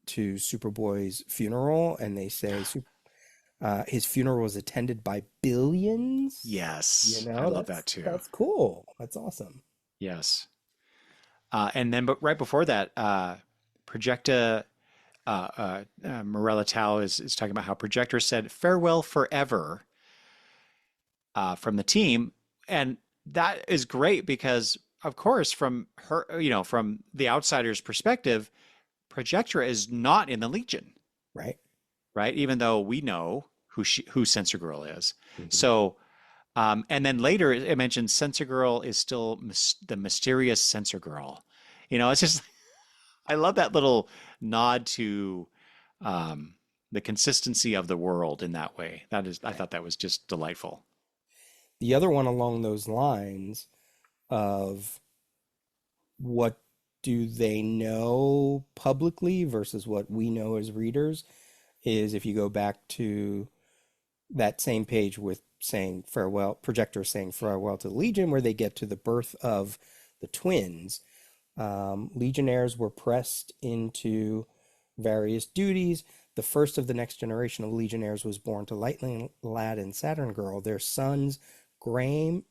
to Superboy's funeral and they say his funeral was attended by billions. Yes. I love that too. That's cool. That's awesome. Yes. And then, but right before that, Projecta Morella Tau is talking about how Projector said farewell forever from the team. And that is great because, of course, from her, from the outsider's perspective, Projectra is not in the Legion, Right. right? Even though we know who Sensor Girl is. Hmm. So, and then later it mentions Sensor Girl is still the mysterious Sensor Girl. It's just I love that little nod to um, the consistency of the world in that way. I Right. thought that was just delightful. The other one along those lines of what do they know publicly versus what we know as readers is if you go back to that same page with saying farewell, Projector saying farewell to the Legion, where they get to the birth of the twins. Legionnaires were pressed into various duties. The first of the next generation of Legionnaires was born to Lightning Lad and Saturn Girl. Their sons, Graham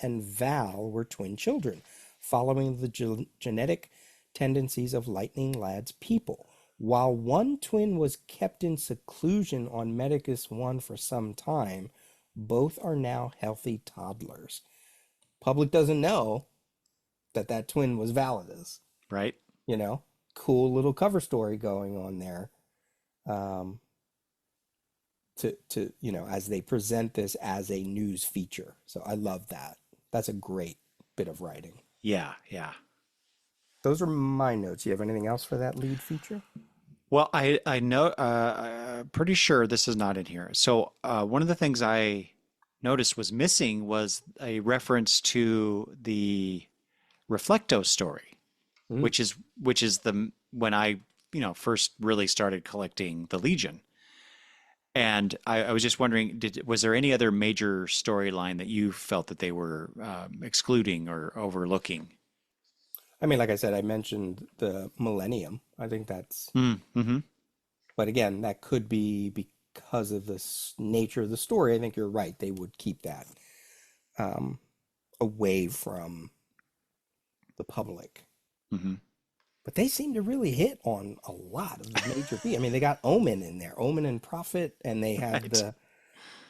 and Val, were twin children, following the genetic tendencies of Lightning Lad's people. While one twin was kept in seclusion on Medicus 1 for some time, both are now healthy toddlers. Public doesn't know that twin was Validus. Right? You know, cool little cover story going on there. Um, to as they present this as a news feature. So I love that. That's a great bit of writing. Yeah, yeah. Those are my notes. You have anything else for that lead feature? Well, I know pretty sure this is not in here. So one of the things I noticed was missing was a reference to the Reflecto story, Mm. which is the when I first really started collecting the Legion. And I was just wondering, was there any other major storyline that you felt that they were excluding or overlooking? I mean, like I said, I mentioned the Millennium. I think that's, Mm-hmm. but again, that could be because of the nature of the story. I think you're right. They would keep that um, away from the public. Mm-hmm. But they seem to really hit on a lot of the major I mean, they got Omen in there, Omen and Prophet, and they have Right.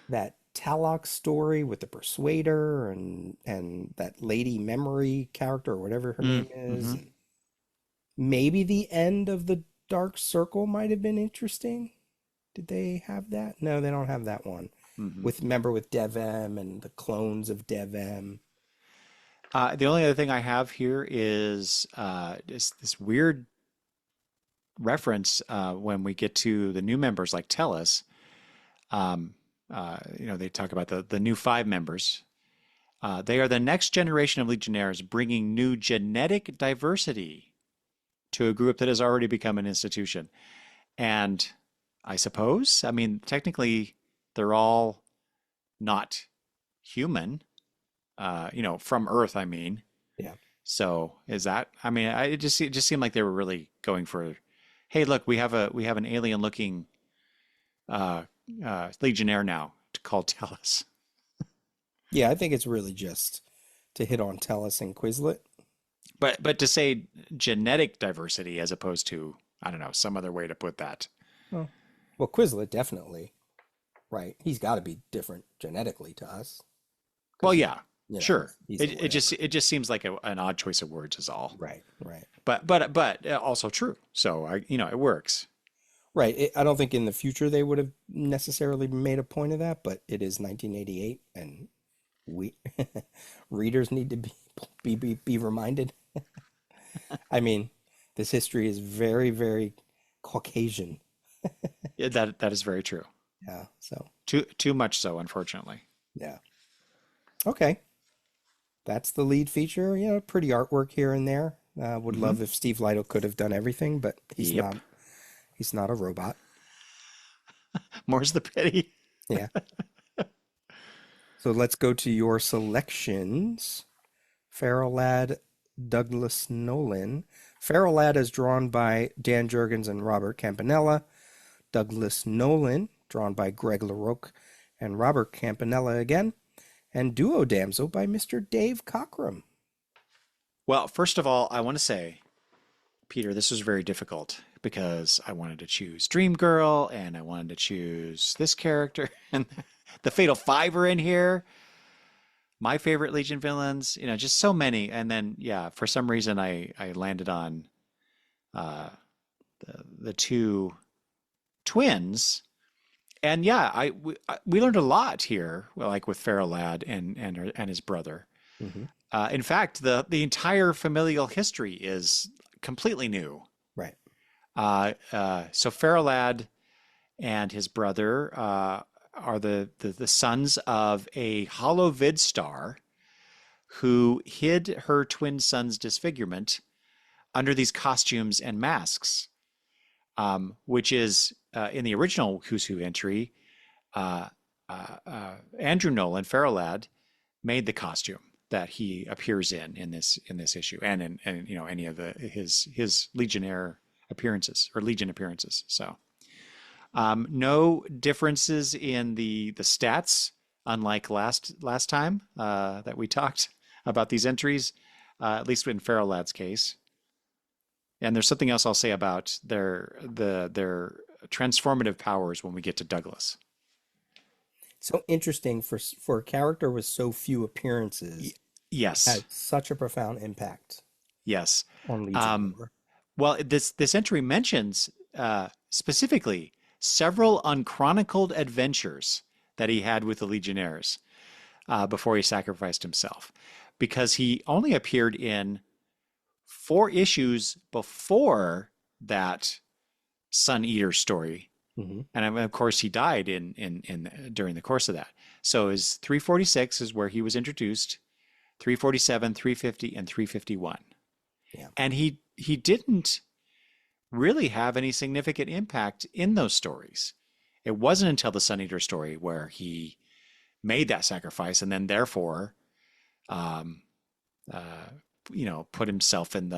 that Talok story with the Persuader and that Lady Memory character or whatever her name is. Mm-hmm. And maybe the end of the Dark Circle might have been interesting. Did they have that? No, they don't have that one. Mm-hmm. With Dev-Em and the clones of Dev-Em. The only other thing I have here is this weird reference when we get to the new members like Tellus. Um, they talk about the new five members. They are the next generation of Legionnaires, bringing new genetic diversity to a group that has already become an institution. And I suppose, I mean, technically, they're all not human, from Earth, I mean. Yeah. So is that, I mean, it just seemed like they were really going for, hey, look, we have an alien looking uh, Legionnaire now called Tellus. Yeah, I think it's really just to hit on Tellus and Quizlet. But to say genetic diversity as opposed to, I don't know, some other way to put that. Oh. Well, Quizlet definitely, right? He's got to be different genetically to us Well, because yeah, he's, sure. he's a It just whatever. it just seems like an odd choice of words is all. Right, right, But also true. So it works. right. I don't think in the future they would have necessarily made a point of that, but it is 1988, and we readers need to be reminded. I mean, this history is very, very Caucasian. Yeah, that is very true. Yeah. So, Too much so, unfortunately. yeah. Okay. That's the lead feature. Pretty artwork here and there. Would Hmm. love if Steve Lytle could have done everything, but he's Yep. not. He's not a robot. More's the pity. Yeah. So let's go to your selections. Feral Lad, Douglas Nolan. Feral Lad is drawn by Dan Jurgens and Robert Campanella. Douglas Nolan, drawn by Greg LaRocque and Robert Campanella again. And Duo Damsel by Mr. Dave Cockrum. Well, first of all, I want to say, Peter, this was very difficult because I wanted to choose Dream Girl and I wanted to choose this character and the Fatal Five are in here. My favorite Legion villains, just so many. And then, yeah, for some reason, I landed on uh, the two twins. And yeah, we learned a lot here, like with Feral Lad and his brother. Mm-hmm. In fact, the entire familial history is completely new. Right. So Feral Lad and his brother are the sons of a hollow vid star who hid her twin son's disfigurement under these costumes and masks, which is in the original Who's Who entry. Andrew Nolan, Feral Lad, made the costume that he appears in this issue, and in any of his Legionnaire appearances or Legion appearances. So no differences in the stats, unlike last time that we talked about these entries, at least in Feral Lad's case. And there's something else I'll say about their transformative powers when we get to Douglas. So interesting for a character with so few appearances, Yes, had such a profound impact yes. on Legion Um, lore. well, this entry mentions specifically several unchronicled adventures that he had with the Legionnaires before he sacrificed himself, because he only appeared in 4 issues before that Sun Eater story. Mm-hmm. And of course, he died in during the course of that. So his 346 is where he was introduced, 347, 350, and 351. Yeah. And he didn't really have any significant impact in those stories. It wasn't until the Sun Eater story where he made that sacrifice and then therefore, um, put himself in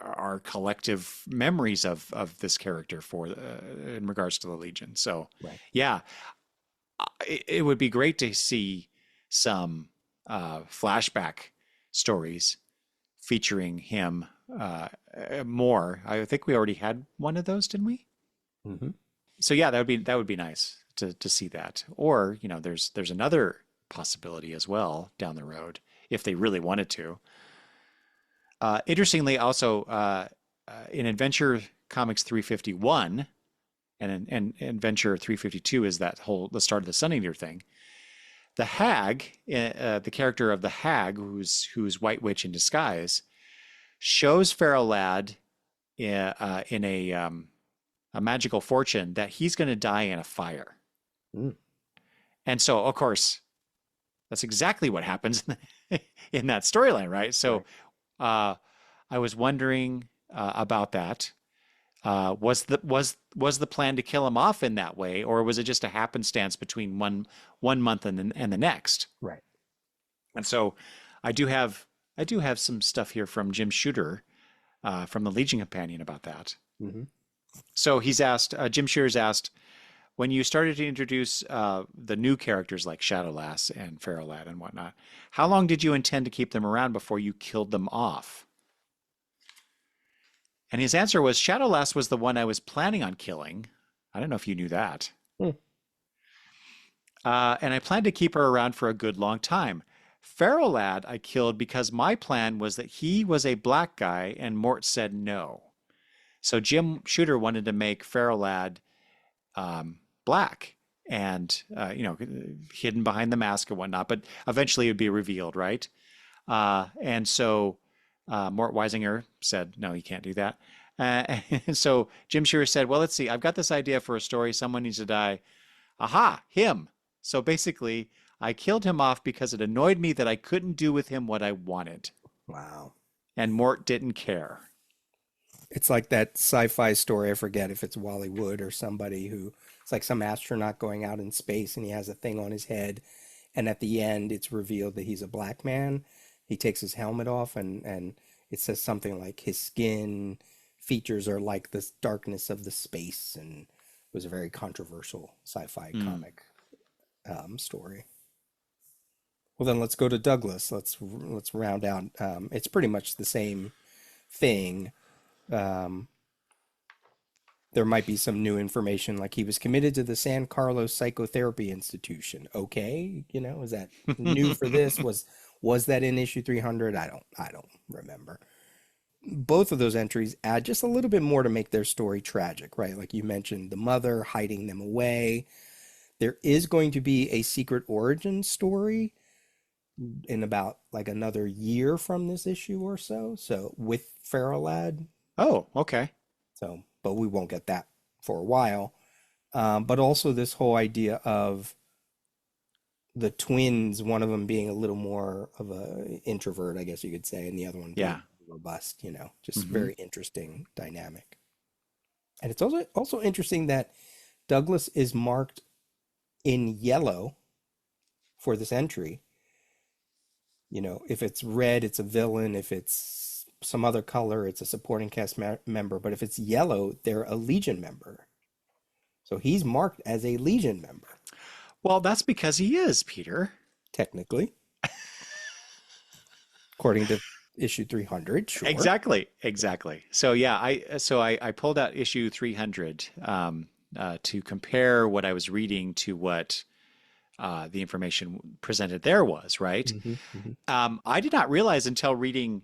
our collective memories of this character in regards to the Legion. So, Right. yeah, it would be great to see some flashback stories featuring him more. I think we already had one of those, didn't we? Mm-hmm. So yeah, that would be nice to see that. Or there's another possibility as well down the road if they really wanted to. Interestingly, also in Adventure Comics 351 and Adventure 352 is the start of the Sun Eater thing. The Hag, the character of the Hag, who's White Witch in disguise, shows Feral Lad in a magical fortune that he's going to die in a fire. Mm. And so, of course, that's exactly what happens in that storyline, right? So, right. I was wondering about that. Was the plan to kill him off in that way, or was it just a happenstance between one month and the next? Right. And so, I do have some stuff here from Jim Shooter from the Legion Companion about that. Mm-hmm. So Jim Shooter's asked, when you started to introduce the new characters like Shadowlass and Feral Lad and whatnot, how long did you intend to keep them around before you killed them off? And his answer was, Shadowlass was the one I was planning on killing, I don't know if you knew that. Hmm. And I planned to keep her around for a good long time. Pharaoh Lad I killed because my plan was that he was a black guy and Mort said no. So Jim Shooter wanted to make Pharaoh Lad black and, hidden behind the mask and whatnot, but eventually it would be revealed, right? And so Mort Weisinger said, no, you can't do that. And so Jim Shooter said, well, let's see, I've got this idea for a story. Someone needs to die. Aha, him. So basically, I killed him off because it annoyed me that I couldn't do with him what I wanted. Wow. And Mort didn't care. It's like that sci-fi story. I forget if it's Wally Wood or somebody who it's like some astronaut going out in space and he has a thing on his head. And at the end, it's revealed that he's a black man. He takes his helmet off and it says something like his skin features are like the darkness of the space. And it was a very controversial sci-fi Mm. comic story. Well, then let's go to Douglas. Let's round out. It's pretty much the same thing. Um, there might be some new information, like he was committed to the San Carlos Psychotherapy Institution. Okay, is that new for this? Was that in issue 300? I don't remember. Both of those entries add just a little bit more to make their story tragic, right? Like you mentioned, the mother hiding them away. There is going to be a secret origin story in about like another year from this issue or so. So with Farrelad. Oh, okay. So, but we won't get that for a while. But also this whole idea of the twins, one of them being a little more of a introvert, I guess you could say, and the other one being Yeah. robust, just Hmm. very interesting dynamic. And it's also interesting that Douglas is marked in yellow for this entry. If it's red, it's a villain. If it's some other color, it's a supporting cast member. But if it's yellow, they're a Legion member. So he's marked as a Legion member, Well, that's because he is, Peter. technically, according to issue 300. Sure. Exactly, exactly. So yeah, I pulled out issue 300 to compare what I was reading to what the information presented there was, right? Hmm. Hmm. I did not realize until reading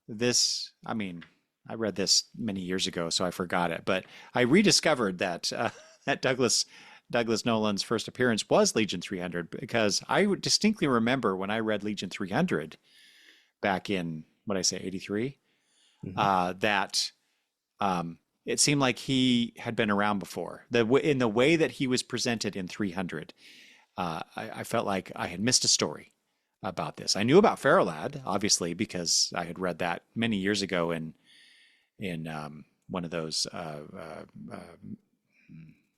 this. I mean, I read this many years ago, so I forgot it. But I rediscovered that that Douglas Nolan's first appearance was Legion 300 because I distinctly remember when I read Legion 300 back in what I say 83 Hmm. that it seemed like he had been around before. In the way that he was presented in 300, I felt like I had missed a story about this. I knew about Farrelad, obviously, because I had read that many years ago in one of those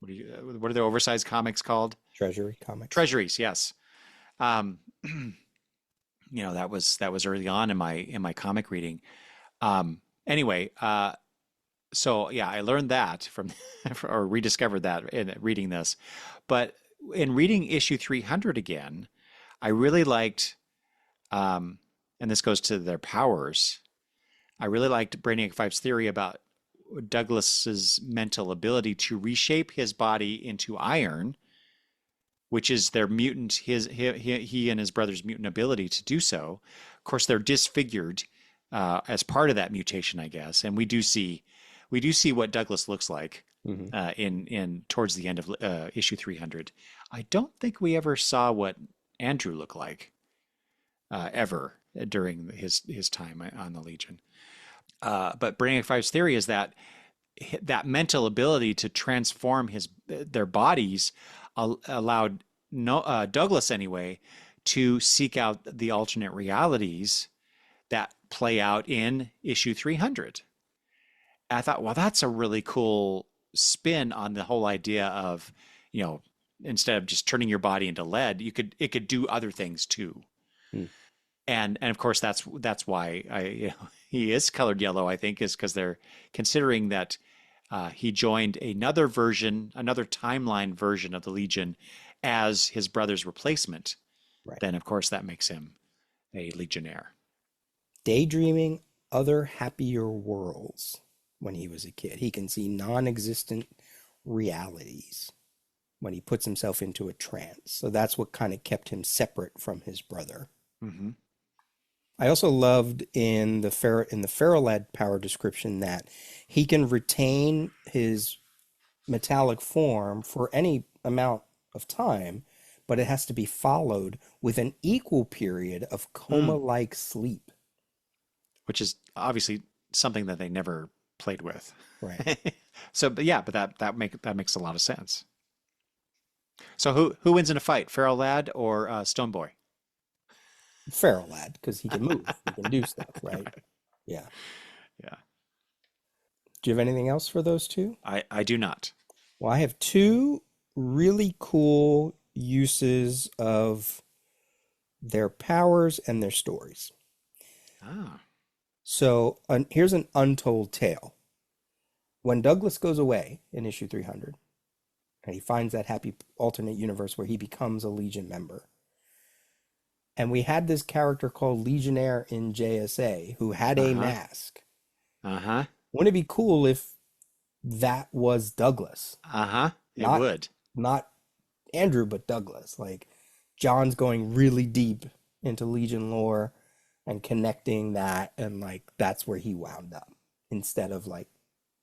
what are the oversized comics called? Treasury Comics. Treasuries, yes. Um, that was early on in my comic reading. Anyway, so yeah, I learned that from or rediscovered that in reading this. But in reading issue 300 again, I really liked, and this goes to their powers. I really liked Brainiac Five's theory about Douglas's mental ability to reshape his body into iron, which is their mutant, he and his brother's mutant ability to do so. Of course, they're disfigured as part of that mutation, I guess, and we do see what Douglas looks like Hmm. in towards the end of issue 300. I don't think we ever saw what Andrew looked like ever during his time on the Legion. But Brainiac Five's theory is that that mental ability to transform their bodies allowed Douglas anyway to seek out the alternate realities that play out in issue 300. I thought, well, that's a really cool spin on the whole idea of, you know, instead of just turning your body into lead, it could do other things too. Hmm. And of course that's why he is colored yellow. I think is because they're considering that he joined another timeline version of the Legion as his brother's replacement. Right. Then of course that makes him a Legionnaire. Daydreaming other happier worlds when he was a kid. He can see non existent realities when he puts himself into a trance. So that's what kind of kept him separate from his brother. Hmm. I also loved in the Ferrolad power description that he can retain his metallic form for any amount of time, but it has to be followed with an equal period of Mm. coma-like sleep. Which is obviously something that they never played with. Right. So, but yeah, but that makes a lot of sense. So who wins in a fight, Feral Lad or Stone Boy? Ferrolad, because he can move, he can do stuff, right? Yeah. Yeah, Do you have anything else for those two? I do not. Well, I have two really cool uses of their powers and their stories. Ah, So here's an untold tale. When Douglas goes away in issue 300, and he finds that happy alternate universe where he becomes a Legion member, and we had this character called Legionnaire in JSA who had a uh-huh, mask. uh-huh, Wouldn't it be cool if that was Douglas? uh-huh. It Not would. not Andrew, but Douglas. Like John's going really deep into Legion lore and connecting that, and like that's where he wound up instead of like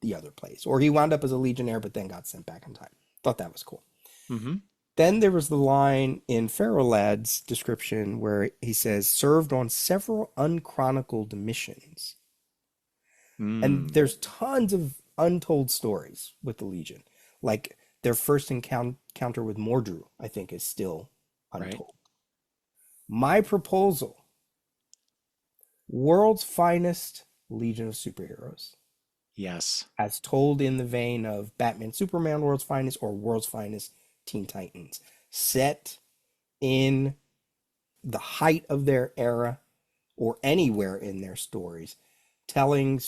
the other place. Or he wound up as a Legionnaire but then got sent back in time. Thought that was cool. Mm-hmm. Then there was the line in Ferrolad's description where he says, served on several unchronicled missions. And Mm, there's tons of untold stories with the Legion. Like their first encounter with Mordru, I think, is still right. untold. My proposal, world's finest Legion of Superheroes, Yes. as told in the vein of Batman Superman World's Finest or World's Finest Teen Titans, set in the height of their era or anywhere in their stories, telling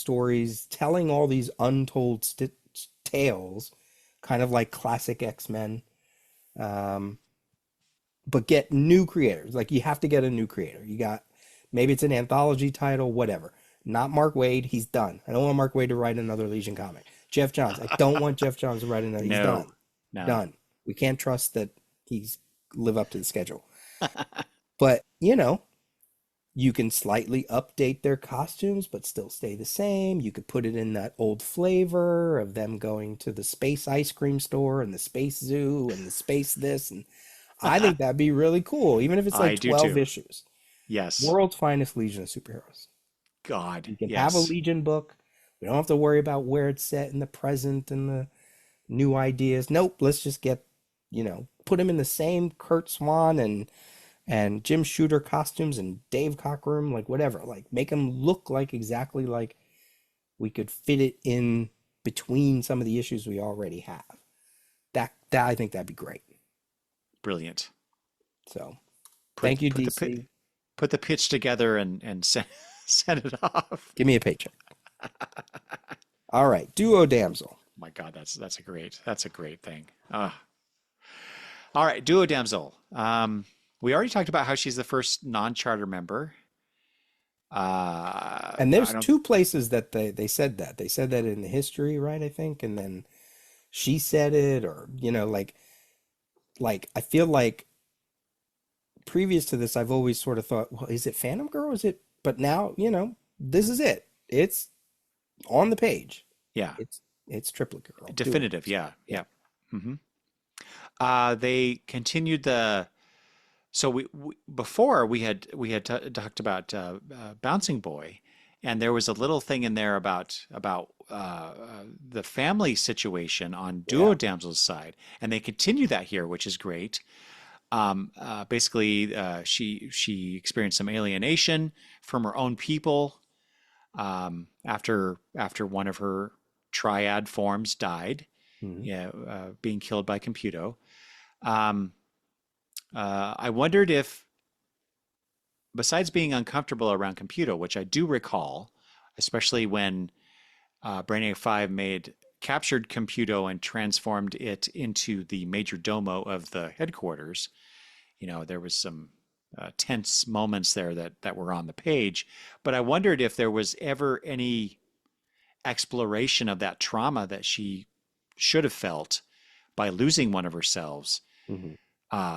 all these untold tales, kind of like classic X-Men, um, but get new creators. Like you have to get a new creator. You got, maybe it's an anthology title, whatever. Not Mark Waid, he's done. I don't want Mark Waid to write another Legion comic. Jeff Johns, I don't want Jeff Johns to write another. He's No, done. no. Done. We can't trust that he's live up to the schedule. But, you know, you can slightly update their costumes, but still stay the same. You could put it in that old flavor of them going to the space ice cream store and the space zoo and the space this. And I think that'd be really cool, even if it's like I do 12 too. issues. Yes. World's finest Legion of Superheroes. God, You can have a yes. Legion book. We don't have to worry about where it's set in the present and the new ideas. Nope, let's just get, put him in the same Kurt Swan and Jim Shooter costumes and Dave Cockrum, like whatever. Like make him look like exactly like we could fit it in between some of the issues we already have. That I think that'd be great. Brilliant. So thank Put you, put the pit DC. put the pitch together and send send it off. Give me a paycheck. All right, Duo Damsel. My God, that's a great thing. All right, Duo Damsel. We already talked about how she's the first non-charter member. And I there's don't. two places that they said that. They said that in the history, right? I think, and then she said it, or like I feel like previous to this, I've always sort of thought, well, is it Phantom Girl? Is it? But now, this is it. It's on the page. Yeah, It's Triplet Girl. Duo definitive. Damsel. Yeah, Yeah. yeah. Hmm. They continued the. So we before we had talked about Bouncing Boy, and there was a little thing in there about the family situation on Duo Yeah. Damsel's side, and they continue that here, which is great. Basically, she experienced some alienation from her own people after one of her triad forms died, Mhm. yeah, being killed by Computo. Um, I wondered if, besides being uncomfortable around Computo, which I do recall, especially when Brainiac 5 made captured Computo and transformed it into the major domo of the headquarters, there was some tense moments there that were on the page. But I wondered if there was ever any exploration of that trauma that she should have felt by losing one of herself Hmm.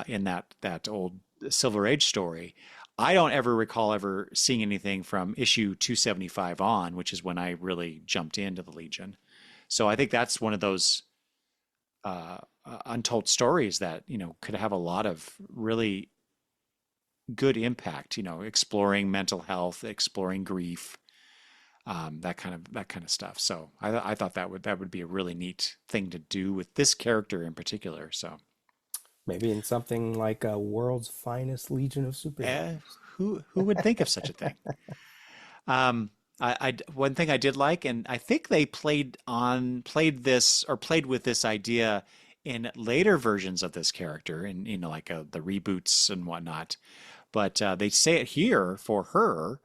in that old Silver Age story. I don't ever recall ever seeing anything from issue 275 on, which is when I really jumped into the Legion. So I think that's one of those untold stories that could have a lot of really good impact. Exploring mental health, exploring grief, that kind of stuff. So I thought that would be a really neat thing to do with this character in particular. So Maybe in something like a World's Finest Legion of eh, Superheroes. who would think of such a thing? One thing I did like, and I think they played with this idea in later versions of this character, and like the reboots and whatnot. But they say it here for her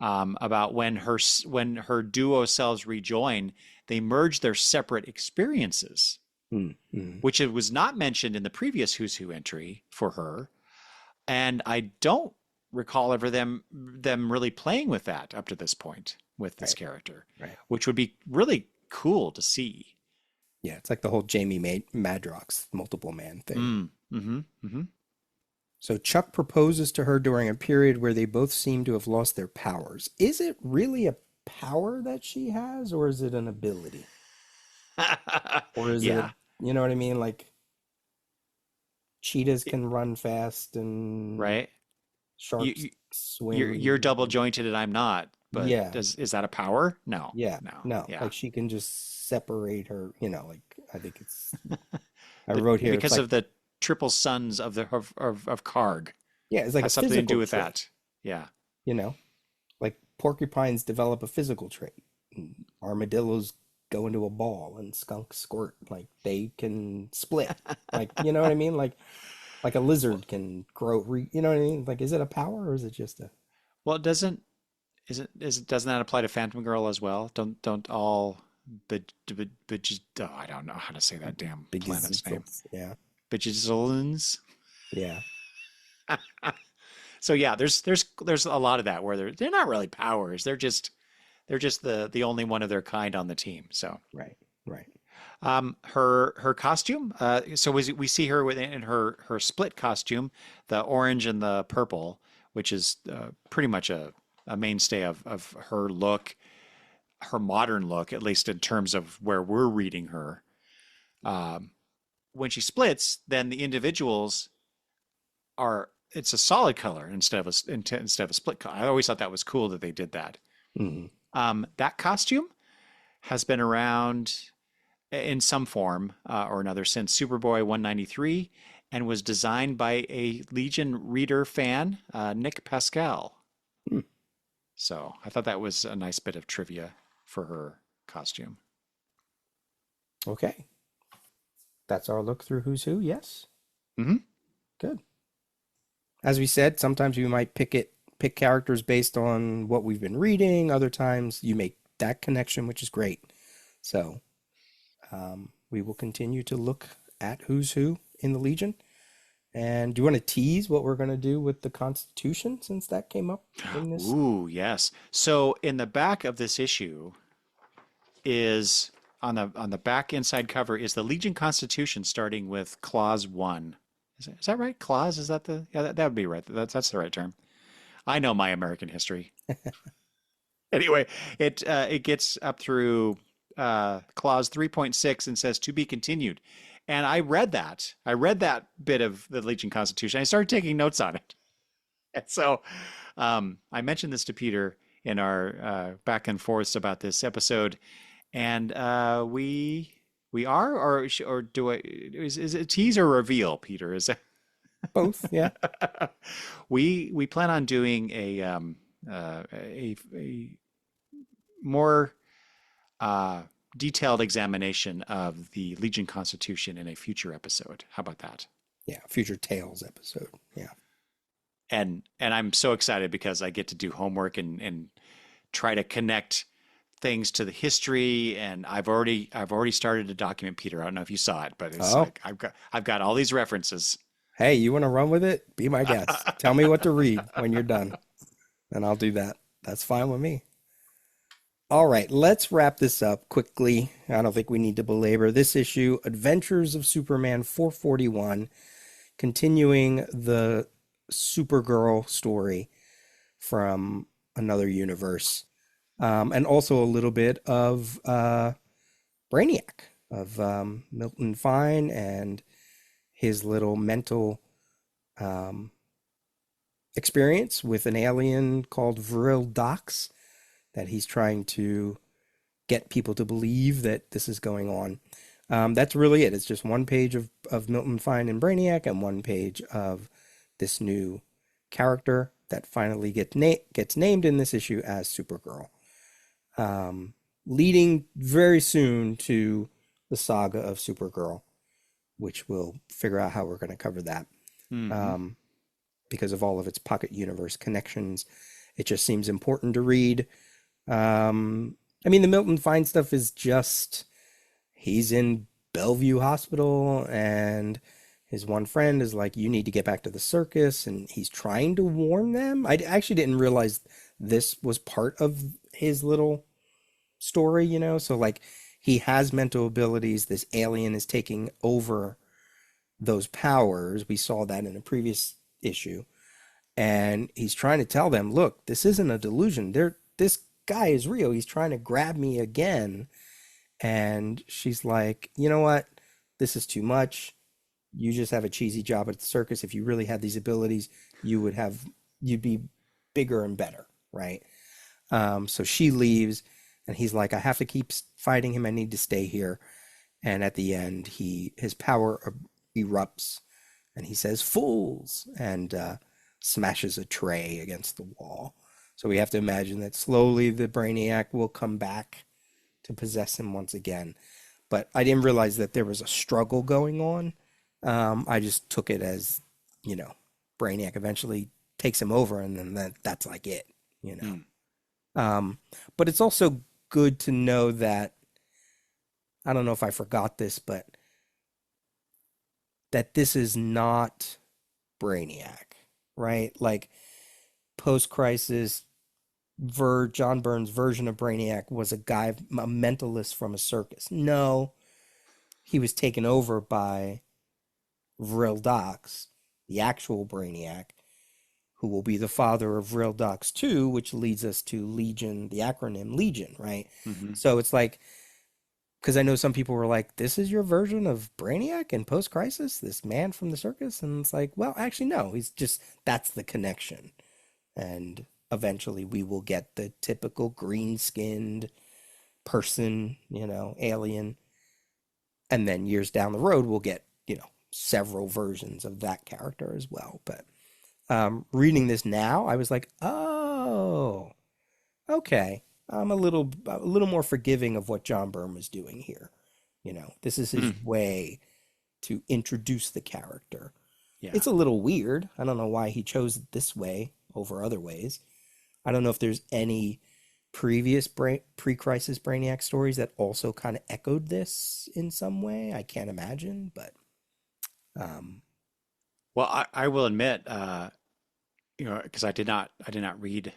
about when her duo selves rejoin, they merge their separate experiences, Mm-hmm. which it was not mentioned in the previous Who's Who entry for her. And I don't recall ever them really playing with that up to this point with this Right, character, right. which would be really cool to see. Yeah, it's like the whole Jamie Madrox multiple man thing. Mm-hmm. Mm-hmm. So Chuck proposes to her during a period where they both seem to have lost their powers. Is it really a power that she has, or is it an ability? Or is it a, Yeah. you know what I mean? Like cheetahs can run fast and Right. You, sharks you you're swim. double jointed and I'm not, but Yeah, is that a power? No. yeah, No. no. Yeah. Like she can just separate her, like I think it's, I wrote here, it's Because like, of the triple suns of Karg. yeah, it's like a Has something to do physical with trait, that. Yeah. you know? Like porcupines develop a physical trait. And armadillos go into a ball and skunks squirt. Like they can split. Like, you know what I mean? Like a lizard can grow, you know what I mean? Like, is it a power or is it just a, Well, it doesn't doesn't that apply to Phantom Girl as well? Don't all oh, I don't know how to say that damn big planet's name. yeah, Bajizillions. yeah. So yeah, there's a lot of that where they're not really powers. They're just the only one of their kind on the team. So Right, right. her costume. So we see her in her split costume, the orange and the purple, which is pretty much a mainstay of her look, her modern look, at least in terms of where we're reading her. Um, when she splits, then the individuals it's a solid color instead of a split color. I always thought that was cool that they did that. Hmm. That costume has been around in some form or another since Superboy 193 and was designed by a Legion reader fan, Nick Pascal. Hmm. So I thought that was a nice bit of trivia for her costume. Okay. That's our look through Who's Who. Yes. Hmm. Good. As we said, sometimes we might pick characters based on what we've been reading. Other times you make that connection, which is great. So we will continue to look at Who's Who in the Legion. And do you want to tease what we're going to do with the Constitution since that came up in this? Ooh, yes. So in the back of this issue is on the back inside cover is the Legion Constitution starting with Clause 1. Is that right? Clause? Is that that would be right. That's the right term. I know my American history. Anyway, it gets up through clause 3.6 and says to be continued. And I read that. I read that bit of the Legion Constitution. I started taking notes on it. And so I mentioned this to Peter in our back and forths about this episode, and we are or do I is it tease or reveal, Peter? Is it? Both, yeah. We plan on doing a more detailed examination of the Legion Constitution in a future episode. How about that? Yeah, future Tales episode. Yeah. And I'm so excited because I get to do homework and try to connect things to the history. And I've already started to document, Peter. I don't know if you saw it, but it's Oh, like I've got all these references. hey, you want to run with it? Be my guest. Tell me what to read when you're done, and I'll do that. That's fine with me. All right, let's wrap this up quickly. I don't think we need to belabor this issue. Adventures of Superman 441, continuing the Supergirl story from another universe, and also a little bit of Brainiac, of Milton Fine and his little mental um, experience with an alien called Vril Dox that he's trying to get people to believe that this is going on. That's really it. It's just one page of Milton Fine and Brainiac and one page of this new character that finally gets named in this issue as Supergirl, leading very soon to the saga of Supergirl, which we'll figure out how we're going to cover that. Hmm. Um, because of all of its pocket universe connections, it just seems important to read. I mean, the Milton Fine stuff is just he's in Bellevue Hospital and his one friend is like, you need to get back to the circus, and he's trying to warn them. I actually didn't realize this was part of his little story, you know? So, like, he has mental abilities. This alien is taking over those powers. We saw that in a previous issue. And he's trying to tell them, look, this isn't a delusion. This guy is real. He's trying to grab me again. And she's like, you know what? This is too much. You just have a cheesy job at the circus. If you really had these abilities, you'd be bigger and better, right? So she leaves, and he's like, I have to keep fighting him. I need to stay here. And at the end, his power erupts, and he says, "Fools!" and smashes a tray against the wall. So we have to imagine that slowly the Brainiac will come back to possess him once again. But I didn't realize that there was a struggle going on. I just took it as, you know, Brainiac eventually takes him over, and then that's like it, you know. Hmm. But it's also good to know that I don't know if I forgot this, but that this is not Brainiac, right? Like post-crisis, John Byrne's version of Brainiac was a mentalist from a circus. No, he was taken over by Vril Dox, the actual Brainiac, who will be the father of Vril Dox 2, which leads us to Legion, the acronym Legion, right? Hmm. So it's like, because I know some people were like, this is your version of Brainiac in post crisis, this man from the circus. And it's like, well, actually, no, he's just, that's the connection. And eventually we will get the typical green skinned person, you know, alien. And then years down the road, we'll get, you know, several versions of that character as well. But reading this now, I was like, oh, okay. I'm a little more forgiving of what John Byrne was doing here. You know, this is his Hmm. way to introduce the character. Yeah. It's a little weird. I don't know why he chose it this way over other ways. I don't know if there's any previous pre-crisis Brainiac stories that also kind of echoed this in some way. I can't imagine, but um, Well, I will admit, because I did not read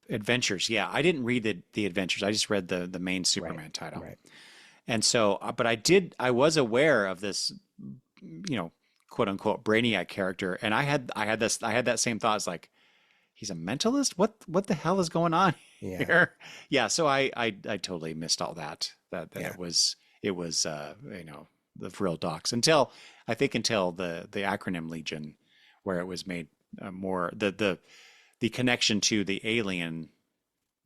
Adventures. Yeah, I didn't read the Adventures. I just read the main right, Superman title. right, And so, but I was aware of this, quote unquote Brainiac character, and I had that same thought. It's like he's a mentalist. What the hell is going on yeah, here? Yeah. So I totally missed all that. That yeah. it was the real docs until the acronym Legion, where it was made more the connection to the alien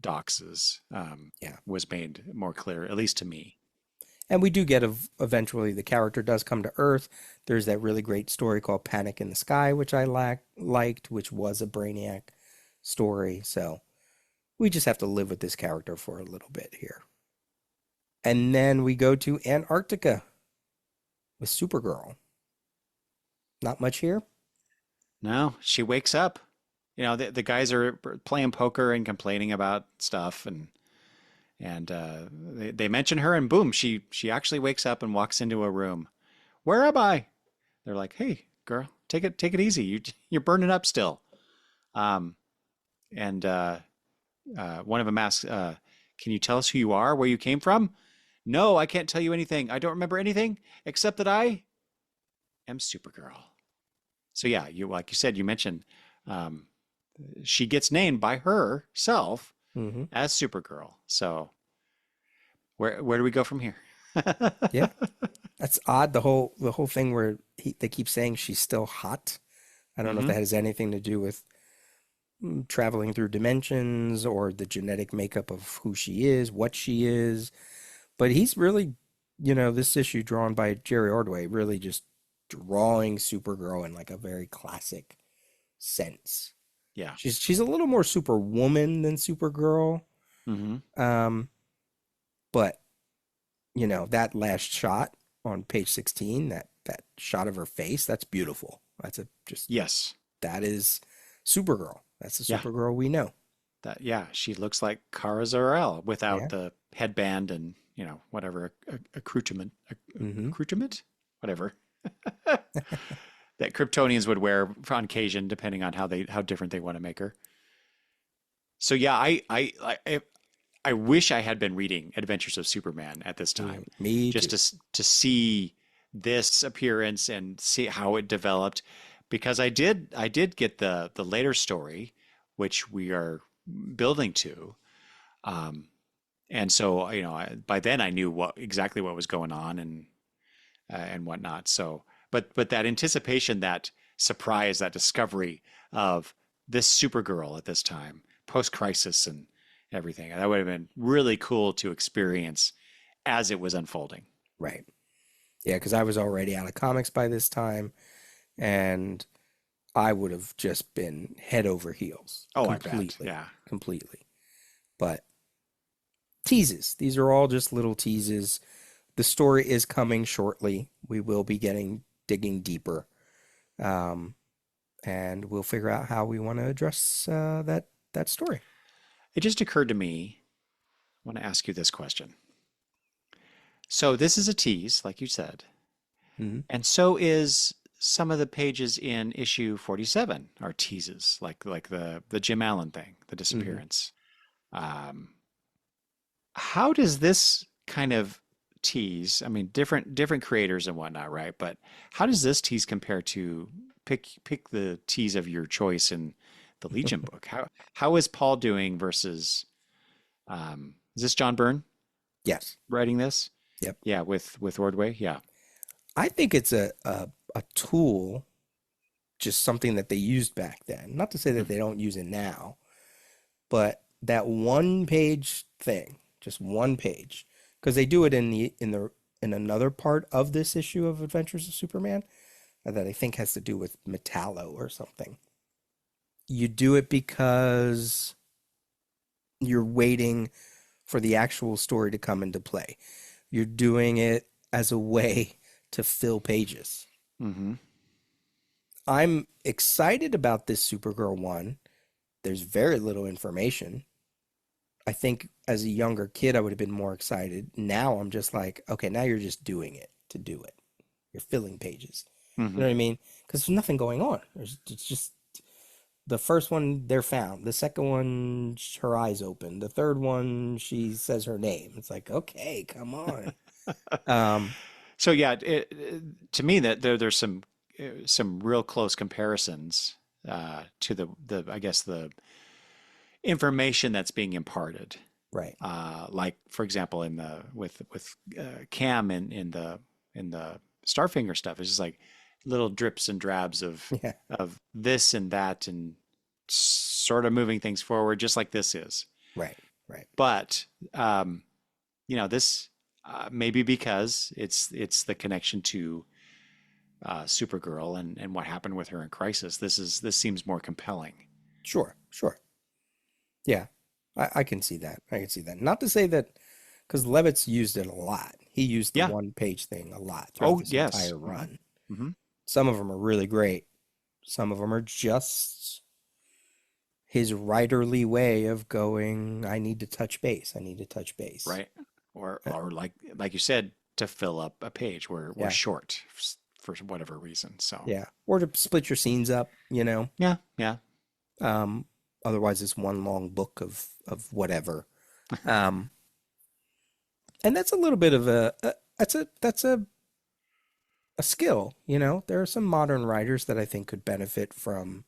doxes Yeah. was made more clear, at least to me. And we do get eventually the character does come to Earth. There's that really great story called Panic in the Sky, which I liked, which was a Brainiac story. So we just have to live with this character for a little bit here. And then we go to Antarctica with Supergirl. Not much here. No, she wakes up. The guys are playing poker and complaining about stuff, and they mention her, and boom, she actually wakes up and walks into a room. Where am I? They're like, "Hey, girl, take it easy. You're burning up still." Um, and one of them asks, Can you tell us who you are, where you came from? No, I can't tell you anything. I don't remember anything except that I am Supergirl. So yeah, you like you said, you mentioned um, she gets named by herself Hmm. as Supergirl. So where do we go from here? Yeah, that's odd. The whole thing where they keep saying she's still hot. I don't know if Hmm. that has anything to do with traveling through dimensions or the genetic makeup of who she is, what she is. But he's really, this issue drawn by Jerry Ordway, really just drawing Supergirl in like a very classic sense. Yeah. She's a little more Superwoman than Supergirl. Hmm. Um, but that last shot on page 16, that shot of her face, that's beautiful. That's a just Yes. that is Supergirl. That's the Yeah. Supergirl we know. That yeah, she looks like Kara Zor-El Yeah. without the headband and whatever accoutrement, Hmm. accoutrement, whatever that Kryptonians would wear on occasion, depending on how different they want to make her. So yeah, I wish I had been reading Adventures of Superman at this Yeah, time, me just too. to see this appearance and see how it developed, because I did get the later story, which we are building to, um, and so by then I knew exactly what was going on and whatnot. So, but that anticipation, that surprise, that discovery of this Supergirl at this time, post crisis and everything, that would have been really cool to experience as it was unfolding. Right. Yeah, because I was already out of comics by this time, and I would have just been head over heels Oh, I bet. completely, Yeah. completely. But teases. These are all just little teases. The story is coming shortly. We will be digging deeper, um, and we'll figure out how we want to address that story. It just occurred to me. I want to ask you this question. So this is a tease, like you said, Hmm. and so is some of the pages in issue 47 are teases, like the Jim Allen thing, the Hmm. disappearance. Um, how does this kind of tease, I mean, different creators and whatnot, right? But how does this tease compare to pick the tease of your choice in the Legion book? How is Paul doing versus is this John Byrne Yes. writing this? Yep. Yeah, with Ordway. Yeah. I think it's a tool, just something that they used back then. Not to say that Hmm. they don't use it now, but that one page thing, just one page, because they do it in another part of this issue of Adventures of Superman that I think has to do with Metallo or something. You do it because you're waiting for the actual story to come into play. You're doing it as a way to fill pages. Hmm. I'm excited about this Supergirl one. There's very little information. I think as a younger kid, I would have been more excited. Now I'm just like, okay, now you're just doing it to do it. You're filling pages. You Hmm. know what I mean? Because there's nothing going on. It's just the first one, they're found. The second one, her eyes open. The third one, she says her name. It's like, okay, come on. Um, So yeah, to me that there's some real close comparisons to the I guess the information that's being imparted. right. Like for example, in the with Cam in the Starfinger stuff, it's just like little drips and drabs Yeah. of this and that and sort of moving things forward, just like this is. Right. Right. But this maybe because it's the connection to Supergirl and what happened with her in Crisis. This seems more compelling. Sure. Sure. Yeah. I can see that. I can see that. Not to say that because Levitz used it a lot. He used the Yeah. one page thing a lot throughout Oh this yes. entire Hmm. run. Hmm. Some of them are really great. Some of them are just his writerly way of going, I need to touch base. I need to touch base. Right. Or Uh, or like you said, to fill up a page where we're Yeah. short for whatever reason. So Yeah. Or to split your scenes up. yeah, yeah. Um, Otherwise it's one long book of whatever. Um, and that's a little bit of a skill, you know. There are some modern writers that I think could benefit from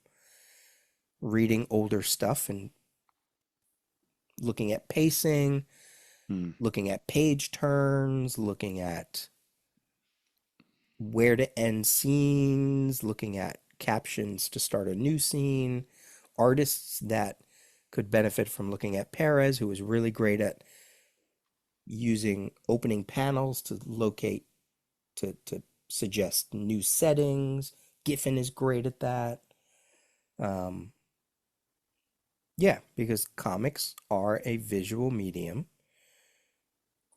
reading older stuff and looking at pacing, Hmm. looking at page turns, looking at where to end scenes, looking at captions to start a new scene, artists that could benefit from looking at Perez, who was really great at using opening panels to locate, to suggest new settings. Giffen is great at that. Um, yeah, because comics are a visual medium.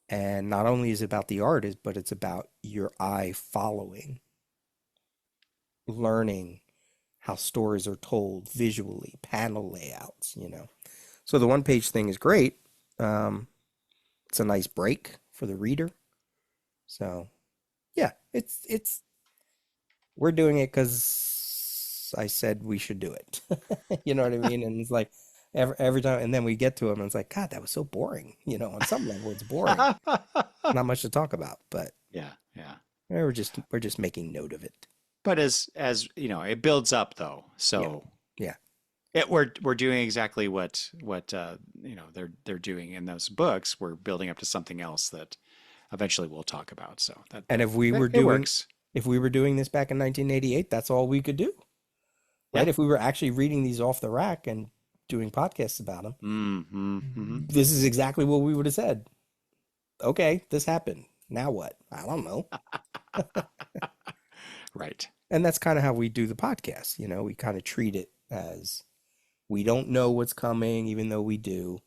And not only is it about the artist, but it's about your eye following, learning how stories are told visually, panel layouts, you know. So the one page thing is great. Um, it's a nice break for the reader. So yeah, it's we're doing it because I said we should do it. You know what I mean? And it's like every time, and then we get to them, and it's like, God, that was so boring. You know, on some level, it's boring. Not much to talk about, but Yeah, yeah. we're just making note of it. But as you know, it builds up though. Yeah, So yeah. we're doing exactly what you know they're doing in those books. We're building up to something else that eventually we'll talk about. So And it works. if we were doing this back in 1988, that's all we could do, Yeah. right? If we were actually reading these off the rack and doing podcasts about them, Mm-hmm. Mm-hmm. this is exactly what we would have said. Okay, this happened. Now what? I don't know. Right. And that's kind of how we do the podcast. You know, we kind of treat it as we don't know what's coming, even though we do,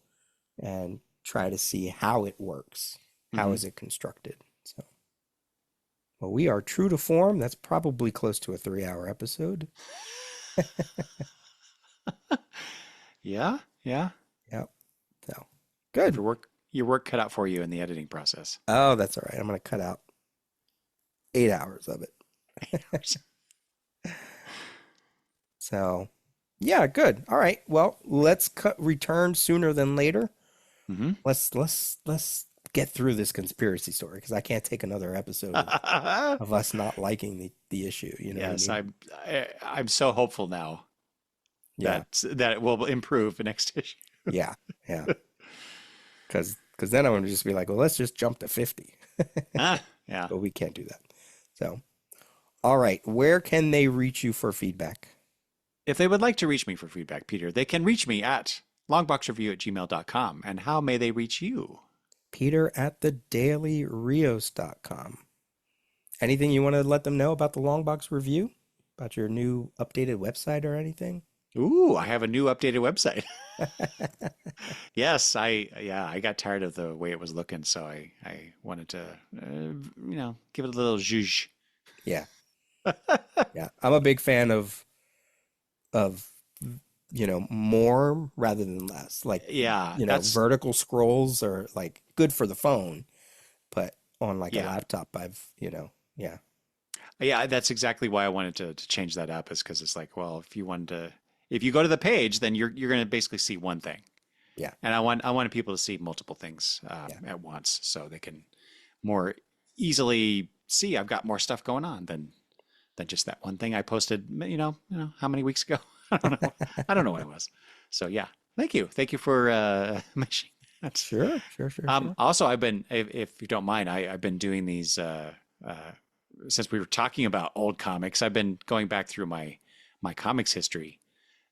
and try to see how it works. How Mm-hmm. is it constructed? So, well, we are true to form. That's probably close to a 3 hour episode. Yeah. Yeah. Yep. So, You have good. your work cut out for you in the editing process. Oh, that's all right. I'm going to cut out 8 hours of it. So, yeah, good. All right. Well, let's return sooner than later. Mm-hmm. Let's get through this conspiracy story because I can't take another episode of us not liking the issue. You know what I Yes, mean? I'm so hopeful now Yeah, that it will improve the next issue. yeah, yeah. Because then I'm gonna just be like, well, let's just jump to 50, Ah, yeah. but we can't do that. So, all right, where can they reach you for feedback? If they would like to reach me for feedback, Peter, they can reach me at longboxreview@gmail.com. And how may they reach you? Peter at thedailyrios.com. Anything you want to let them know about the Longbox review? About your new updated website or anything? Ooh, I have a new updated website. Yes, I got tired of the way it was looking, so I wanted to give it a little zhuzh. Yeah, yeah. I'm a big fan of more rather than less. Like, Yeah, that's vertical scrolls are like good for the phone, but on like a yeah. laptop, yeah, Yeah, that's exactly why I wanted to change that up is because it's like, well, if you go to the page, then you're going to basically see one thing. yeah, And I wanted people to see multiple things yeah. at once so they can more easily see I've got more stuff going on than just that one thing I posted, how many weeks ago? I don't know. I don't know what it was. So yeah, thank you for mentioning that. Sure, sure, sure, sure. Also, I've been, if you don't mind, I've been doing these since we were talking about old comics. I've been going back through my comics history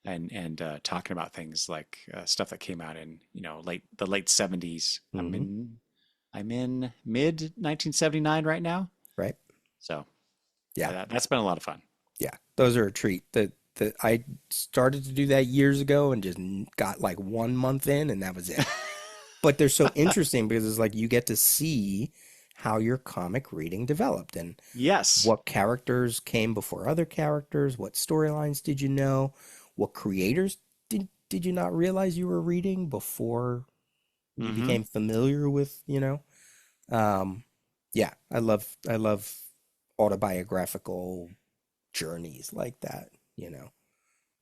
and talking about things like stuff that came out in the late 70s. Hmm. I'm in mid 1979 right now, Right. so Yeah, that's been a lot of fun. yeah. Those are a treat. That I started to do that years ago and just got like 1 month in, and that was it. But they're so interesting because it's like you get to see how your comic reading developed and Yes. what characters came before other characters, what storylines did you know, what creators did you not realize you were reading before you Hmm. became familiar with, Um, yeah, I love autobiographical journeys like that.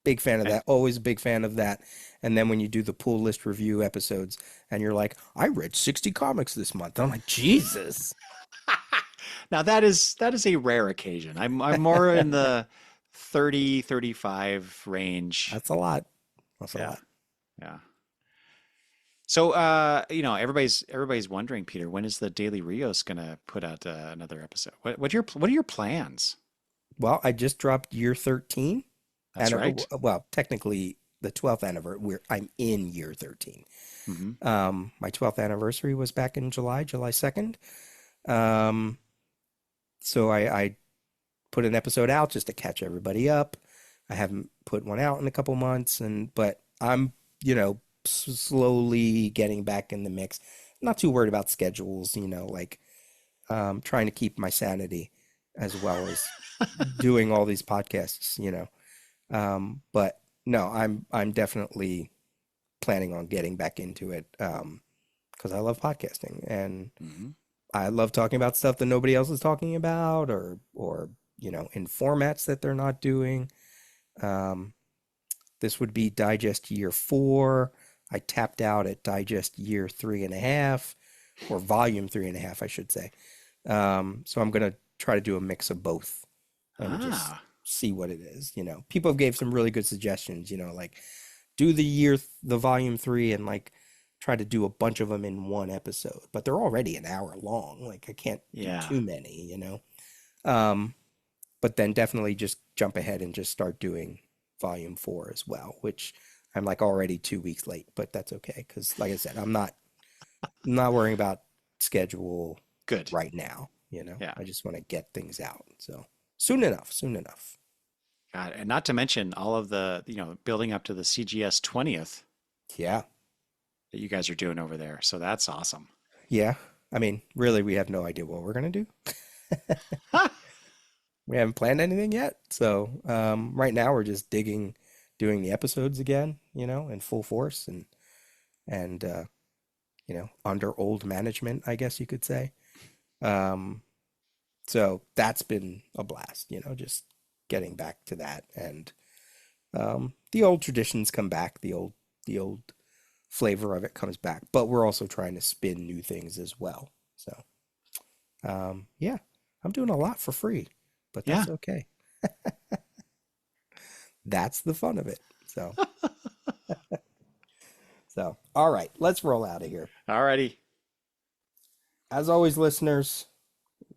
Big fan of Okay. that. Always a big fan of that. And then when you do the pull list review episodes and you're like, I read 60 comics this month. I'm like, Jesus. Now that is a rare occasion. I'm more in the 30, 35 range. That's a lot. That's a Yeah. lot. Yeah. So everybody's wondering, Peter, when is the Daily Rios gonna put out another episode? What are your plans? Well, I just dropped year 13. That's And right. well, technically the 12th anniversary. I'm in year 13. Hmm. My 12th anniversary was back in July 2nd. Um, so I put an episode out just to catch everybody up. I haven't put one out in a couple months, but I'm, slowly getting back in the mix. Not too worried about schedules, like trying to keep my sanity as well as doing all these podcasts. But no, I'm definitely planning on getting back into it because I love podcasting and Hmm. I love talking about stuff that nobody else is talking about or in formats that they're not doing. Um, this would be Digest Year 4. I tapped out at Digest Year 3.5 or Volume 3.5, I should say. So I'm gonna try to do a mix of both and just Ah, see what it is. People gave some really good suggestions. Like do the volume 3 and like try to do a bunch of them in one episode, but they're already an hour long. Like I can't do yeah. too many. Um, but then definitely just jump ahead and just start doing volume 4 as well, which I'm like already 2 weeks late, but that's okay because like I said, I'm not worrying about schedule Good. right now. Yeah. I just want to get things out. So soon enough, soon enough. God, and not to mention all of the, building up to the CGS 20th Yeah. that you guys are doing over there. So that's awesome. Yeah. I mean, really, we have no idea what we're going to do. Ha! We haven't planned anything yet. So, right now we're just doing the episodes again, in full force and under old management, I guess you could say. Um, so that's been a blast, just getting back to that and the old traditions come back, the old flavor of it comes back, but we're also trying to spin new things as well. So, yeah, I'm doing a lot for free, but Yeah. that's okay. That's the fun of it. So, all right, let's roll out of here. Alrighty. As always, listeners,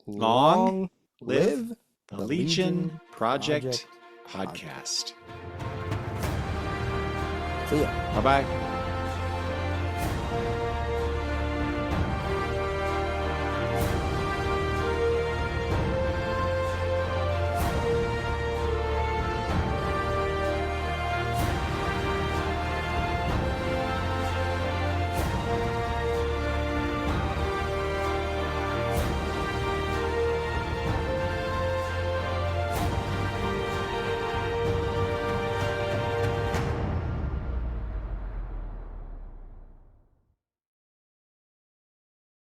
Long long live live the the Legion Legion Project Project Podcast. podcast. See ya. Bye bye.